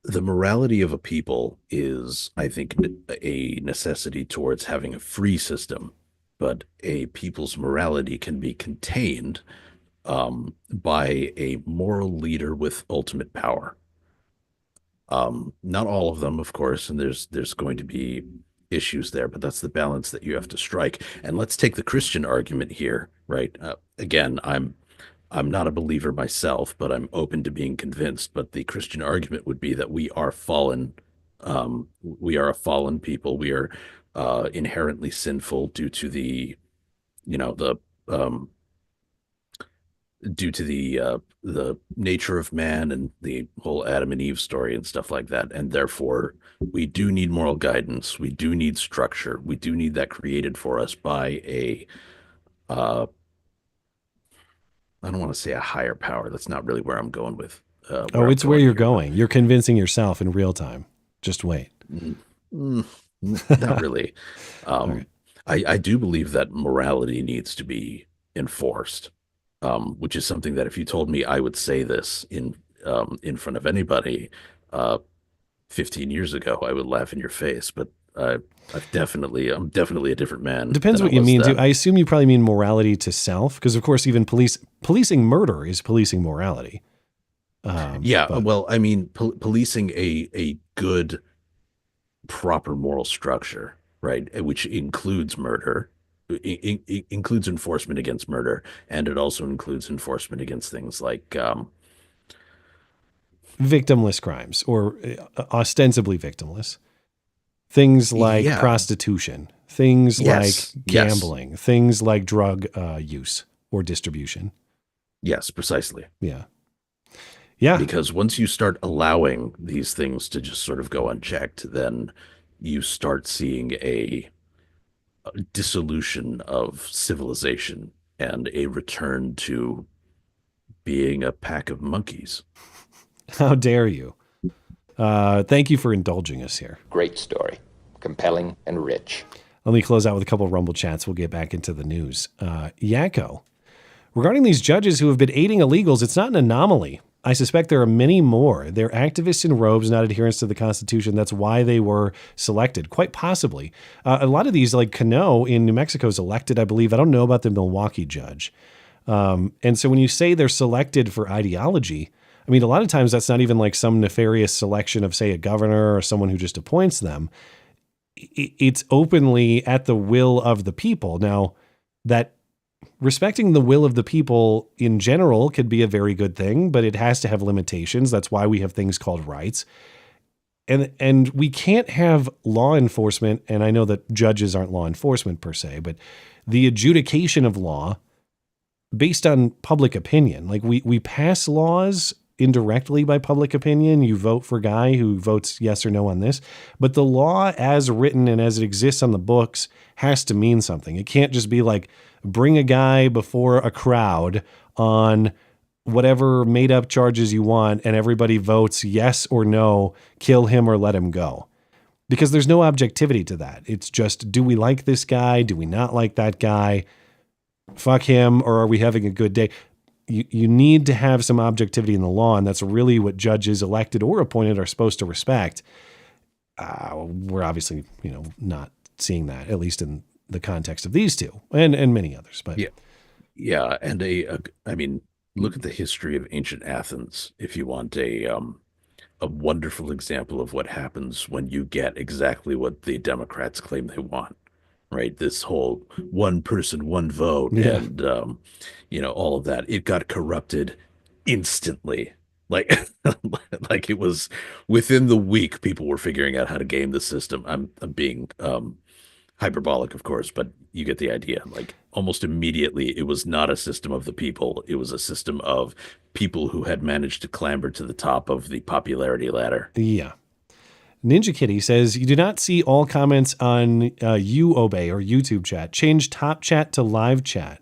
morality of a people is, I think, a necessity towards having a free system, but a people's morality can be contained by a moral leader with ultimate power. Not all of them, of course, and there's going to be issues there, but that's the balance that you have to strike. And let's take the Christian argument here, right? Again, I'm not a believer myself, but I'm open to being convinced. But the Christian argument would be that we are fallen. We are a fallen people. We are inherently sinful due to the nature of man and the whole Adam and Eve story and stuff like that. And therefore, we do need moral guidance. We do need structure. We do need that created for us by a, I don't want to say a higher power. That's not really where I'm going with. It's where you're going. You're convincing yourself in real time. Just wait. Not really. Right. I do believe that morality needs to be enforced. Which is something that if you told me I would say this in front of anybody 15 years ago, I would laugh in your face. But I'm definitely a different man. Depends what you mean. I assume you probably mean morality to self, because of course even policing murder is policing morality. Well, I mean policing a good, proper moral structure, right, which includes murder. It includes enforcement against murder, and it also includes enforcement against things like victimless crimes, or ostensibly victimless. Things like prostitution, things like gambling, things like drug use or distribution. Yes, precisely. Yeah. Because once you start allowing these things to just sort of go unchecked, then you start seeing a dissolution of civilization and a return to being a pack of monkeys. How dare you? Thank you for indulging us here. Great story. Compelling and rich. Let me close out with a couple of Rumble chats. We'll get back into the news. Yakko, regarding these judges who have been aiding illegals, it's not an anomaly. I suspect there are many more. They're activists in robes, not adherents to the Constitution. That's why they were selected, quite possibly. A lot of these, like Cano in New Mexico, is elected, I believe. I don't know about the Milwaukee judge. And so when you say they're selected for ideology, I mean, a lot of times that's not even like some nefarious selection of, say, a governor or someone who just appoints them. It's openly at the will of the people. Now, that respecting the will of the people in general could be a very good thing, but it has to have limitations. That's why we have things called rights. And we can't have law enforcement, and I know that judges aren't law enforcement per se, but the adjudication of law based on public opinion. Like we pass laws indirectly by public opinion. You vote for a guy who votes yes or no on this, but the law as written and as it exists on the books has to mean something. It can't just be like, bring a guy before a crowd on whatever made up charges you want and everybody votes yes or no, kill him or let him go. Because there's no objectivity to that. It's just, do we like this guy? Do we not like that guy? Fuck him, or are we having a good day? You need to have some objectivity in the law, and that's really what judges elected or appointed are supposed to respect. We're obviously, not seeing that, at least in the context of these two and many others. But yeah. And I mean, look at the history of ancient Athens. If you want a wonderful example of what happens when you get exactly what the Democrats claim they want, right? This whole one person, one vote, and all of that. It got corrupted instantly. Like it was within the week, people were figuring out how to game the system. I'm being hyperbolic, of course, but you get the idea. Like almost immediately, it was not a system of the people. It was a system of people who had managed to clamber to the top of the popularity ladder. Yeah. Ninja Kitty says, you do not see all comments on You Obey or YouTube chat. Change top chat to live chat.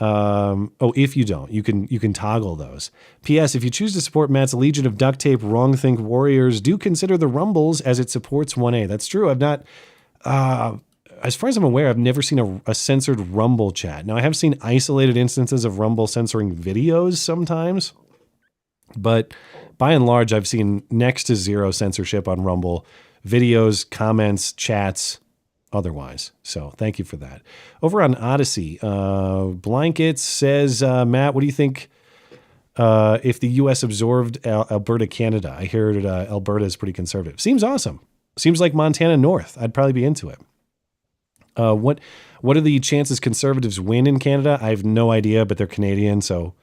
If you don't, you can toggle those. P.S. If you choose to support Matt's Legion of Duct Tape Wrong Think Warriors, do consider the Rumbles as it supports 1A. That's true. I've not, as far as I'm aware, I've never seen a censored Rumble chat. Now, I have seen isolated instances of Rumble censoring videos sometimes, but by and large, I've seen next to zero censorship on Rumble. Videos, comments, chats, otherwise. So thank you for that. Over on Odyssey, Blankets says, Matt, what do you think if the U.S. absorbed Alberta, Canada? I heard Alberta is pretty conservative. Seems awesome. Seems like Montana North. I'd probably be into it. What are the chances conservatives win in Canada? I have no idea, but they're Canadian, so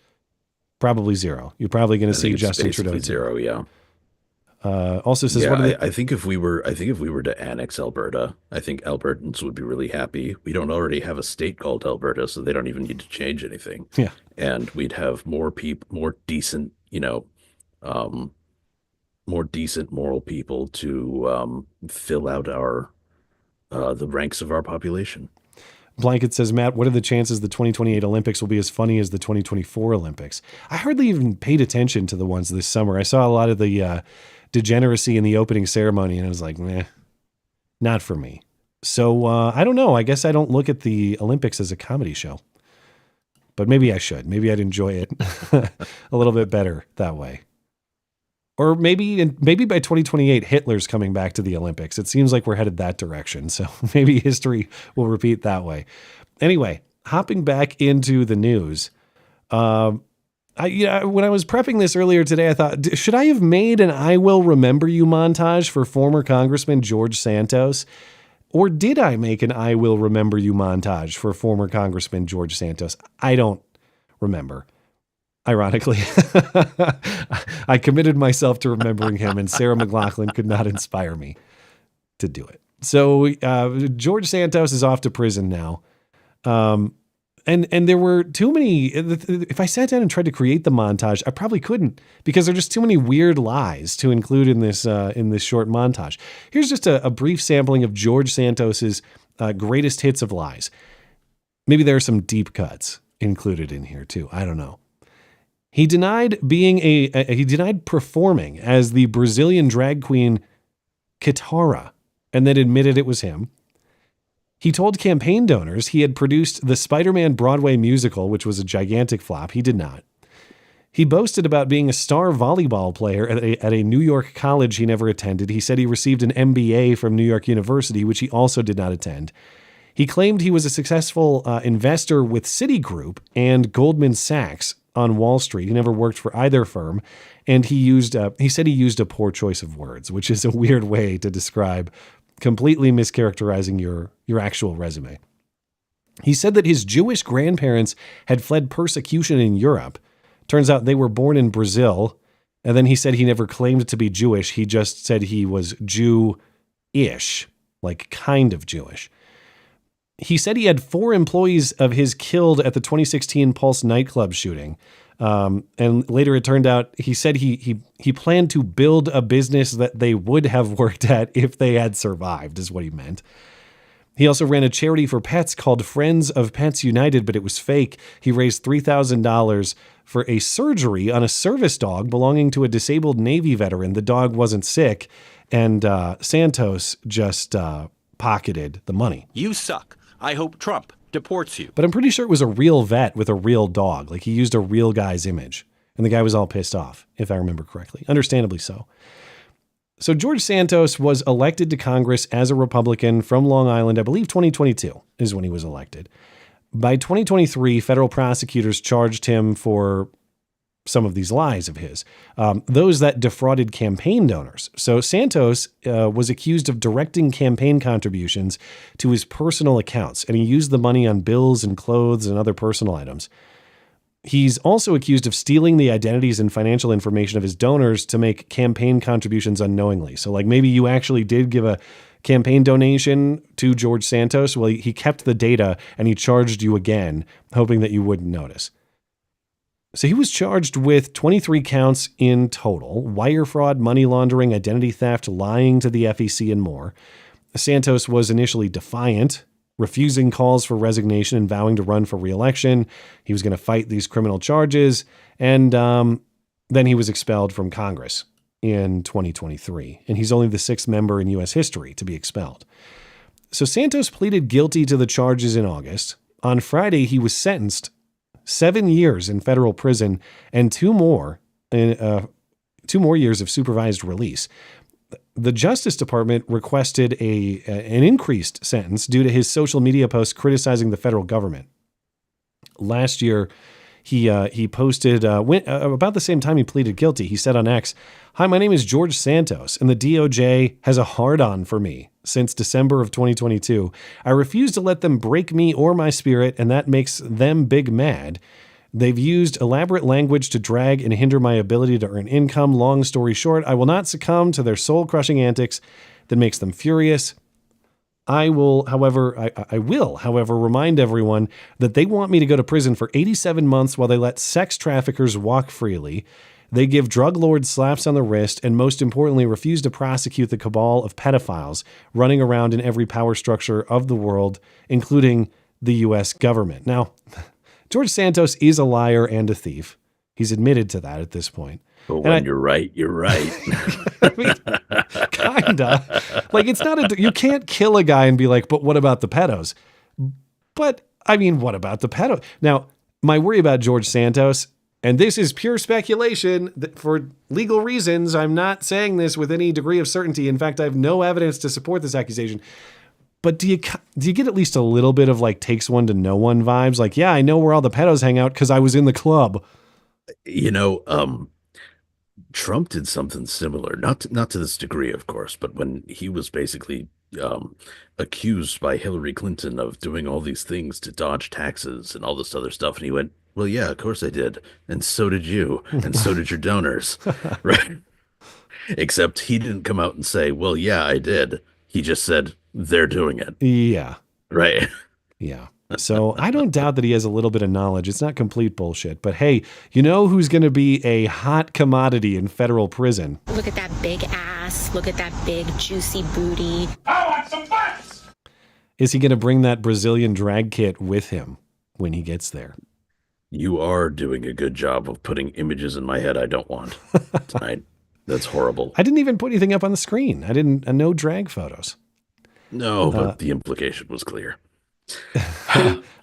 probably zero. You're probably going to see Justin Trudeau. Zero, yeah. Also says, I think if we were to annex Alberta, I think Albertans would be really happy. We don't already have a state called Alberta, so they don't even need to change anything. Yeah, and we'd have more decent, more decent moral people to fill out the ranks of our population. Blanket says, Matt, what are the chances the 2028 Olympics will be as funny as the 2024 Olympics? I hardly even paid attention to the ones this summer. I saw a lot of the degeneracy in the opening ceremony, and I was like, meh, not for me. So I don't know. I guess I don't look at the Olympics as a comedy show. But maybe I should. Maybe I'd enjoy it a little bit better that way. Or maybe by 2028, Hitler's coming back to the Olympics. It seems like we're headed that direction. So maybe history will repeat that way. Anyway, hopping back into the news. When I was prepping this earlier today, I thought, should I have made an I Will Remember You montage for former Congressman George Santos? Or did I make an I Will Remember You montage for former Congressman George Santos? I don't remember. Ironically, I committed myself to remembering him, and Sarah McLachlan could not inspire me to do it. So George Santos is off to prison now. And there were too many. If I sat down and tried to create the montage, I probably couldn't, because there are just too many weird lies to include in this short montage. Here's just a brief sampling of George Santos's greatest hits of lies. Maybe there are some deep cuts included in here too. I don't know. He denied performing as the Brazilian drag queen Kitara, and then admitted it was him. He told campaign donors he had produced the Spider-Man Broadway musical, which was a gigantic flop. He did not. He boasted about being a star volleyball player at a New York college he never attended. He said he received an MBA from New York University, which he also did not attend. He claimed he was a successful investor with Citigroup and Goldman Sachs on Wall Street. He never worked for either firm, and he said he used a poor choice of words, which is a weird way to describe completely mischaracterizing your actual resume. He said that his Jewish grandparents had fled persecution in Europe. Turns out they were born in Brazil, and then he said he never claimed to be Jewish. He just said he was Jew-ish, like kind of Jewish. He said he had 4 employees of his killed at the 2016 Pulse nightclub shooting. And later it turned out he said he planned to build a business that they would have worked at if they had survived, is what he meant. He also ran a charity for pets called Friends of Pets United, but it was fake. He raised $3,000 for a surgery on a service dog belonging to a disabled Navy veteran. The dog wasn't sick, and Santos just pocketed the money. You suck. I hope Trump deports you. But I'm pretty sure it was a real vet with a real dog. Like, he used a real guy's image. And the guy was all pissed off, if I remember correctly. Understandably so. So George Santos was elected to Congress as a Republican from Long Island. I believe 2022 is when he was elected. By 2023, federal prosecutors charged him for some of these lies of his, those that defrauded campaign donors. So Santos was accused of directing campaign contributions to his personal accounts, and he used the money on bills and clothes and other personal items. He's also accused of stealing the identities and financial information of his donors to make campaign contributions unknowingly. So, like, maybe you actually did give a campaign donation to George Santos. Well, he kept the data and he charged you again, hoping that you wouldn't notice. So he was charged with 23 counts in total: wire fraud, money laundering, identity theft, lying to the FEC, and more. Santos was initially defiant, refusing calls for resignation and vowing to run for re-election. He was going to fight these criminal charges, and then he was expelled from Congress in 2023. And he's only the 6th member in U.S. history to be expelled. So Santos pleaded guilty to the charges in August. On Friday, he was sentenced 7 years in federal prison and 2 more years of supervised release. the Justice Department requested an increased sentence due to his social media posts criticizing the federal government. Last year, he posted about the same time he pleaded guilty. He said on X, "Hi, my name is George Santos, and the DOJ has a hard-on for me since December of 2022. I refuse to let them break me or my spirit, and that makes them big mad. They've used elaborate language to drag and hinder my ability to earn income. Long story short, I will not succumb to their soul-crushing antics that makes them furious. I will, however, remind everyone that they want me to go to prison for 87 months while they let sex traffickers walk freely. They give drug lords slaps on the wrist and, most importantly, refuse to prosecute the cabal of pedophiles running around in every power structure of the world, including the U.S. government." Now, George Santos is a liar and a thief. He's admitted to that at this point. But when you're right, you're right. I mean, kinda. Like, it's not you can't kill a guy and be like, but what about the pedos? But, I mean, what about the pedo? Now, my worry about George Santos, and this is pure speculation for legal reasons, I'm not saying this with any degree of certainty. In fact, I have no evidence to support this accusation. But do you get at least a little bit of like takes one to know one vibes? Like, yeah, I know where all the pedos hang out because I was in the club. You know, Trump did something similar, not to this degree, of course, but when he was basically accused by Hillary Clinton of doing all these things to dodge taxes and all this other stuff, and he went, "Well, yeah, of course I did, and so did you, and so did your donors," right? Except he didn't come out and say, "Well, yeah, I did." He just said, "They're doing it." Yeah. Right. Yeah. So I don't doubt that he has a little bit of knowledge. It's not complete bullshit. But hey, you know who's going to be a hot commodity in federal prison? Look at that big ass. Look at that big juicy booty. I want some butts! Is he going to bring that Brazilian drag kit with him when he gets there? You are doing a good job of putting images in my head I don't want tonight. That's horrible. I didn't even put anything up on the screen. No drag photos. No, but the implication was clear.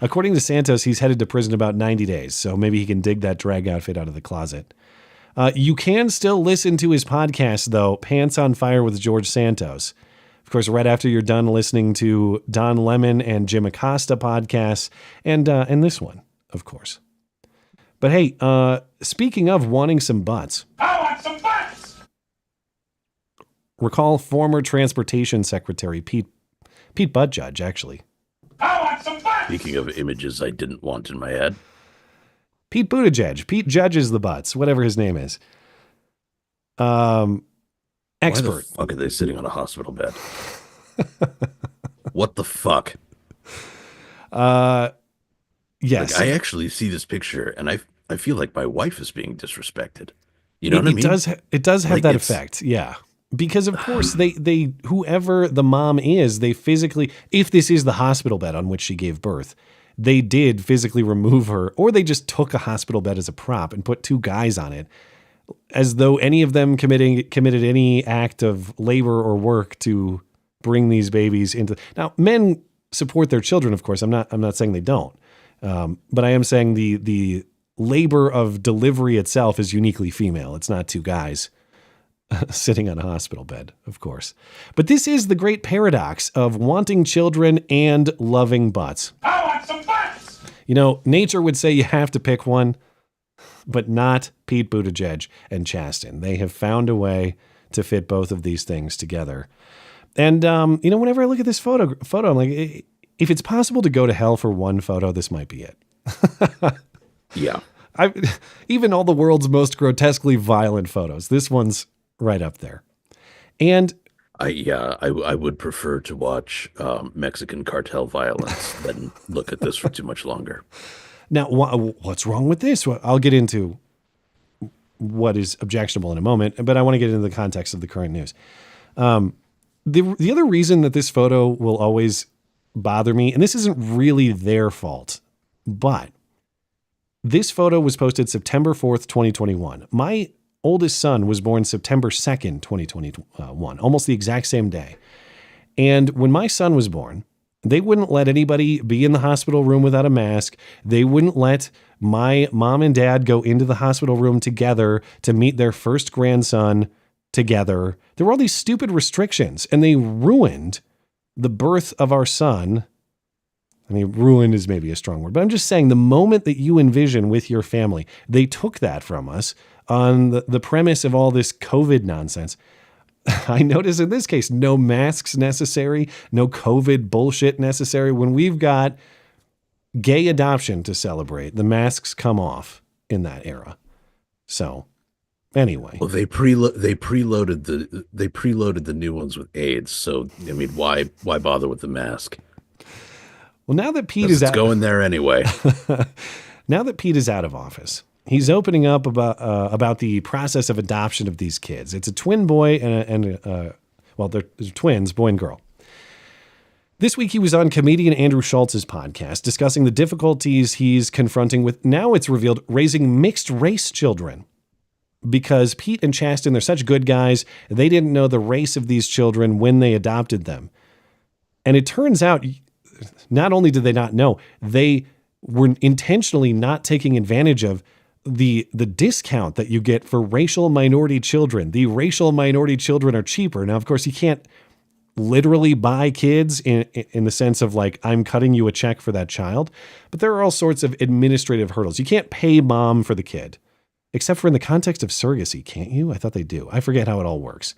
According to Santos, he's headed to prison about 90 days, so maybe he can dig that drag outfit out of the closet. You can still listen to his podcast, though, Pants on Fire with George Santos. Of course, right after you're done listening to Don Lemon and Jim Acosta podcasts, and this one, of course. But hey, speaking of wanting some butts. I want some butts! Recall former Transportation Secretary Pete Buttigieg, actually. I want some butts! Speaking of images I didn't want in my head. Pete Buttigieg. Pete judges the butts, whatever his name is. Expert. Why the fuck are they sitting on a hospital bed? What the fuck? Yes. Like, I actually see this picture and I feel like my wife is being disrespected. You know what I mean? It does have like that effect. Yeah. Because of course they whoever the mom is, they physically, if this is the hospital bed on which she gave birth, they did physically remove her, or they just took a hospital bed as a prop and put two guys on it, as though any of them committed any act of labor or work to bring these babies into. Now, men support their children, of course. I'm not saying they don't, but I am saying the labor of delivery itself is uniquely female. It's not two guys sitting on a hospital bed, of course. But this is the great paradox of wanting children and loving butts. I want some butts! You know, nature would say you have to pick one, but not Pete Buttigieg and Chasten. They have found a way to fit both of these things together. And, you know, whenever I look at this photo, I'm like, if it's possible to go to hell for one photo, this might be it. Yeah. Even all the world's most grotesquely violent photos, this one's right up there. And I would prefer to watch Mexican cartel violence than look at this for too much longer. Now, what's wrong with this? Well, I'll get into what is objectionable in a moment, but I want to get into the context of the current news. The other reason that this photo will always bother me, and this isn't really their fault, but this photo was posted September 4th, 2021. My oldest son was born September 2nd, 2021, almost the exact same day. And when my son was born, they wouldn't let anybody be in the hospital room without a mask. They wouldn't let my mom and dad go into the hospital room together to meet their first grandson together. There were all these stupid restrictions, and they ruined the birth of our son. I mean, ruined is maybe a strong word, but I'm just saying the moment that you envision with your family, they took that from us on the premise of all this COVID nonsense. I notice in this case, no masks necessary, no COVID bullshit necessary. When we've got gay adoption to celebrate, the masks come off in that era. So anyway, well, they preloaded the new ones with AIDS. So I mean, why bother with the mask? Well, now that Pete is going there anyway. Now that Pete is out of office, he's opening up about the process of adoption of these kids. It's a twin boy and they're twins, boy and girl. This week he was on comedian Andrew Schultz's podcast discussing the difficulties he's confronting with, now it's revealed, raising mixed race children. Because Pete and Chasten, they're such good guys, they didn't know the race of these children when they adopted them. And it turns out, not only did they not know, they were intentionally not taking advantage of the discount that you get for racial minority children. The racial minority children are cheaper. Now, of course, you can't literally buy kids in the sense of like, I'm cutting you a check for that child, but there are all sorts of administrative hurdles. You can't pay mom for the kid, except for in the context of surrogacy, can't you? I thought they do. I forget how it all works.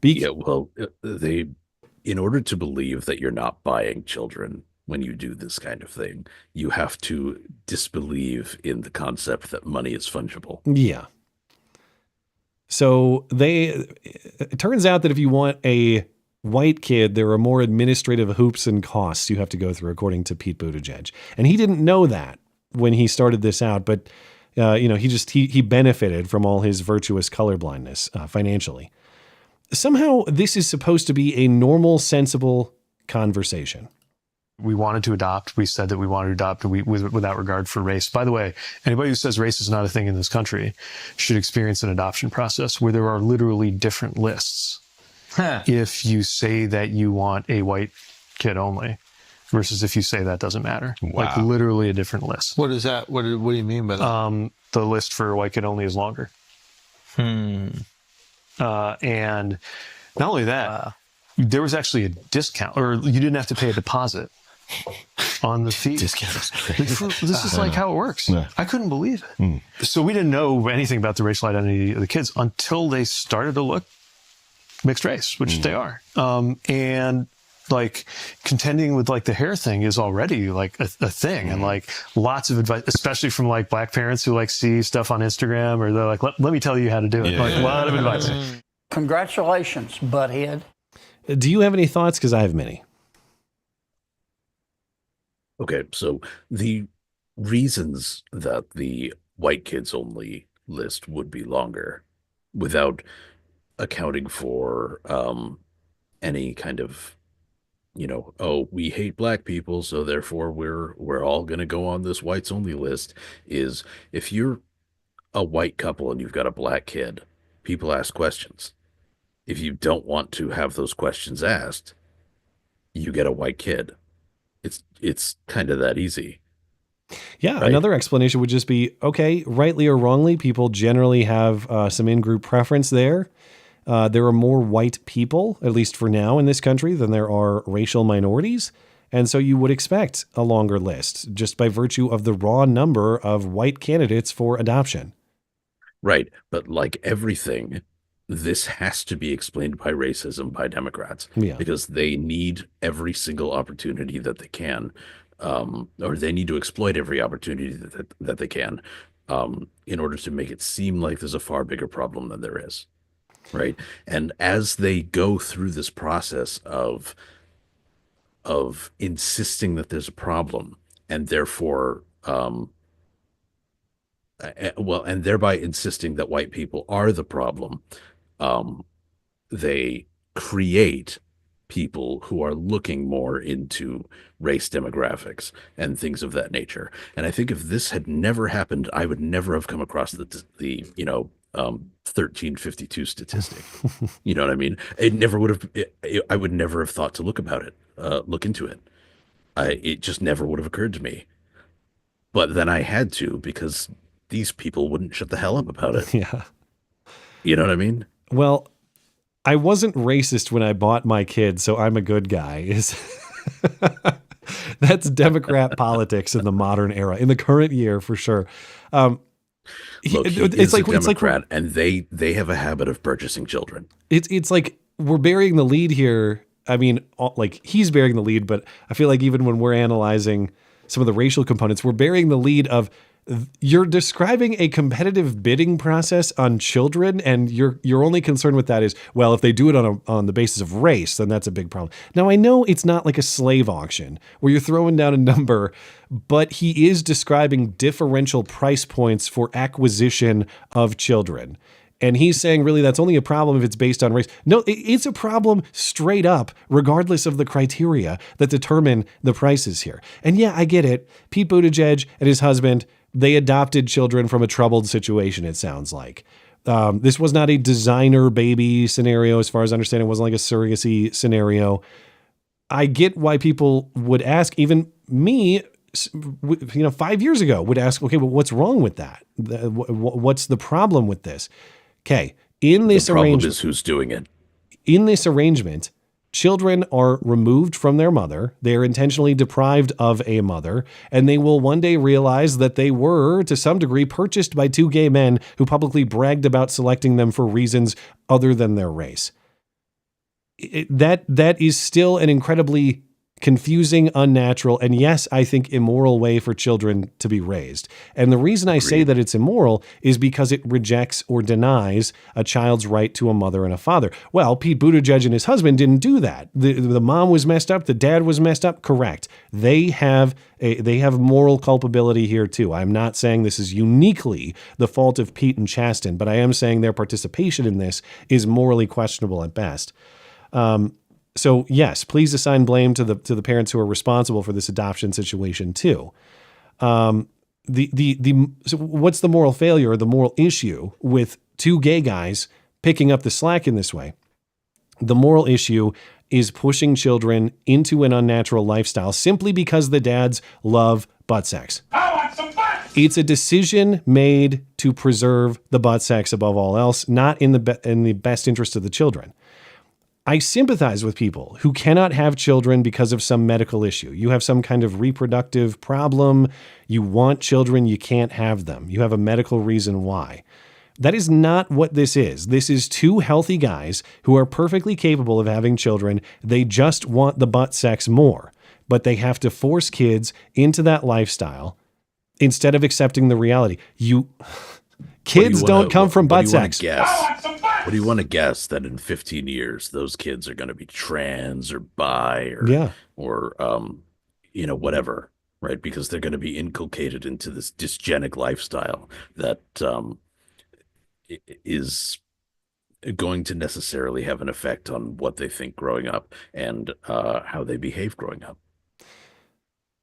Yeah, well, in order to believe that you're not buying children when you do this kind of thing, you have to disbelieve in the concept that money is fungible. Yeah. So it turns out that if you want a white kid, there are more administrative hoops and costs you have to go through, according to Pete Buttigieg. And he didn't know that when he started this out, but he benefited from all his virtuous colorblindness financially. Somehow this is supposed to be a normal, sensible conversation. We wanted to adopt. We said that we wanted to adopt without regard for race. By the way, anybody who says race is not a thing in this country should experience an adoption process where there are literally different lists. If you say that you want a white kid only versus if you say that doesn't matter. Wow. Like literally a different list. What is that? What do you mean by that? The list for white kid only is longer. And not only that, there was actually a discount, or you didn't have to pay a deposit on the fee. This is like how it works. Yeah. I couldn't believe it. So we didn't know anything about the racial identity of the kids until they started to look mixed race, which they are. And like contending with like the hair thing is already like a thing. And like lots of advice, especially from like black parents who like see stuff on Instagram, or they're like, let me tell you how to do it. Like a lot of advice. Congratulations, butthead. Do you have any thoughts? Because I have many. Okay, so the reasons that the white kids only list would be longer without accounting for any kind of, we hate black people, so therefore we're all going to go on this whites only list, is if you're a white couple and you've got a black kid, people ask questions. If you don't want to have those questions asked, you get a white kid. It's kind of that easy. Yeah. Right? Another explanation would just be, okay, rightly or wrongly, people generally have some in-group preference there. There are more white people, at least for now in this country, than there are racial minorities. And so you would expect a longer list just by virtue of the raw number of white candidates for adoption. Right. But like everything, this has to be explained by racism by Democrats, because they need every single opportunity that they can, or they need to exploit every opportunity that they can, in order to make it seem like there's a far bigger problem than there is. Right. And as they go through this process of insisting that there's a problem, and therefore, and thereby insisting that white people are the problem, they create people who are looking more into race demographics and things of that nature. And I think if this had never happened, I would never have come across the 1352 statistic. You know what I mean? It never would have. I would never have thought to look into it. It just never would have occurred to me. But then I had to, because these people wouldn't shut the hell up about it. Yeah. You know what I mean? Well, I wasn't racist when I bought my kid, so I'm a good guy. That's Democrat politics in the modern era, in the current year for sure. Look, it's like a Democrat, and they have a habit of purchasing children. It's like we're burying the lead here. I mean, like he's burying the lead, but I feel like even when we're analyzing some of the racial components, we're burying the lead of you're describing a competitive bidding process on children, and your only concern with that is, well, if they do it on the basis of race, then that's a big problem. Now, I know it's not like a slave auction where you're throwing down a number, but he is describing differential price points for acquisition of children. And he's saying, really, that's only a problem if it's based on race. No, it's a problem straight up, regardless of the criteria that determine the prices here. And yeah, I get it. Pete Buttigieg and his husband, they adopted children from a troubled situation, it sounds like. This was not a designer baby scenario, as far as I understand. It wasn't like a surrogacy scenario. I get why people would ask, even me, 5 years ago, would ask, okay, well, what's wrong with that? What's the problem with this? Okay, in this arrangement, the problem is who's doing it. In this arrangement, children are removed from their mother. They are intentionally deprived of a mother, and they will one day realize that they were, to some degree, purchased by two gay men who publicly bragged about selecting them for reasons other than their race. That is still an incredibly confusing, unnatural, and yes, I think immoral way for children to be raised. And the reason I say that it's immoral is because it rejects or denies a child's right to a mother and a father. Well, Pete Buttigieg and his husband didn't do that. The mom was messed up. The dad was messed up. Correct. They have moral culpability here too. I'm not saying this is uniquely the fault of Pete and Chasten, but I am saying their participation in this is morally questionable at best. So yes, please assign blame to the parents who are responsible for this adoption situation too. So what's the moral failure or the moral issue with two gay guys picking up the slack in this way? The moral issue is pushing children into an unnatural lifestyle simply because the dads love butt sex. I want some butt! It's a decision made to preserve the butt sex above all else, not in the best interest of the children. I sympathize with people who cannot have children because of some medical issue. You have some kind of reproductive problem. You want children, you can't have them. You have a medical reason why. That is not what this is. This is two healthy guys who are perfectly capable of having children. They just want the butt sex more, but they have to force kids into that lifestyle instead of accepting the reality. Kids don't come from butt sex. What do you want to guess that in 15 years those kids are going to be trans or bi or whatever, right? Because they're going to be inculcated into this dysgenic lifestyle that is going to necessarily have an effect on what they think growing up and how they behave growing up.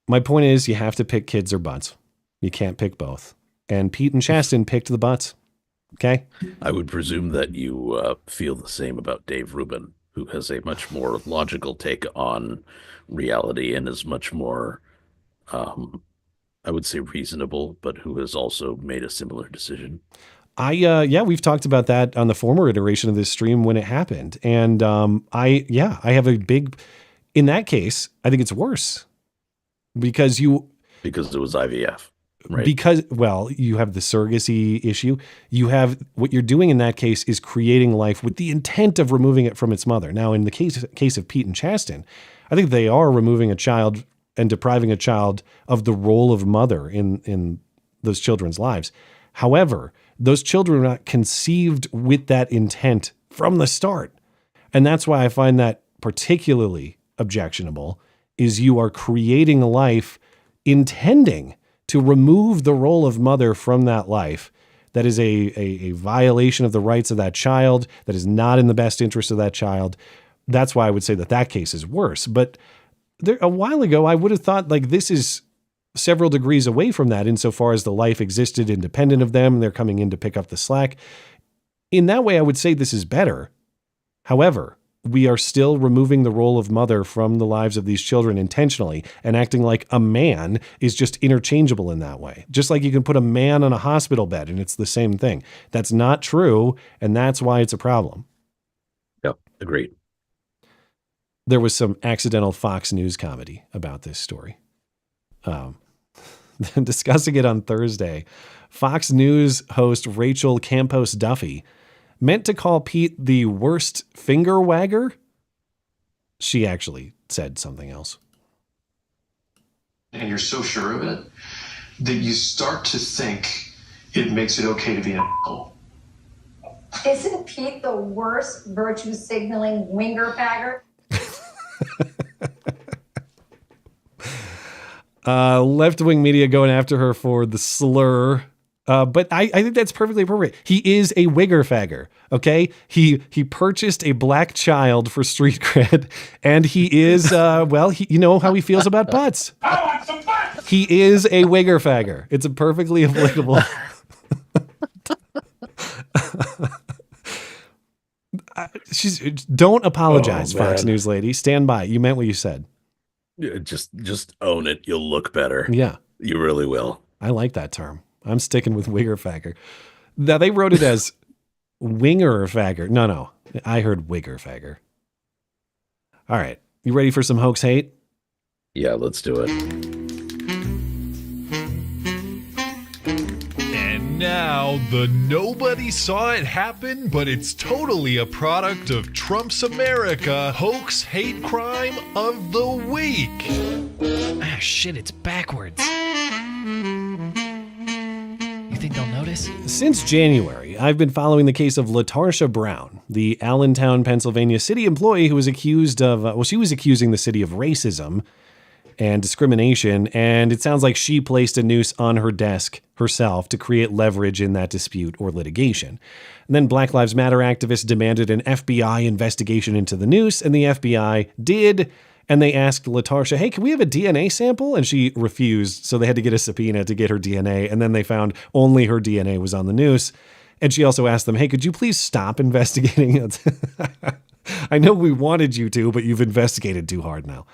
My point is, you have to pick kids or butts. You can't pick both. And Pete and Chasten picked the butts. Okay. I would presume that you feel the same about Dave Rubin, who has a much more logical take on reality and is much more, I would say, reasonable, but who has also made a similar decision. We've talked about that on the former iteration of this stream when it happened. And I have a big, in that case, I think it's worse because it was IVF. Right. Because, well, you have the surrogacy issue. You have what you're doing in that case is creating life with the intent of removing it from its mother. Now, in the case of Pete and Chasten, I think they are removing a child and depriving a child of the role of mother in those children's lives. However, those children are not conceived with that intent from the start. And that's why I find that particularly objectionable, is you are creating a life intending to remove the role of mother from that life. That is a violation of the rights of that child. That is not in the best interest of that child. That's why I would say that case is worse. But a while ago, I would have thought like this is several degrees away from that insofar as the life existed independent of them. They're coming in to pick up the slack. In that way, I would say this is better. However, we are still removing the role of mother from the lives of these children intentionally and acting like a man is just interchangeable in that way. Just like you can put a man on a hospital bed and it's the same thing. That's not true. And that's why it's a problem. Yep. Agreed. There was some accidental Fox News comedy about this story. Discussing it on Thursday, Fox News host Rachel Campos Duffy meant to call Pete the worst finger wagger. She actually said something else. And you're so sure of it that you start to think it makes it okay to be an asshole. Isn't Pete the worst virtue signaling winger bagger? Left-wing media going after her for the slur. But I think that's perfectly appropriate. He is a wigger fagger, okay? He purchased a black child for street cred, and he is, you know how he feels about butts. I want some butts! He is a wigger fagger. It's a perfectly applicable. Don't apologize, Fox News lady. Stand by. You meant what you said. Just own it. You'll look better. Yeah. You really will. I like that term. I'm sticking with wigger fagger. Now they wrote it as winger fagger. No. I heard wigger fagger. All right. You ready for some hoax hate? Yeah, let's do it. And now the nobody saw it happen, but it's totally a product of Trump's America hoax hate crime of the week. Ah, shit, it's backwards. You think they'll notice? Since January, I've been following the case of LaTarsha Brown, the Allentown, Pennsylvania city employee who was accused of, she was accusing the city of racism and discrimination, and it sounds like she placed a noose on her desk herself to create leverage in that dispute or litigation. And then Black Lives Matter activists demanded an FBI investigation into the noose, and the FBI did, and they asked LaTarsha, hey, can we have a DNA sample? And she refused, so they had to get a subpoena to get her DNA, and then they found only her DNA was on the noose. And she also asked them, hey, could you please stop investigating? I know we wanted you to, but you've investigated too hard now.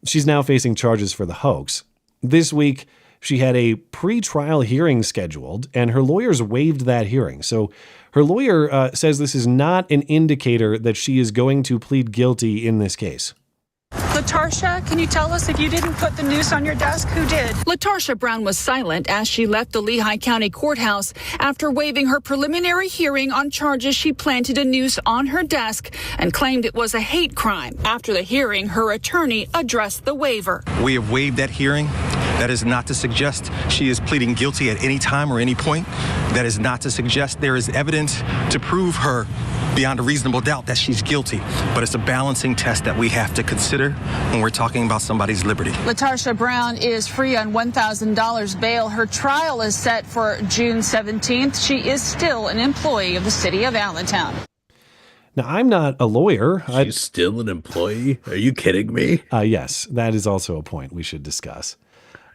She's now facing charges for the hoax. This week, she had a pre-trial hearing scheduled, and her lawyers waived that hearing. So her lawyer says this is not an indicator that she is going to plead guilty in this case. LaTarsha, can you tell us if you didn't put the noose on your desk? Who did? LaTarsha Brown was silent as she left the Lehigh County Courthouse after waiving her preliminary hearing on charges she planted a noose on her desk and claimed it was a hate crime. After the hearing, her attorney addressed the waiver. We have waived that hearing. That is not to suggest she is pleading guilty at any time or any point. That is not to suggest there is evidence to prove her beyond a reasonable doubt that she's guilty. But it's a balancing test that we have to consider when we're talking about somebody's liberty. LaTarsha Brown is free on $1,000 bail. Her trial is set for June 17th. She is still an employee of the city of Allentown. Now, I'm not a lawyer. She's still an employee? Are you kidding me? Yes, that is also a point we should discuss.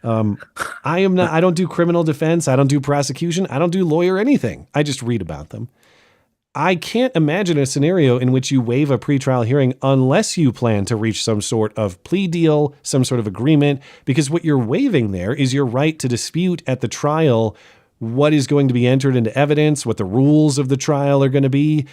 I am not. I don't do criminal defense. I don't do prosecution. I don't do lawyer anything. I just read about them. I can't imagine a scenario in which you waive a pretrial hearing unless you plan to reach some sort of plea deal, some sort of agreement, because what you're waiving there is your right to dispute at the trial what is going to be entered into evidence, what the rules of the trial are going to be.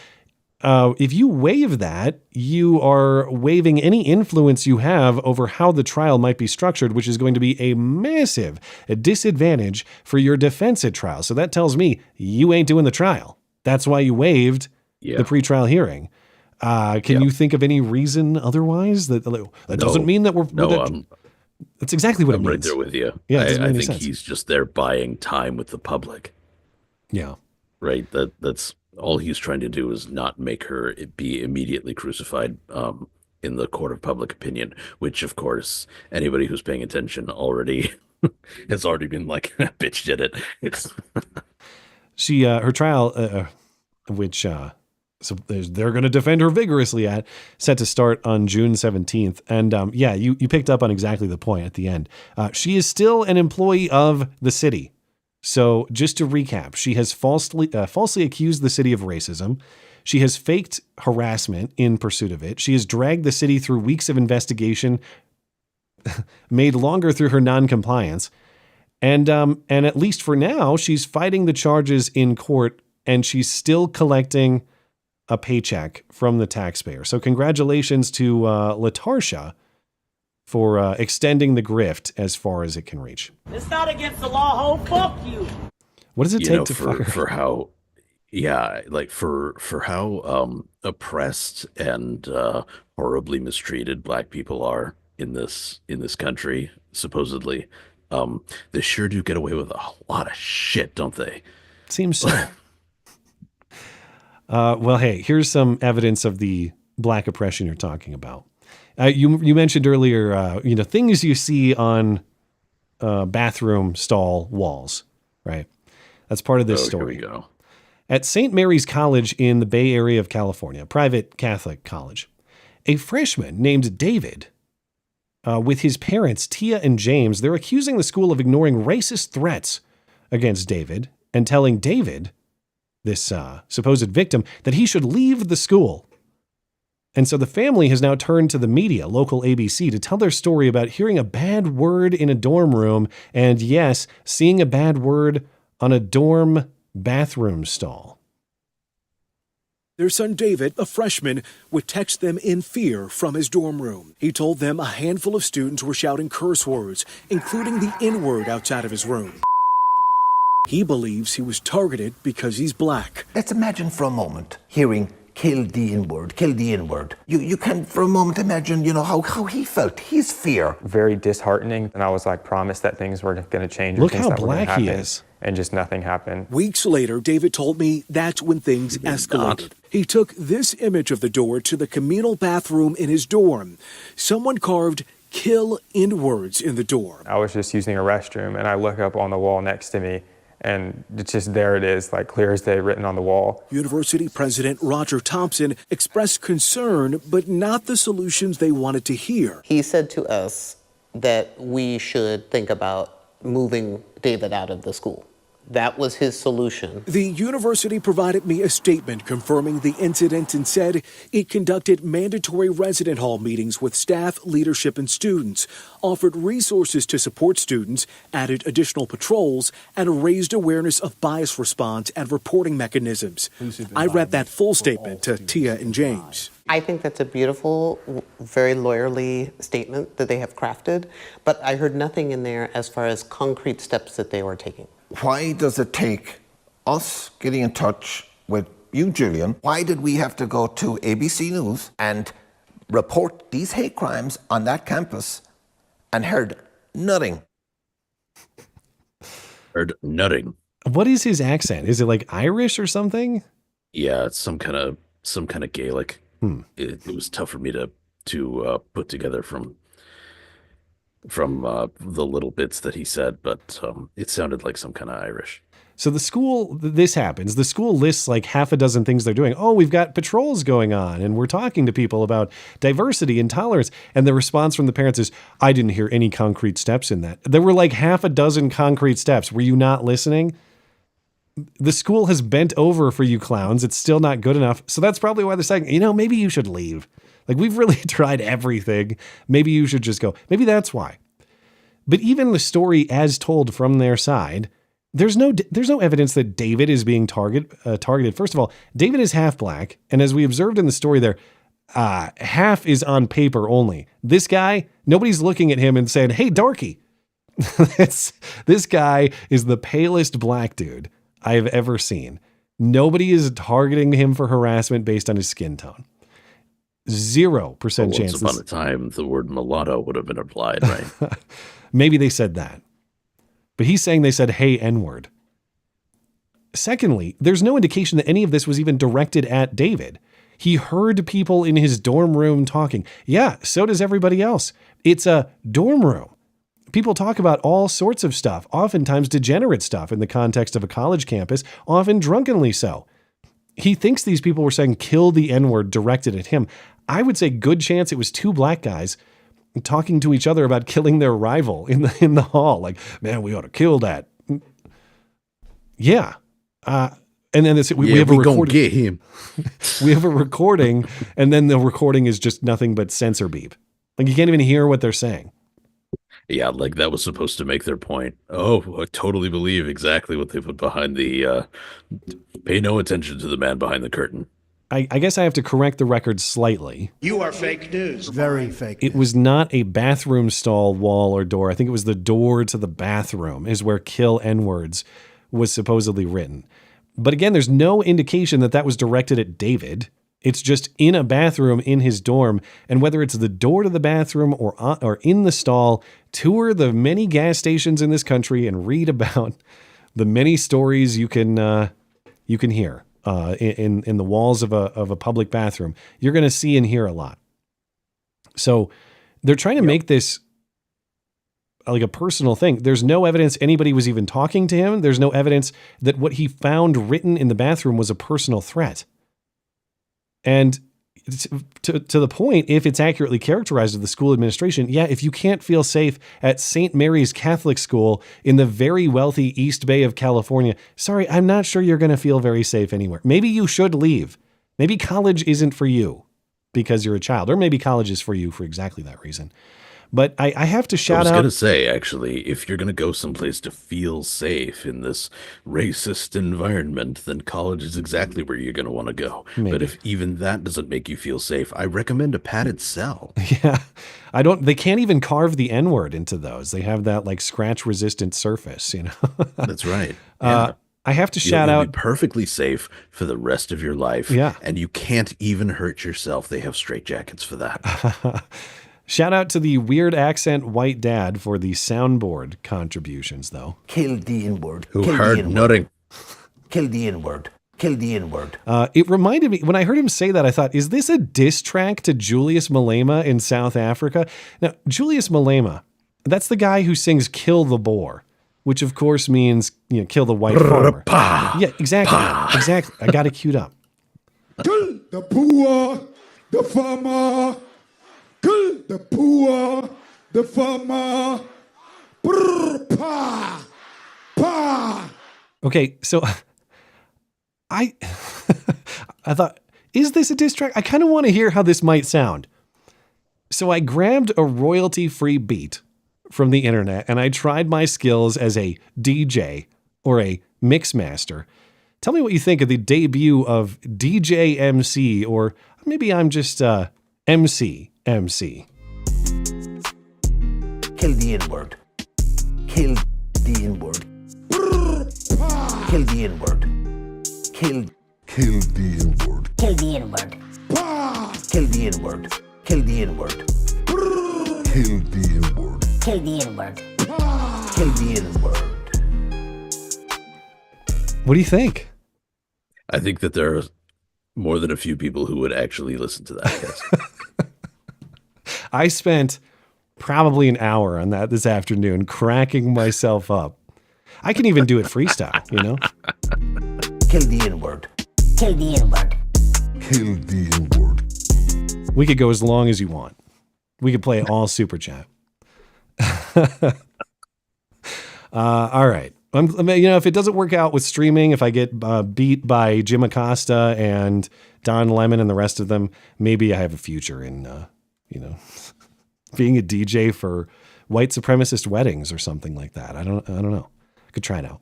If you waive that, you are waiving any influence you have over how the trial might be structured, which is going to be a massive disadvantage for your defense at trial. So that tells me you ain't doing the trial. That's why you waived the pretrial hearing. Can you think of any reason otherwise? That doesn't mean that we're... That's exactly what it means. I'm right there with you. Yeah, I think he's just there buying time with the public. Yeah. Right? That's all he's trying to do is not make her be immediately crucified in the court of public opinion, which, of course, anybody who's paying attention already has already been like, bitch did it. It's... She, her trial, which so they're going to defend her vigorously at, set to start on June 17th. And you picked up on exactly the point at the end. She is still an employee of the city. So just to recap, she has falsely accused the city of racism. She has faked harassment in pursuit of it. She has dragged the city through weeks of investigation, made longer through her noncompliance. And at least for now, she's fighting the charges in court, and she's still collecting a paycheck from the taxpayer. So congratulations to Latarsha for extending the grift as far as it can reach. It's not against the law, ho. Fuck you. What does it take to fire? For how, yeah, like for how oppressed and horribly mistreated Black people are in this country, supposedly, they sure do get away with a lot of shit, don't they? Seems so. Well, hey, here's some evidence of the Black oppression you're talking about. You mentioned earlier, things you see on bathroom stall walls, right? That's part of this story. Here we go. At St. Mary's College in the Bay Area of California, private Catholic college, a freshman named David, with his parents, Tia and James, they're accusing the school of ignoring racist threats against David and telling David, this supposed victim, that he should leave the school. And so the family has now turned to the media, local ABC, to tell their story about hearing a bad word in a dorm room and, yes, seeing a bad word on a dorm bathroom stall. Their son David, a freshman, would text them in fear from his dorm room. He told them a handful of students were shouting curse words, including the N-word outside of his room. He believes he was targeted because he's Black. Let's imagine for a moment hearing kill the N-word, kill the N-word. You can for a moment imagine, how he felt, his fear. Very disheartening. And I was like promised that things were going to change. Look how Black he is. And just nothing happened. Weeks later, David told me that's when things escalated. He took this image of the door to the communal bathroom in his dorm. Someone carved kill N-words in the door. I was just using a restroom and I look up on the wall next to me and it's just there it is, like clear as day written on the wall. University President Roger Thompson expressed concern, but not the solutions they wanted to hear. He said to us that we should think about moving David out of the school. That was his solution. The university provided me a statement confirming the incident and said it conducted mandatory resident hall meetings with staff, leadership, and students, offered resources to support students, added additional patrols, and raised awareness of bias response and reporting mechanisms. I read that full statement to Tia and James. I think that's a beautiful, very lawyerly statement that they have crafted, but I heard nothing in there as far as concrete steps that they were taking. Why does it take us getting in touch with you, Julian? Why did we have to go to ABC News and report these hate crimes on that campus and heard nothing? Heard nothing. What is his accent? Is it like Irish or something? Yeah, it's some kind of Gaelic. It was tough for me to put together from the little bits that he said, but it sounded like some kind of Irish. So the school, this happens. The school lists like half a dozen things they're doing. Oh, we've got patrols going on and we're talking to people about diversity and tolerance. And the response from the parents is, I didn't hear any concrete steps in that. There were like half a dozen concrete steps. Were you not listening? The school has bent over for you clowns. It's still not good enough. So that's probably why they're saying, maybe you should leave. Like, we've really tried everything. Maybe you should just go. Maybe that's why. But even the story as told from their side, there's no evidence that David is being targeted. First of all, David is half Black. And as we observed in the story there, half is on paper only. This guy, nobody's looking at him and saying, hey, darky. This guy is the palest Black dude I have ever seen. Nobody is targeting him for harassment based on his skin tone. 0% chance. Once upon a time, the word mulatto would have been applied, right? Maybe they said that. But he's saying they said, hey, N-word. Secondly, there's no indication that any of this was even directed at David. He heard people in his dorm room talking. Yeah, so does everybody else. It's a dorm room. People talk about all sorts of stuff, oftentimes degenerate stuff in the context of a college campus, often drunkenly so. He thinks these people were saying kill the N-word directed at him. I would say good chance it was two Black guys talking to each other about killing their rival in the hall. Like, man, we ought to kill that. Yeah. And then we have a recording. Gonna get him. We have a recording, and then the recording is just nothing but censor beep. Like, you can't even hear what they're saying. Yeah, like that was supposed to make their point. Oh, I totally believe exactly what they put behind the pay no attention to the man behind the curtain. I guess I have to correct the record slightly. You are fake news. Very fake. It was not a bathroom stall wall or door. I think it was the door to the bathroom is where "kill N-words" was supposedly written. But again, there's no indication that that was directed at David. It's just in a bathroom in his dorm. And whether it's the door to the bathroom or in the stall, tour the many gas stations in this country and read about the many stories you can hear in the walls of a public bathroom. You're going to see and hear a lot. So they're trying to make this like a personal thing. There's no evidence anybody was even talking to him. There's no evidence that what he found written in the bathroom was a personal threat. And to the point, if it's accurately characterized of the school administration, yeah, if you can't feel safe at St. Mary's Catholic School in the very wealthy East Bay of California, sorry, I'm not sure you're going to feel very safe anywhere. Maybe you should leave. Maybe college isn't for you because you're a child, or maybe college is for you for exactly that reason. But I have to shout out. I was going to say, actually, if you're going to go someplace to feel safe in this racist environment, then college is exactly where you're going to want to go. Maybe. But if even that doesn't make you feel safe, I recommend a padded cell. Yeah. They can't even carve the N-word into those. They have that like scratch resistant surface, you know? That's right. Yeah. I have to shout You'll out. be perfectly safe for the rest of your life. Yeah. And you can't even hurt yourself. They have straitjackets for that. Shout out to the weird accent white dad for the soundboard contributions, though. Kill the N-word. Who Kill heard the N-word. nutting. Kill the N-word. Kill the N-word. It reminded me, when I heard him say that, I thought, is this a diss track to Julius Malema in South Africa? Now, Julius Malema, that's the guy who sings Kill the Boer, which of course means, kill the white farmer. Yeah, exactly. Exactly. I got it queued up. Kill the poor, the farmer. Kill the poor, the farmer. Brr, pa, pa. Okay, so I thought, is this a diss track? I kind of want to hear how this might sound. So I grabbed a royalty-free beat from the internet and I tried my skills as a DJ or a mix master. Tell me what you think of the debut of DJ MC, or maybe I'm just MC. Kill the N-word. Kill the N-word. Kill the N-word. Kill the N-word. Kill the N-word. Kill the N-word. Kill the N-word. Kill the N-word. Kill the N-word. Kill the N-word. What do you think? I think that there are more than a few people who would actually listen to that. Yes. I spent probably an hour on that this afternoon, cracking myself up. I can even do it freestyle, Kill the N-word. Kill the N-word. Kill the N-word. We could go as long as you want. We could play all super chat. All right. If it doesn't work out with streaming, if I get beat by Jim Acosta and Don Lemon and the rest of them, maybe I have a future in, being a DJ for white supremacist weddings or something like that. I don't know. I could try it out.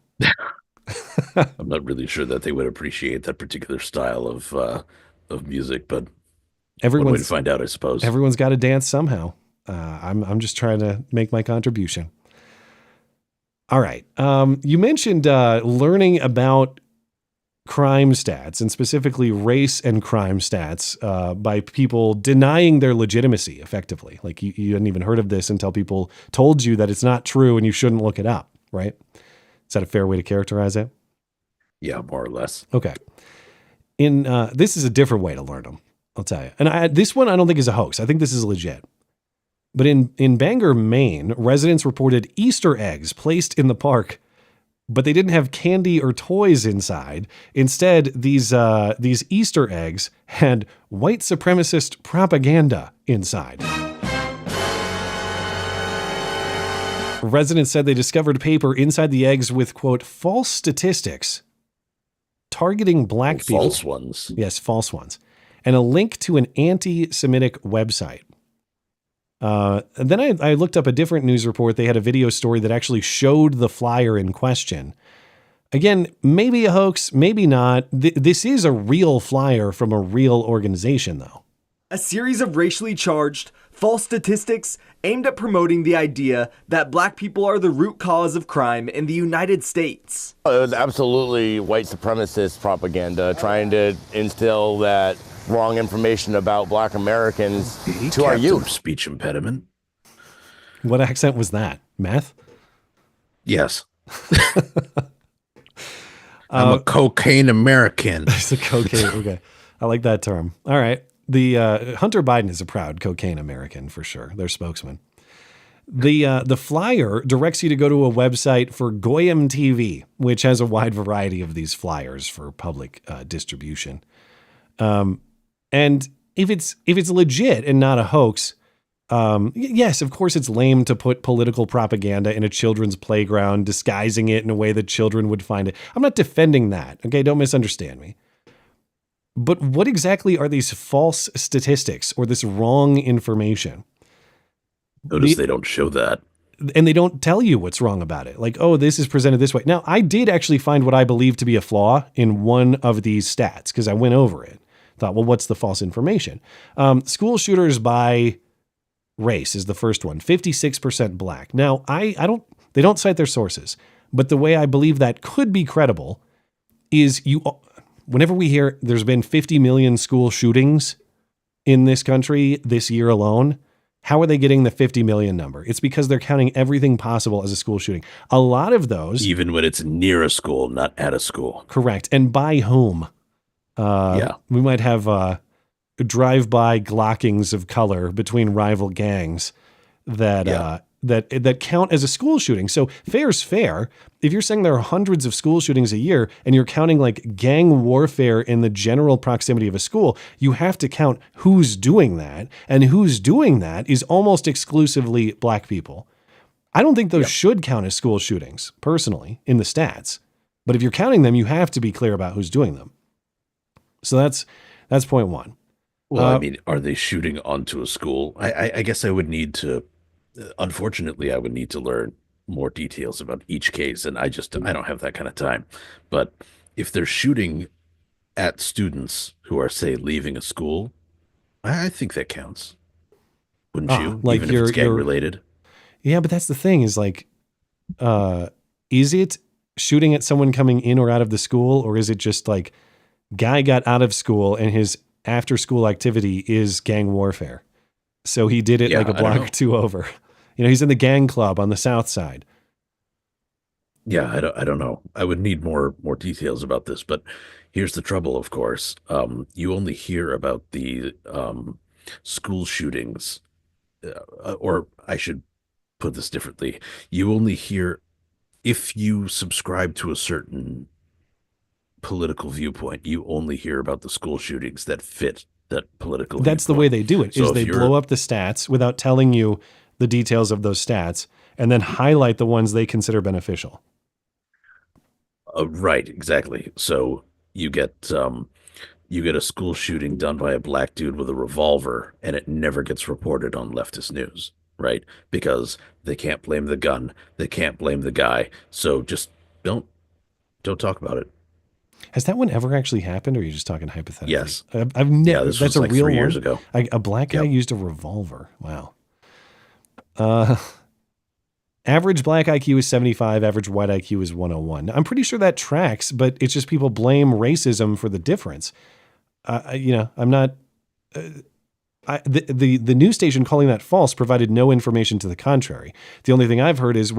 I'm not really sure that they would appreciate that particular style of music, but one way to find out, I suppose. Everyone's got to dance somehow. I'm just trying to make my contribution. All right. You mentioned learning about crime stats, and specifically race and crime stats, by people denying their legitimacy effectively. Like you hadn't even heard of this until people told you that it's not true and you shouldn't look it up, right? Is that a fair way to characterize it? Yeah, more or less. Okay. This is a different way to learn them, I'll tell you. And this one I don't think is a hoax. I think this is legit. But in Bangor, Maine, residents reported Easter eggs placed in the park, but they didn't have candy or toys inside. Instead, these Easter eggs had white supremacist propaganda inside. Residents said they discovered paper inside the eggs with, quote, false statistics targeting black people. False ones. Yes, false ones. And a link to an anti-Semitic website. And then I looked up a different news report. They had a video story that actually showed the flyer in question. Again, maybe a hoax, maybe not. This is a real flyer from a real organization, though. A series of racially charged, false statistics aimed at promoting the idea that black people are the root cause of crime in the United States. It was absolutely white supremacist propaganda, trying to instill that wrong information about black Americans to our youth. Speech impediment. What accent was that? Meth? Yes. I'm a cocaine American. It's a cocaine. Okay. I like that term. All right. The Hunter Biden is a proud cocaine American for sure. Their spokesman. The flyer directs you to go to a website for Goyim TV, which has a wide variety of these flyers for public distribution. And if it's legit and not a hoax, yes, of course it's lame to put political propaganda in a children's playground, disguising it in a way that children would find it. I'm not defending that. Okay, don't misunderstand me. But what exactly are these false statistics or this wrong information? Notice they don't show that. And they don't tell you what's wrong about it. Like, oh, this is presented this way. Now, I did actually find what I believe to be a flaw in one of these stats because I went over it. Thought, well, what's the false information? School shooters by race is the first one. 56% black. Now, they don't cite their sources, but the way I believe that could be credible is whenever we hear there's been 50 million school shootings in this country this year alone, how are they getting the 50 million number? It's because they're counting everything possible as a school shooting. A lot of those. Even when it's near a school, not at a school. Correct. And by whom? We might have drive-by glockings of color between rival gangs that count as a school shooting. So fair's fair. If you're saying there are hundreds of school shootings a year and you're counting like gang warfare in the general proximity of a school, you have to count who's doing that. And who's doing that is almost exclusively black people. I don't think those should count as school shootings, personally, in the stats. But if you're counting them, you have to be clear about who's doing them. So that's point one. Well, I mean, are they shooting onto a school? I guess I would need to, unfortunately, I would need to learn more details about each case. And I don't have that kind of time. But if they're shooting at students who are, say, leaving a school, I think that counts. Wouldn't you? Like even if it's gang related. Yeah, but that's the thing is like, is it shooting at someone coming in or out of the school? Or is it just like guy got out of school and his after school activity is gang warfare? So he did it like a block or two over. You know, he's in the gang club on the South Side. Yeah, I don't know. I would need more details about this, but here's the trouble, of course. You only hear about the school shootings, or I should put this differently. You only hear, if you subscribe to a certain political viewpoint, you only hear about the school shootings that fit that political That's viewpoint. The way they do it, So is if they you're- blow up the stats without telling you the details of those stats and then highlight the ones they consider beneficial. Right, exactly. So you get a school shooting done by a black dude with a revolver, and it never gets reported on leftist news, right? Because they can't blame the gun, they can't blame the guy. So just don't talk about it. Has that one ever actually happened, or are you just talking hypothetically? Yes. I've never. This that's was a like real 3 years one? ago. A black guy used a revolver. Wow. Average black IQ is 75. Average white IQ is 101. I'm pretty sure that tracks, but it's just people blame racism for the difference. I'm not. The news station calling that false provided no information to the contrary. The only thing I've heard is,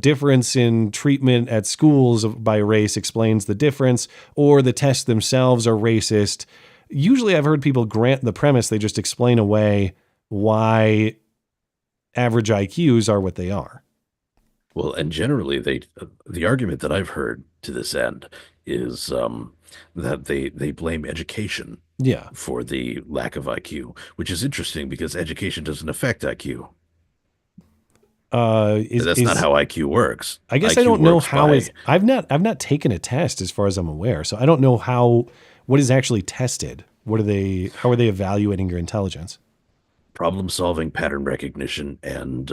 difference in treatment at schools by race explains the difference, or the tests themselves are racist. Usually I've heard people grant the premise, they just explain away why average IQs are what they are. Well, and generally the argument that I've heard to this end is that they blame education for the lack of IQ, which is interesting because education doesn't affect IQ. That's not how IQ works. I guess IQ I don't know works how by- it's. I've not taken a test as far as I'm aware, so I don't know what is actually tested. How are they evaluating your intelligence? problem solving, pattern recognition, and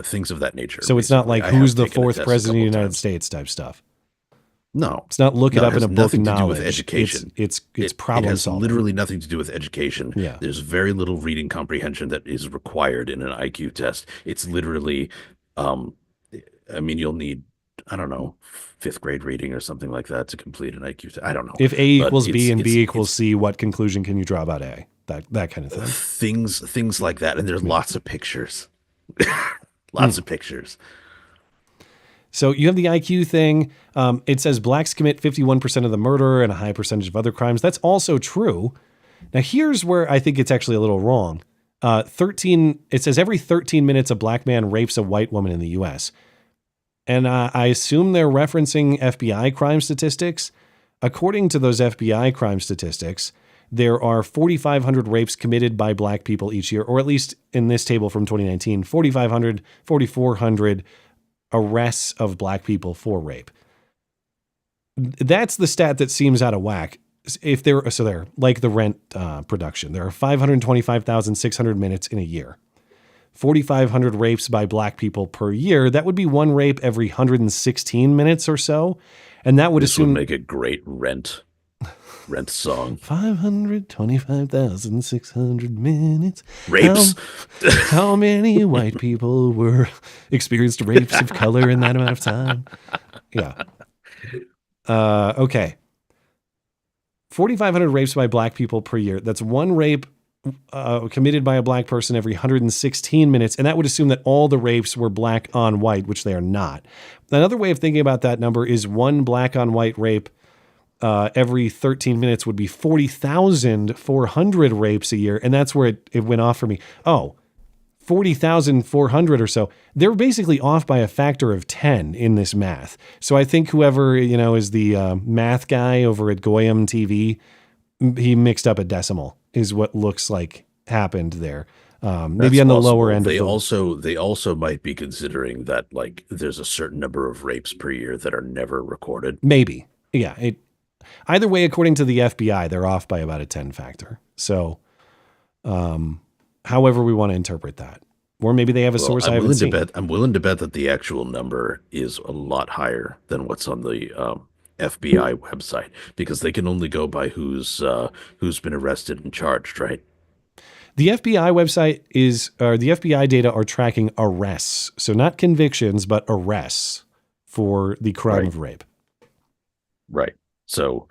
things of that nature. So it's not like I who's have the taken a fourth test a president of the couple United times. States type stuff. No, it's not look it up in a book. Nothing knowledge. To do with education. It's problem it has solving. Literally nothing to do with education. Yeah. There's very little reading comprehension that is required in an IQ test. It's literally, you'll need, I don't know, 5th grade reading or something like that to complete an IQ test. I don't know. If A equals B and B equals C, what conclusion can you draw about A? That kind of thing. Things like that, and there's lots of pictures. Lots of pictures. So you have the IQ thing. It says blacks commit 51% of the murder and a high percentage of other crimes. That's also true. Now here's where I think it's actually a little wrong. It says every 13 minutes a black man rapes a white woman in the U.S. And I assume they're referencing FBI crime statistics. According to those FBI crime statistics, there are 4,500 rapes committed by black people each year, or at least in this table from 2019, 4,500, 4,400 arrests of black people for rape. That's the stat that seems out of whack. If they're like the Rent production, there are 525,600 minutes in a year. 4,500 rapes by black people per year. That would be one rape every 116 minutes or so. And that would would make a great Rent song. 525,600 minutes. Rapes. How many white people were experienced rapes of color in that amount of time? Yeah. Okay. 4,500 rapes by black people per year. That's one rape committed by a black person every 116 minutes. And that would assume that all the rapes were black on white, which they are not. Another way of thinking about that number is one black on white rape every 13 minutes would be 40,400 rapes a year. And that's where it went off for me. 40,400 or so. They're basically off by a factor of 10 in this math. So I think whoever, is the math guy over at Goyam TV, he mixed up a decimal is what looks like happened there. Maybe on the lower end. They also might be considering that there's a certain number of rapes per year that are never recorded. Maybe. Yeah. Either way, according to the FBI, they're off by about a 10 factor. So, however we want to interpret that, or maybe they have a source I haven't seen. I'm willing to bet that the actual number is a lot higher than what's on the FBI website, because they can only go by who's been arrested and charged, right? The FBI website the FBI data are tracking arrests, so not convictions, but arrests for the crime of rape. Right. So,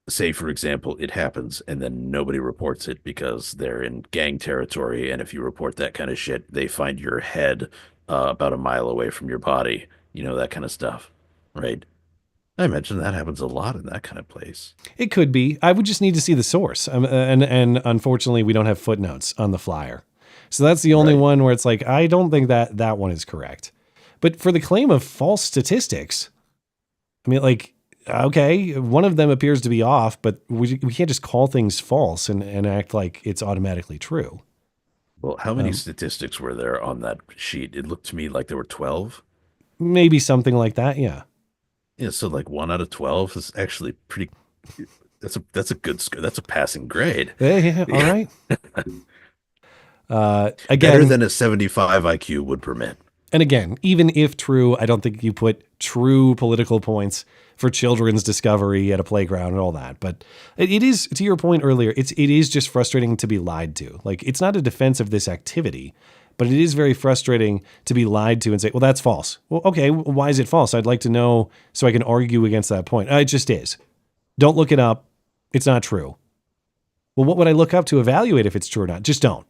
say, for example, it happens and then nobody reports it because they're in gang territory. And if you report that kind of shit, they find your head about a mile away from your body, that kind of stuff. Right. I imagine that happens a lot in that kind of place. It could be. I would just need to see the source. And unfortunately, we don't have footnotes on the flyer. So that's the only one where it's like, I don't think that one is correct. But for the claim of false statistics, okay, one of them appears to be off, but we can't just call things false and act like it's automatically true. Well, how many statistics were there on that sheet? It looked to me like there were 12. Maybe something like that, yeah. Yeah, so 1 out of 12 is actually pretty. That's a good score. That's a passing grade. Yeah, all right. Again, better than a 75 IQ would permit. And again, even if true, I don't think you put true political points for children's discovery at a playground and all that. But it is, to your point earlier, it is just frustrating to be lied to. It's not a defense of this activity, but it is very frustrating to be lied to and say, well, that's false. Well, okay, why is it false? I'd like to know so I can argue against that point. It just is. Don't look it up. It's not true. Well, what would I look up to evaluate if it's true or not? Just don't.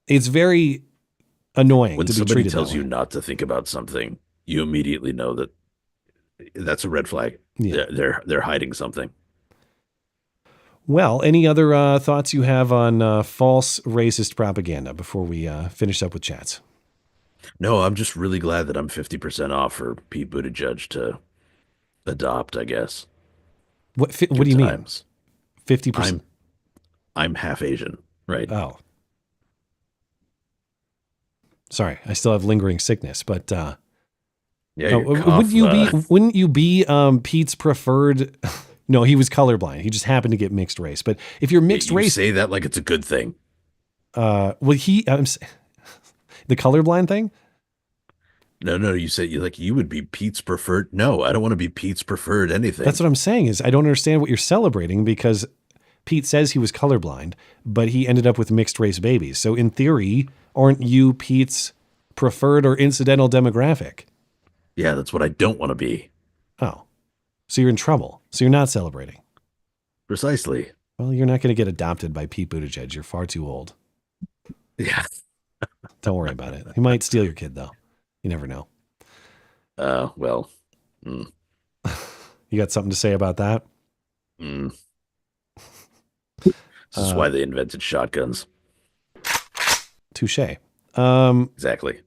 It's very annoying when to be somebody treated tells that way. you not to think about something, you immediately know that that's a red flag. Yeah. They're hiding something. Well, any other thoughts you have on false racist propaganda before we finish up with chats? No, I'm just really glad that I'm 50% off for Pete Buttigieg to adopt, I guess. What do you mean? 50%? I'm half Asian, right? Oh. Sorry, I still have lingering sickness, but wouldn't you be Pete's preferred? No, he was colorblind. He just happened to get mixed race. But if you're mixed race, you say that like it's a good thing. The colorblind thing. No, you said you would be Pete's preferred. No, I don't want to be Pete's preferred anything. That's what I'm saying is I don't understand what you're celebrating because Pete says he was colorblind, but he ended up with mixed race babies. So in theory, aren't you Pete's preferred or incidental demographic? Yeah, that's what I don't want to be. Oh, so you're in trouble. So you're not celebrating. Precisely. Well, you're not going to get adopted by Pete Buttigieg. You're far too old. Yeah. Don't worry about it. He might steal your kid though. You never know. Well. You got something to say about that? This is why they invented shotguns. Touche. Exactly.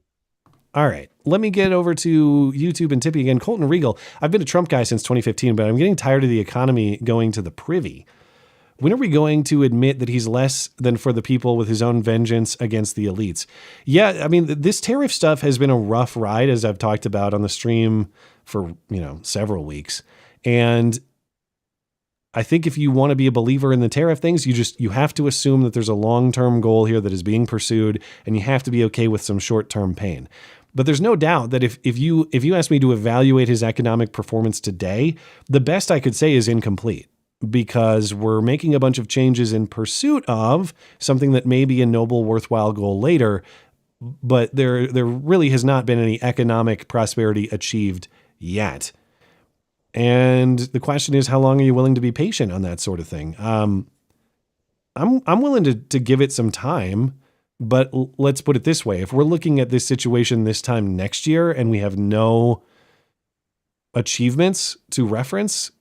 All right. Let me get over to YouTube and Tippy again. Colton Regal. I've been a Trump guy since 2015, but I'm getting tired of the economy going to the privy. When are we going to admit that he's less than for the people with his own vengeance against the elites? Yeah, I mean, this tariff stuff has been a rough ride, as I've talked about on the stream for, several weeks. And I think if you want to be a believer in the tariff things, you have to assume that there's a long-term goal here that is being pursued, and you have to be okay with some short-term pain. But there's no doubt that if you ask me to evaluate his economic performance today, the best I could say is incomplete. Because we're making a bunch of changes in pursuit of something that may be a noble, worthwhile goal later, but there really has not been any economic prosperity achieved yet. And the question is, how long are you willing to be patient on that sort of thing? I'm willing to give it some time, but let's put it this way. If we're looking at this situation this time next year and we have no achievements to reference,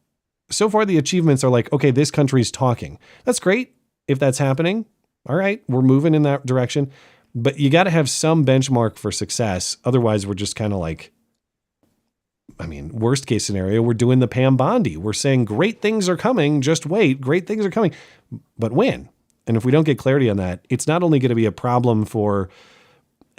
so far, the achievements are like, okay, this country's talking. That's great if that's happening. All right, we're moving in that direction. But you got to have some benchmark for success. Otherwise, we're just kind of like, worst case scenario, we're doing the Pam Bondi. We're saying great things are coming. Just wait. Great things are coming. But when? And if we don't get clarity on that, it's not only going to be a problem for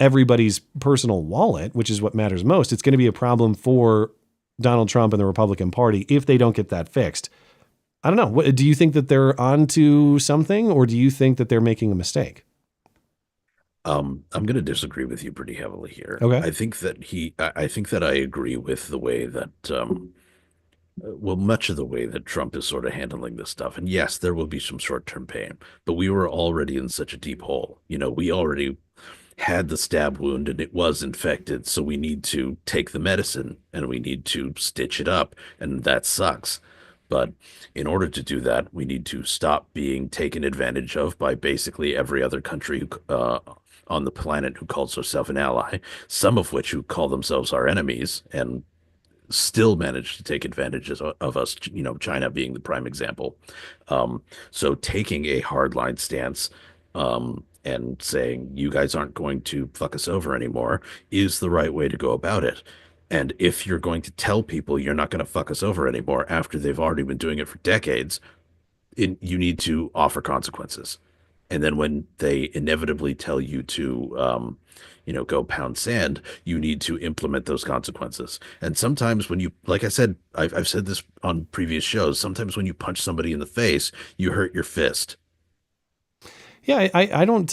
everybody's personal wallet, which is what matters most. It's going to be a problem for Donald Trump and the Republican Party if they don't get that fixed. I don't know. What, do you think that they're onto something, or do you think that they're making a mistake? I'm going to disagree with you pretty heavily here. Okay. I think that I agree with the way that, much of the way that Trump is sort of handling this stuff. And yes, there will be some short-term pain, but we were already in such a deep hole. We already had the stab wound and it was infected. So we need to take the medicine and we need to stitch it up. And that sucks. But in order to do that, we need to stop being taken advantage of by basically every other country on the planet who calls herself an ally, some of which who call themselves our enemies and still manage to take advantage of us, China being the prime example. So taking a hardline stance, and saying you guys aren't going to fuck us over anymore is the right way to go about it. And if you're going to tell people you're not going to fuck us over anymore after they've already been doing it for decades, you need to offer consequences. And then when they inevitably tell you to, go pound sand, you need to implement those consequences. And sometimes when you, like I said, I've said this on previous shows, sometimes when you punch somebody in the face, you hurt your fist. Yeah, I don't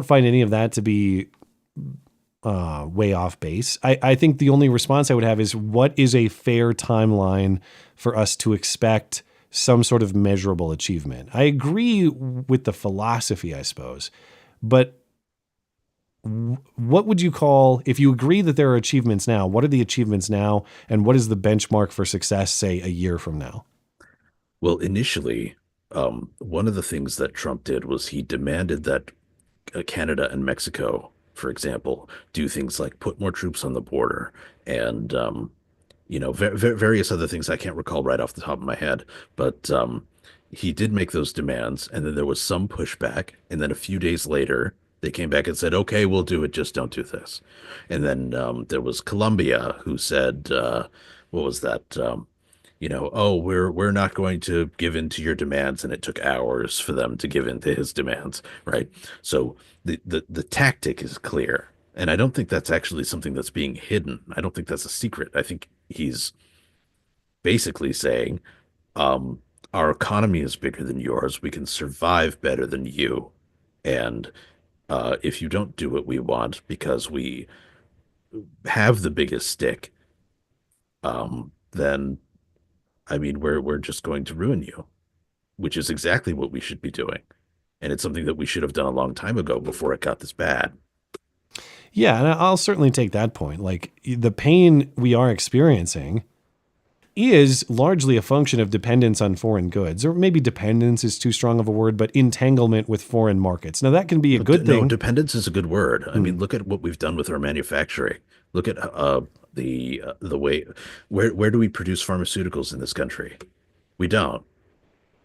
find any of that to be way off base. I think the only response I would have is, what is a fair timeline for us to expect some sort of measurable achievement? I agree with the philosophy, I suppose, but what would you call, if you agree that there are achievements now, what are the achievements now, and what is the benchmark for success, say, a year from now? Well, initially, one of the things that Trump did was he demanded that Canada and Mexico, for example, do things like put more troops on the border and, various other things I can't recall right off the top of my head. But he did make those demands, and then there was some pushback. And then a few days later, they came back and said, okay, we'll do it. Just don't do this. And then there was Colombia who said, what was that? We're not going to give in to your demands, and it took hours for them to give in to his demands, right? So the tactic is clear, and I don't think that's actually something that's being hidden. I don't think that's a secret. I think he's basically saying, our economy is bigger than yours. We can survive better than you, and if you don't do what we want because we have the biggest stick, then I mean we're just going to ruin you, which is exactly what we should be doing. And it's something that we should have done a long time ago before it got this bad. Yeah, and I'll certainly take that point. Like, the pain we are experiencing is largely a function of dependence on foreign goods, or maybe dependence is too strong of a word, but entanglement with foreign markets. Now, that can be a good thing. No, dependence is a good word. I mean, look at what we've done with our manufacturing. Look at the way where do we produce pharmaceuticals in this country? We don't.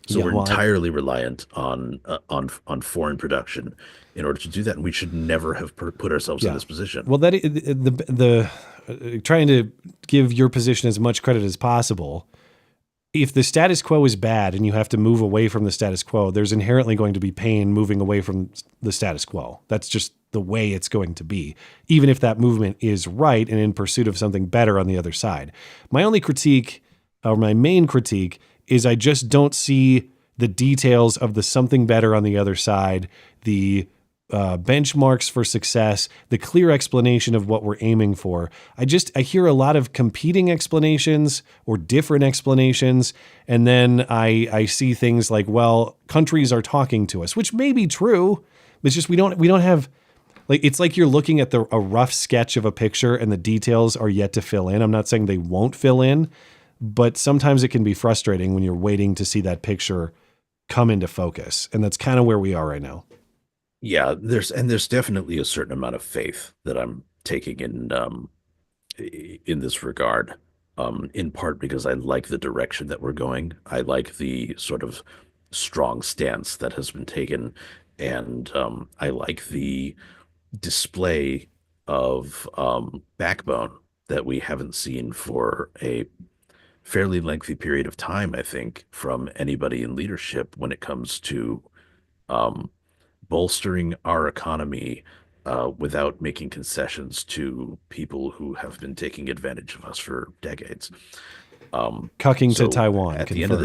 So we're entirely reliant on foreign production in order to do that, and we should never have put ourselves in this position. Well, that the trying to give your position as much credit as possible. If the status quo is bad and you have to move away from the status quo, there's inherently going to be pain moving away from the status quo. That's just the way it's going to be, even if that movement is right and in pursuit of something better on the other side. My only critique, or my main critique, is I just don't see the details of the something better on the other side, the benchmarks for success, the clear explanation of what we're aiming for. I hear a lot of competing explanations or different explanations, and then I see things like, well, countries are talking to us, which may be true, but it's just we don't have, like, it's like you're looking at a rough sketch of a picture and the details are yet to fill in. I'm not saying they won't fill in, but sometimes it can be frustrating when you're waiting to see that picture come into focus. And that's kind of where we are right now. Yeah, there's definitely a certain amount of faith that I'm taking in this regard, in part because I like the direction that we're going. I like the sort of strong stance that has been taken, and I like the display of backbone that we haven't seen for a fairly lengthy period of time, I think, from anybody in leadership when it comes to bolstering our economy without making concessions to people who have been taking advantage of us for decades. Cucking to Taiwan, at confirmed. The end of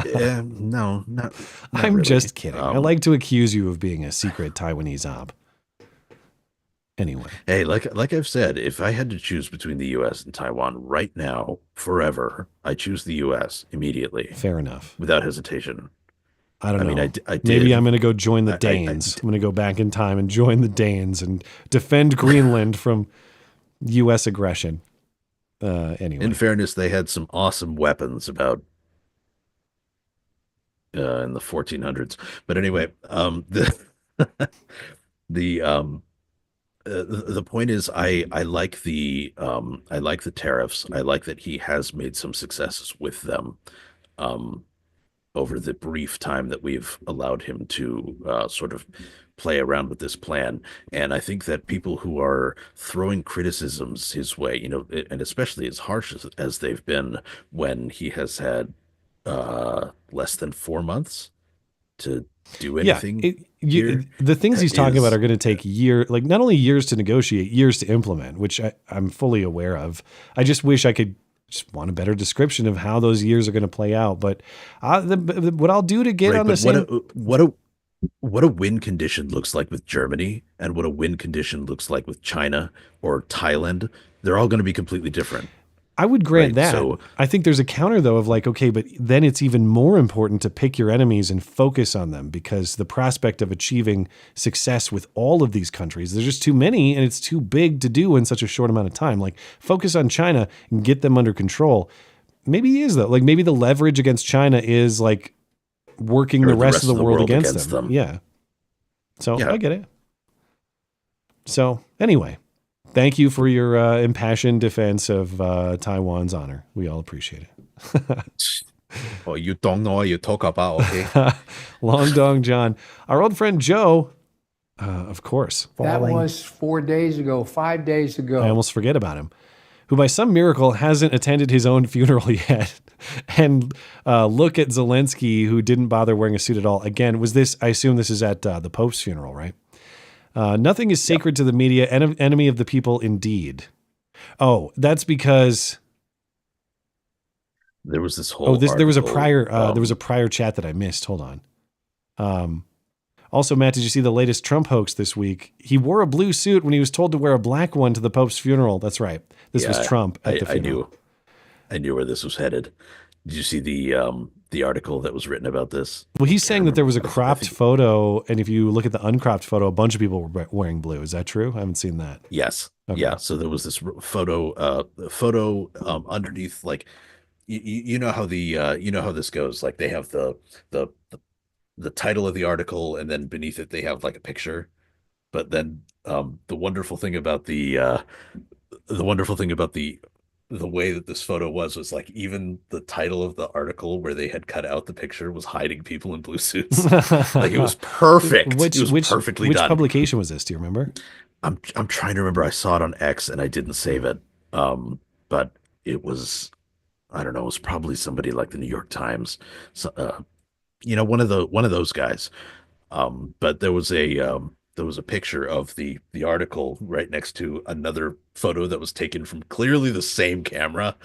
the no, not I'm really. just kidding. I like to accuse you of being a secret Taiwanese op. Anyway. Hey, like I've said, if I had to choose between the U.S. and Taiwan right now, forever, I choose the U.S. immediately. Fair enough. Without hesitation. I don't know. I mean, I did. Maybe I'm going to go join the Danes. I'm going to go back in time and join the Danes and defend Greenland from U.S. aggression. Anyway. In fairness, they had some awesome weapons about in the 1400s. But anyway, the point is, I like the tariffs. I like that he has made some successes with them over the brief time that we've allowed him to sort of play around with this plan. And I think that people who are throwing criticisms his way, and especially as harsh as they've been when he has had less than 4 months to do anything. The things he's talking about are going to take not only years to negotiate, years to implement, which I'm fully aware of. I just wish I could just want a better description of how those years are going to play out. But what I'll do to get on the same... What a win condition looks like with Germany and what a win condition looks like with China or Thailand, they're all going to be completely different. I would grant that. So, I think there's a counter, though, of like, okay, but then it's even more important to pick your enemies and focus on them, because the prospect of achieving success with all of these countries, there's just too many and it's too big to do in such a short amount of time. Like, focus on China and get them under control. Maybe he is, though. Like, maybe the leverage against China is like working the rest of the world against them. Yeah. So I get it. So anyway. Thank you for your impassioned defense of Taiwan's honor. We all appreciate it. Oh, you don't know what you talk about, okay? Long Dong John. Our old friend Joe, of course. That was 4 days ago, 5 days ago. I almost forget about him. Who by some miracle hasn't attended his own funeral yet. And look at Zelensky, who didn't bother wearing a suit at all. Again, I assume this is at the Pope's funeral, right? Nothing is sacred to the media, enemy of the people indeed. Oh, that's because there was this whole there was a prior chat that I missed. Hold on. Also, Matt, did you see the latest Trump hoax this week? He wore a blue suit when he was told to wear a black one to the Pope's funeral. That's right. This was Trump at the funeral. I knew where this was headed. Did you see the article that was written about this? Well, he's saying that there was a cropped photo, and if you look at the uncropped photo, a bunch of people were wearing blue. Is that true? I haven't seen that. Yes. Okay. Yeah. So there was this photo underneath, like, you know how this goes. Like, they have the title of the article, and then beneath it they have like a picture. But then the wonderful thing about the way that this photo was like, even the title of the article where they had cut out the picture was hiding people in blue suits. Like, it was perfect. It was perfectly done. Which publication was this? Do you remember? I'm trying to remember. I saw it on X and I didn't save it. But it was, I don't know, it was probably somebody like the New York Times. So, one of those guys. But there was a picture of the article right next to another photo that was taken from clearly the same camera.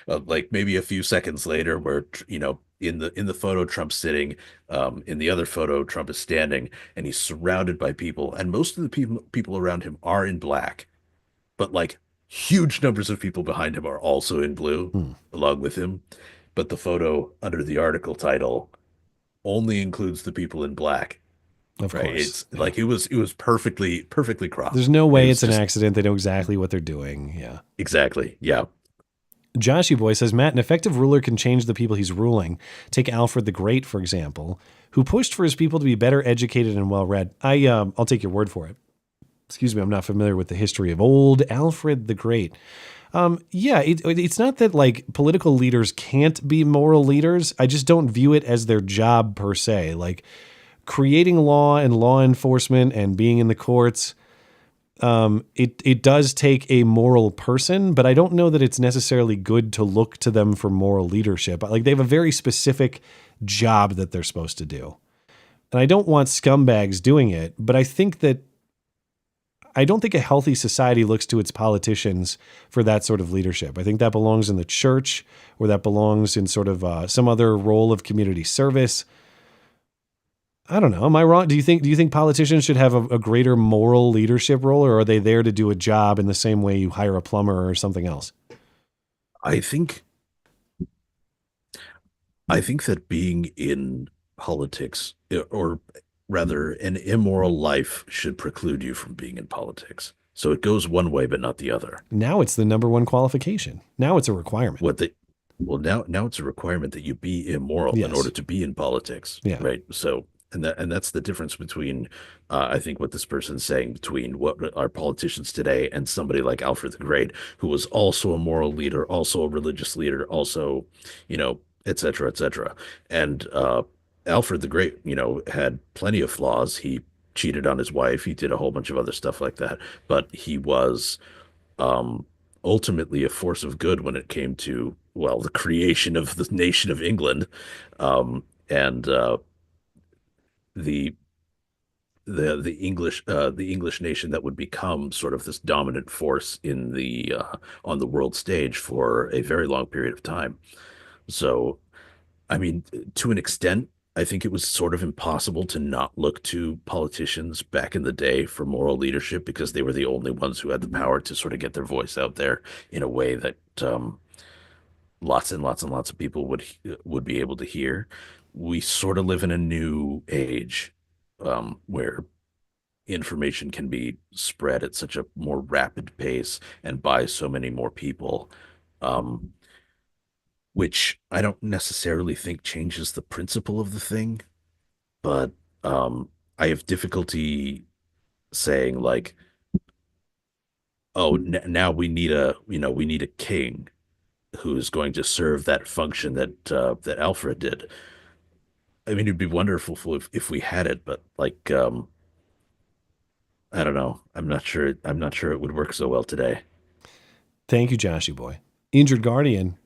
Like maybe a few seconds later, where in the photo Trump's sitting, in the other photo Trump is standing, and he's surrounded by people, and most of the people around him are in black, but like huge numbers of people behind him are also in blue along with him. But the photo under the article title only includes the people in black. Of right. course. It's like it was perfectly cropped. There's no way it's an accident. They know exactly what they're doing. Yeah. Exactly. Yeah. Joshy Boy says, Matt, an effective ruler can change the people he's ruling. Take Alfred the Great, for example, who pushed for his people to be better educated and well-read. I'll take your word for it. Excuse me, I'm not familiar with the history of old Alfred the Great. It's not that like political leaders can't be moral leaders. I just don't view it as their job per se. Like, creating law and law enforcement and being in the courts, it does take a moral person, but I don't know that it's necessarily good to look to them for moral leadership. Like, they have a very specific job that they're supposed to do. And I don't want scumbags doing it, but I don't think a healthy society looks to its politicians for that sort of leadership. I think that belongs in the church, or that belongs in sort of some other role of community service. I don't know. Am I wrong? Do you think politicians should have a greater moral leadership role, or are they there to do a job in the same way you hire a plumber or something else? I think that being in politics, or rather an immoral life, should preclude you from being in politics. So it goes one way, but not the other. Now it's the number one qualification. Now it's a requirement. Now it's a requirement that you be immoral in order to be in politics. Yeah. Right. So, and that's the difference between, I think, what this person's saying between what are politicians today and somebody like Alfred the Great, who was also a moral leader, also a religious leader, also, et cetera, et cetera. And Alfred the Great, had plenty of flaws. He cheated on his wife. He did a whole bunch of other stuff like that. But he was ultimately a force of good when it came to, the creation of the nation of England, and the English nation that would become sort of this dominant force in the on the world stage for a very long period of time. So, I mean, to an extent, I think it was sort of impossible to not look to politicians back in the day for moral leadership, because they were the only ones who had the power to sort of get their voice out there in a way that lots and lots and lots of people would be able to hear. We sort of live in a new age where information can be spread at such a more rapid pace and by so many more people, which I don't necessarily think changes the principle of the thing, but I have difficulty saying like, now we need a king who's going to serve that function that Alfred did. I mean, it'd be wonderful if we had it, but like, I don't know. I'm not sure it would work so well today. Thank you, Joshy Boy. Injured Guardian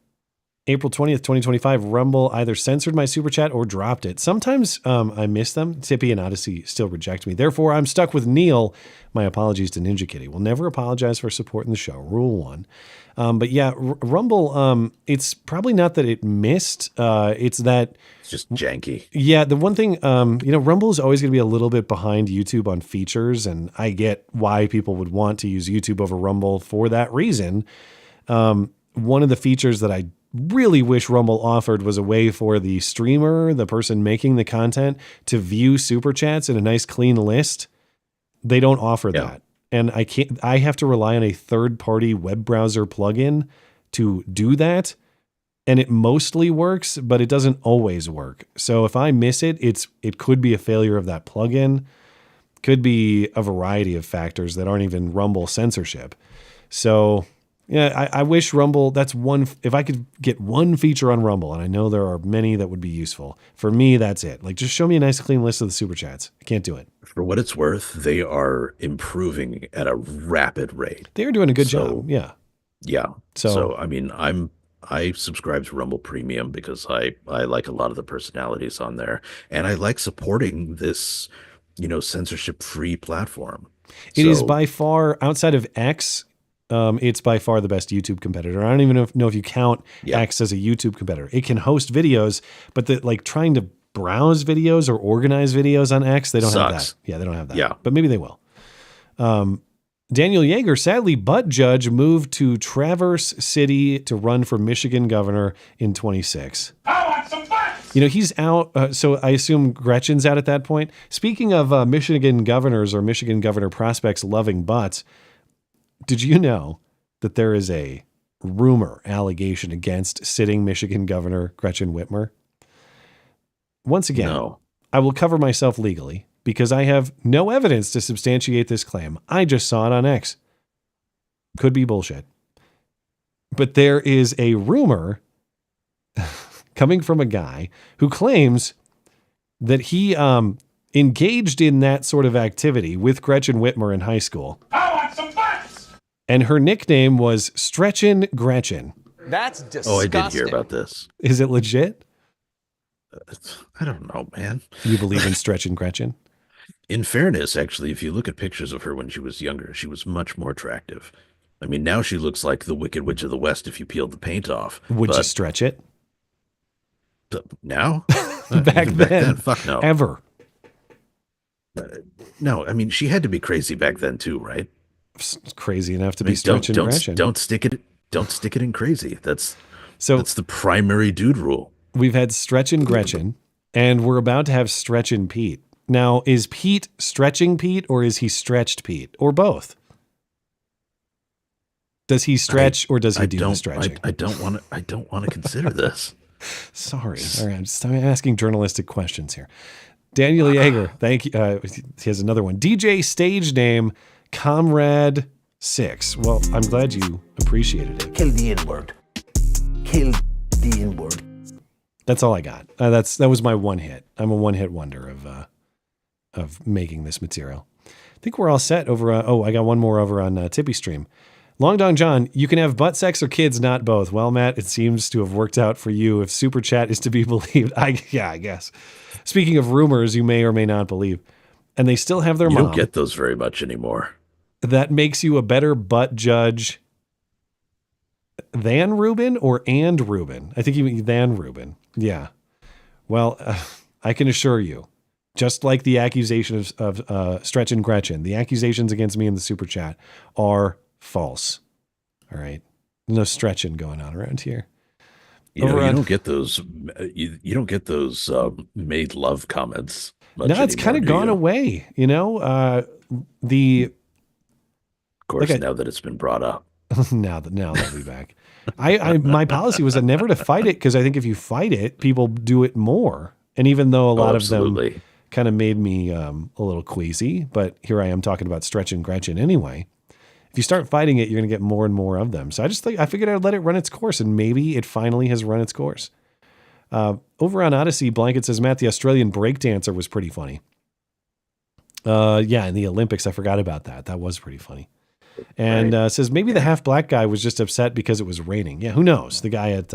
April 20th, 2025, Rumble either censored my super chat or dropped it. Sometimes I miss them. Tippy and Odyssey still reject me. Therefore, I'm stuck with Neil. My apologies to Ninja Kitty. We'll never apologize for supporting the show. Rule 1. But yeah, Rumble, it's probably not that it missed. It's that... It's just janky. Yeah, the one thing, Rumble is always going to be a little bit behind YouTube on features, and I get why people would want to use YouTube over Rumble for that reason. One of the features that I really wish Rumble offered was a way for the streamer, the person making the content, to view super chats in a nice clean list. They don't offer that. And I have to rely on a third-party web browser plugin to do that. And it mostly works, but it doesn't always work. So if I miss it, it could be a failure of that plugin. Could be a variety of factors that aren't even Rumble censorship. So yeah, I wish Rumble, that's one, if I could get one feature on Rumble, and I know there are many that would be useful. For me, that's it. Like, just show me a nice clean list of the super chats. I can't do it. For what it's worth, they are improving at a rapid rate. They are doing a good job. Yeah. Yeah. So I mean, I subscribe to Rumble Premium because I like a lot of the personalities on there, and I like supporting this, censorship-free platform. It is by far, outside of X, it's by far the best YouTube competitor. I don't even know if you count X as a YouTube competitor. It can host videos, but trying to browse videos or organize videos on X, they don't have that. Yeah, they don't have that. Yeah. But maybe they will. Daniel Yeager, sadly, butt judge moved to Traverse City to run for Michigan governor in 26. I want some butts! He's out. So I assume Gretchen's out at that point. Speaking of Michigan governors or Michigan governor prospects loving butts, did you know that there is a allegation against sitting Michigan Governor Gretchen Whitmer? Once again, I will cover myself legally because I have no evidence to substantiate this claim. I just saw it on X. Could be bullshit. But there is a rumor coming from a guy who claims that he engaged in that sort of activity with Gretchen Whitmer in high school. And her nickname was Stretchin' Gretchen. That's disgusting. Oh, I did hear about this. Is it legit? I don't know, man. You believe in Stretchin' Gretchen? In fairness, actually, if you look at pictures of her when she was younger, she was much more attractive. I mean, now she looks like the Wicked Witch of the West if you peeled the paint off. Would you stretch it? Now? Back then? Fuck no. Ever? No, I mean, she had to be crazy back then too, right? Crazy enough to be Stretchin' Gretchen. Don't stick it in crazy. That's the primary dude rule. We've had Stretchin' Gretchen, and we're about to have Stretchin' Pete. Now, is Pete stretching Pete, or is he stretched Pete, or both? Does he stretch, or does he do the stretching? I don't want to consider this. Sorry. All right, I'm asking journalistic questions here. Daniel Yeager, thank you. He has another one. DJ stage name, Comrade 6. Well, I'm glad you appreciated it. Kill the N-word. Kill the N-word. That's all I got. That was my one hit. I'm a one-hit wonder of making this material. I think we're all set over. I got one more over on Tippy Stream. Long Dong John, you can have butt sex or kids, not both. Well, Matt, it seems to have worked out for you if Super Chat is to be believed. I guess. Speaking of rumors you may or may not believe, and they still have their mom. You don't get those very much anymore. That makes you a better butt judge than Ruben and Ruben? I think you mean than Ruben. Yeah. Well, I can assure you, just like the accusation of Stretchin' Gretchen, the accusations against me in the Super Chat are false. All right. No stretching going on around here. You don't get those. You don't get those made love comments. No, it's kind of gone away. Of course, now that it's been brought up. now that we'll be back. My policy was never to fight it because I think if you fight it, people do it more. And even though a lot of them kind of made me a little queasy, but here I am talking about Stretchin' Gretchen anyway. If you start fighting it, you're going to get more and more of them. So I figured I'd let it run its course, and maybe it finally has run its course. Over on Odyssey, Blanket says, Matt, the Australian breakdancer was pretty funny. In the Olympics, I forgot about that. That was pretty funny. And says maybe the half black guy was just upset because it was raining. Yeah, who knows? The guy at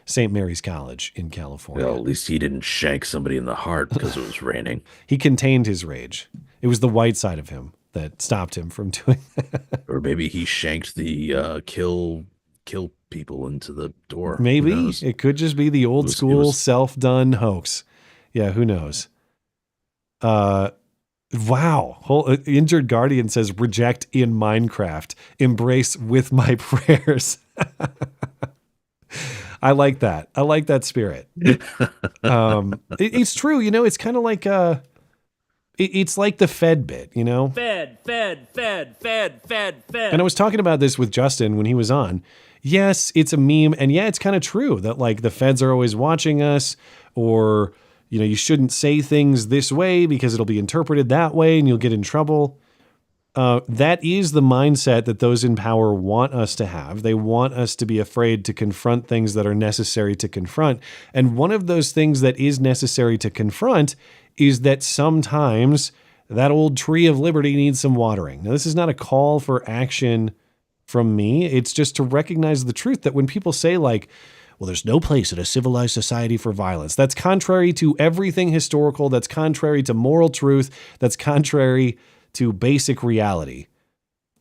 St. Mary's College in California. Well, at least he didn't shank somebody in the heart because it was raining. He contained his rage. It was the white side of him that stopped him from doing that. Or maybe he shanked the kill people into the door. Maybe it could just be the old school self-done hoax. Yeah, who knows? Wow. Injured Guardian says reject in Minecraft, embrace with my prayers. I like that. I like that spirit. It's true. You know, it's kind of like it's like the Fed bit, you know? Fed. And I was talking about this with Justin when he was on. Yes, it's a meme. And yeah, it's kind of true that like the feds are always watching us, or, you know, you shouldn't say things this way because it'll be interpreted that way and you'll get in trouble. That is the mindset that those in power want us to have. They want us to be afraid to confront things that are necessary to confront. And one of those things that is necessary to confront is that sometimes that old tree of liberty needs some watering. Now, this is not a call for action from me. It's just to recognize the truth that when people say like, well, there's no place in a civilized society for violence, that's contrary to everything historical. That's contrary to moral truth. That's contrary to basic reality.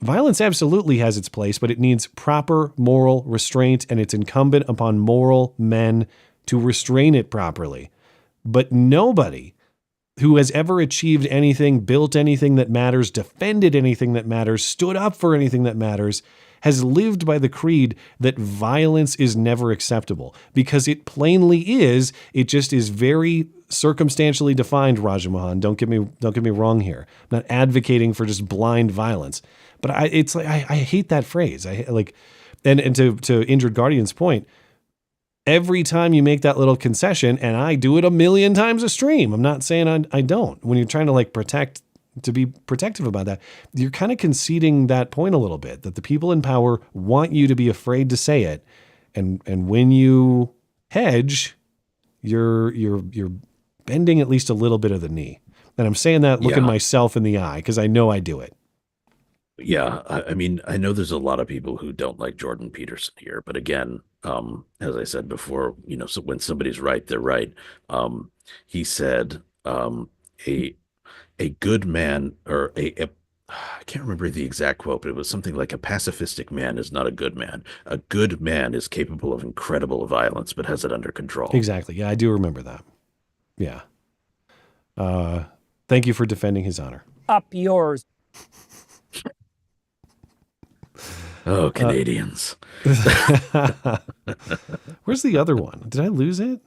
Violence absolutely has its place, but it needs proper moral restraint, and it's incumbent upon moral men to restrain it properly. But nobody who has ever achieved anything, built anything that matters, defended anything that matters, stood up for anything that matters, has lived by the creed that violence is never acceptable, because it plainly is. It just is very circumstantially defined, Raja Mohan. Don't get me wrong here. I'm not advocating for just blind violence, but I hate that phrase. And to Injured Guardian's point, every time you make that little concession, and I do it a million times a stream, I'm not saying I don't. When you're trying to like to be protective about that, you're kind of conceding that point a little bit, that the people in power want you to be afraid to say it. And when you hedge, you're bending at least a little bit of the knee. And I'm saying that looking myself in the eye, because I know I do it. Yeah. I mean, I know there's a lot of people who don't like Jordan Peterson here, but again, as I said before, you know, so when somebody's right, they're right. He said, a good man, or I can't remember the exact quote, but it was something like, a pacifistic man is not a good man. A good man is capable of incredible violence, but has it under control. Exactly. Yeah, I do remember that. Yeah. Thank you for defending his honor. Up yours. Oh, Canadians. Where's the other one? Did I lose it?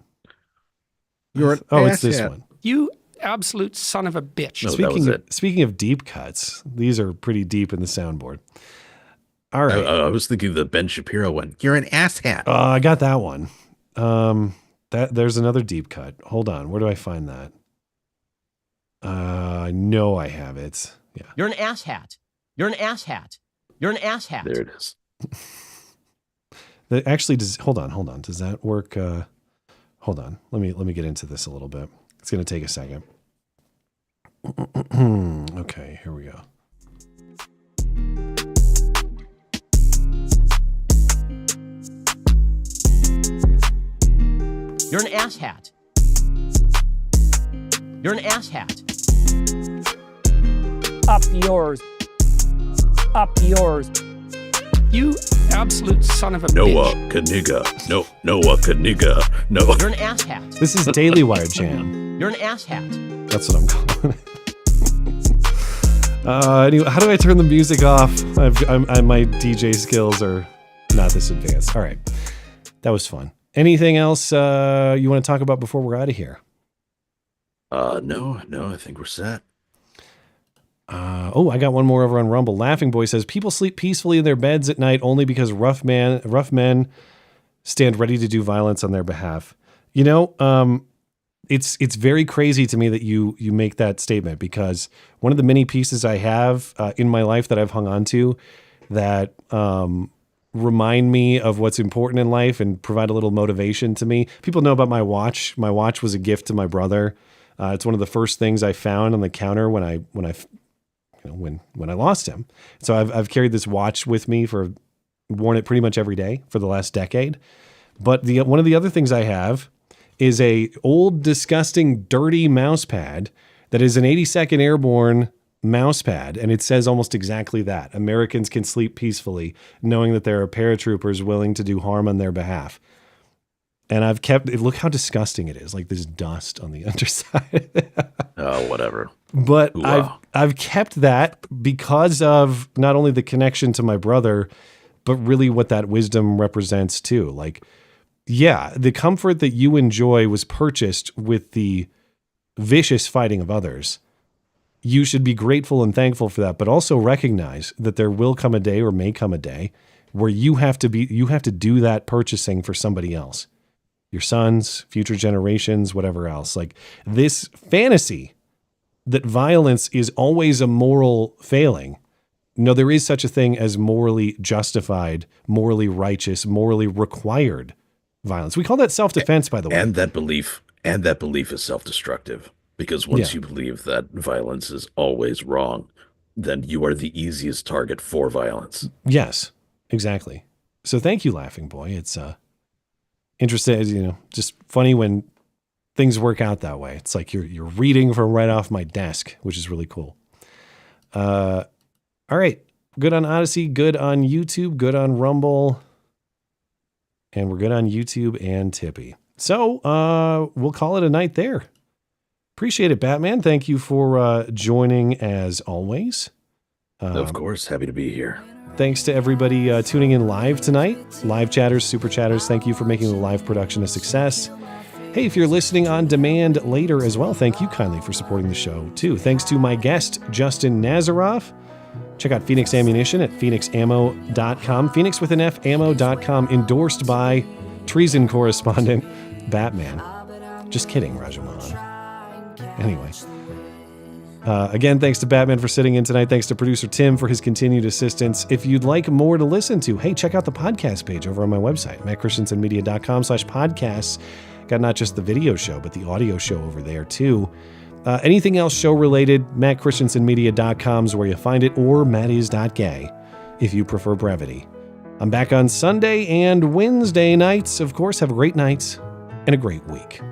It's this one. You absolute son of a bitch. No, Speaking of deep cuts, these are pretty deep in the soundboard. All right. I was thinking the Ben Shapiro one. You're an asshat. I got that one. There's another deep cut. Hold on. Where do I find that? I know I have it. Yeah. You're an asshat. You're an asshat. You're an asshat. There it is. That actually does. Hold on. Does that work? Hold on. Let me get into this a little bit. It's going to take a second. Okay, here we go. You're an asshat. You're an asshat. Up yours. Up yours. You absolute son of a Noah bitch. Kaniga. No, Noah Kaniga. No. You're an asshat. This is Daily Wire Jam. You're an asshat. That's what I'm calling it. Anyway, how do I turn the music off? My DJ skills are not this advanced. All right. That was fun. Anything else you want to talk about before we're out of here? No, I think we're set. I got one more over on Rumble. Laughing Boy says, people sleep peacefully in their beds at night only because rough men stand ready to do violence on their behalf. You know, it's very crazy to me that you make that statement, because one of the many pieces I have in my life that I've hung on to that remind me of what's important in life and provide a little motivation to me. People know about my watch. My watch was a gift to my brother. It's one of the first things I found on the counter when I lost him. So I've carried this watch with me worn it pretty much every day for the last decade. But one of the other things I have is a old, disgusting, dirty mouse pad that is an 82nd Airborne mouse pad, and it says almost exactly that. Americans can sleep peacefully knowing that there are paratroopers willing to do harm on their behalf. And I've kept it. Look how disgusting it is, like this dust on the underside. Oh, whatever. But I've kept that because of not only the connection to my brother, but really what that wisdom represents too. Like, yeah, the comfort that you enjoy was purchased with the vicious fighting of others. You should be grateful and thankful for that, but also recognize that there will come a day, or may come a day, where you have to do that purchasing for somebody else. Your sons, future generations, whatever else. Like this fantasy that violence is always a moral failing. No, there is such a thing as morally justified, morally righteous, morally required violence. We call that self-defense, by the way. And that belief is self-destructive, because once you believe that violence is always wrong, then you are the easiest target for violence. Yes, exactly. So thank you, Laughing Boy. It's interesting, just funny when things work out that way. It's like you're reading from right off my desk, which is really cool. All right. Good on Odyssey, good on YouTube, good on Rumble, and we're good on YouTube and Tippy. So we'll call it a night there. Appreciate it, Batman. Thank you for joining as always. Of course. Happy to be here. Thanks to everybody tuning in live tonight. Live chatters, super chatters, thank you for making the live production a success. Hey, if you're listening on demand later as well, thank you kindly for supporting the show too. Thanks to my guest, Justin Nazaroff. Check out Phoenix Ammunition at phoenixammo.com. Phoenix with an F, ammo.com, endorsed by treason correspondent Batman. Just kidding, Rajamohan. Anyway. Again, thanks to Batman for sitting in tonight. Thanks to producer Tim for his continued assistance. If you'd like more to listen to, hey, check out the podcast page over on my website, mattchristiansenmedia.com/podcasts. Got not just the video show, but the audio show over there too. Anything else show related, mattchristiansenmedia.com is where you find it, or mattis.gay if you prefer brevity. I'm back on Sunday and Wednesday nights. Of course, have a great night and a great week.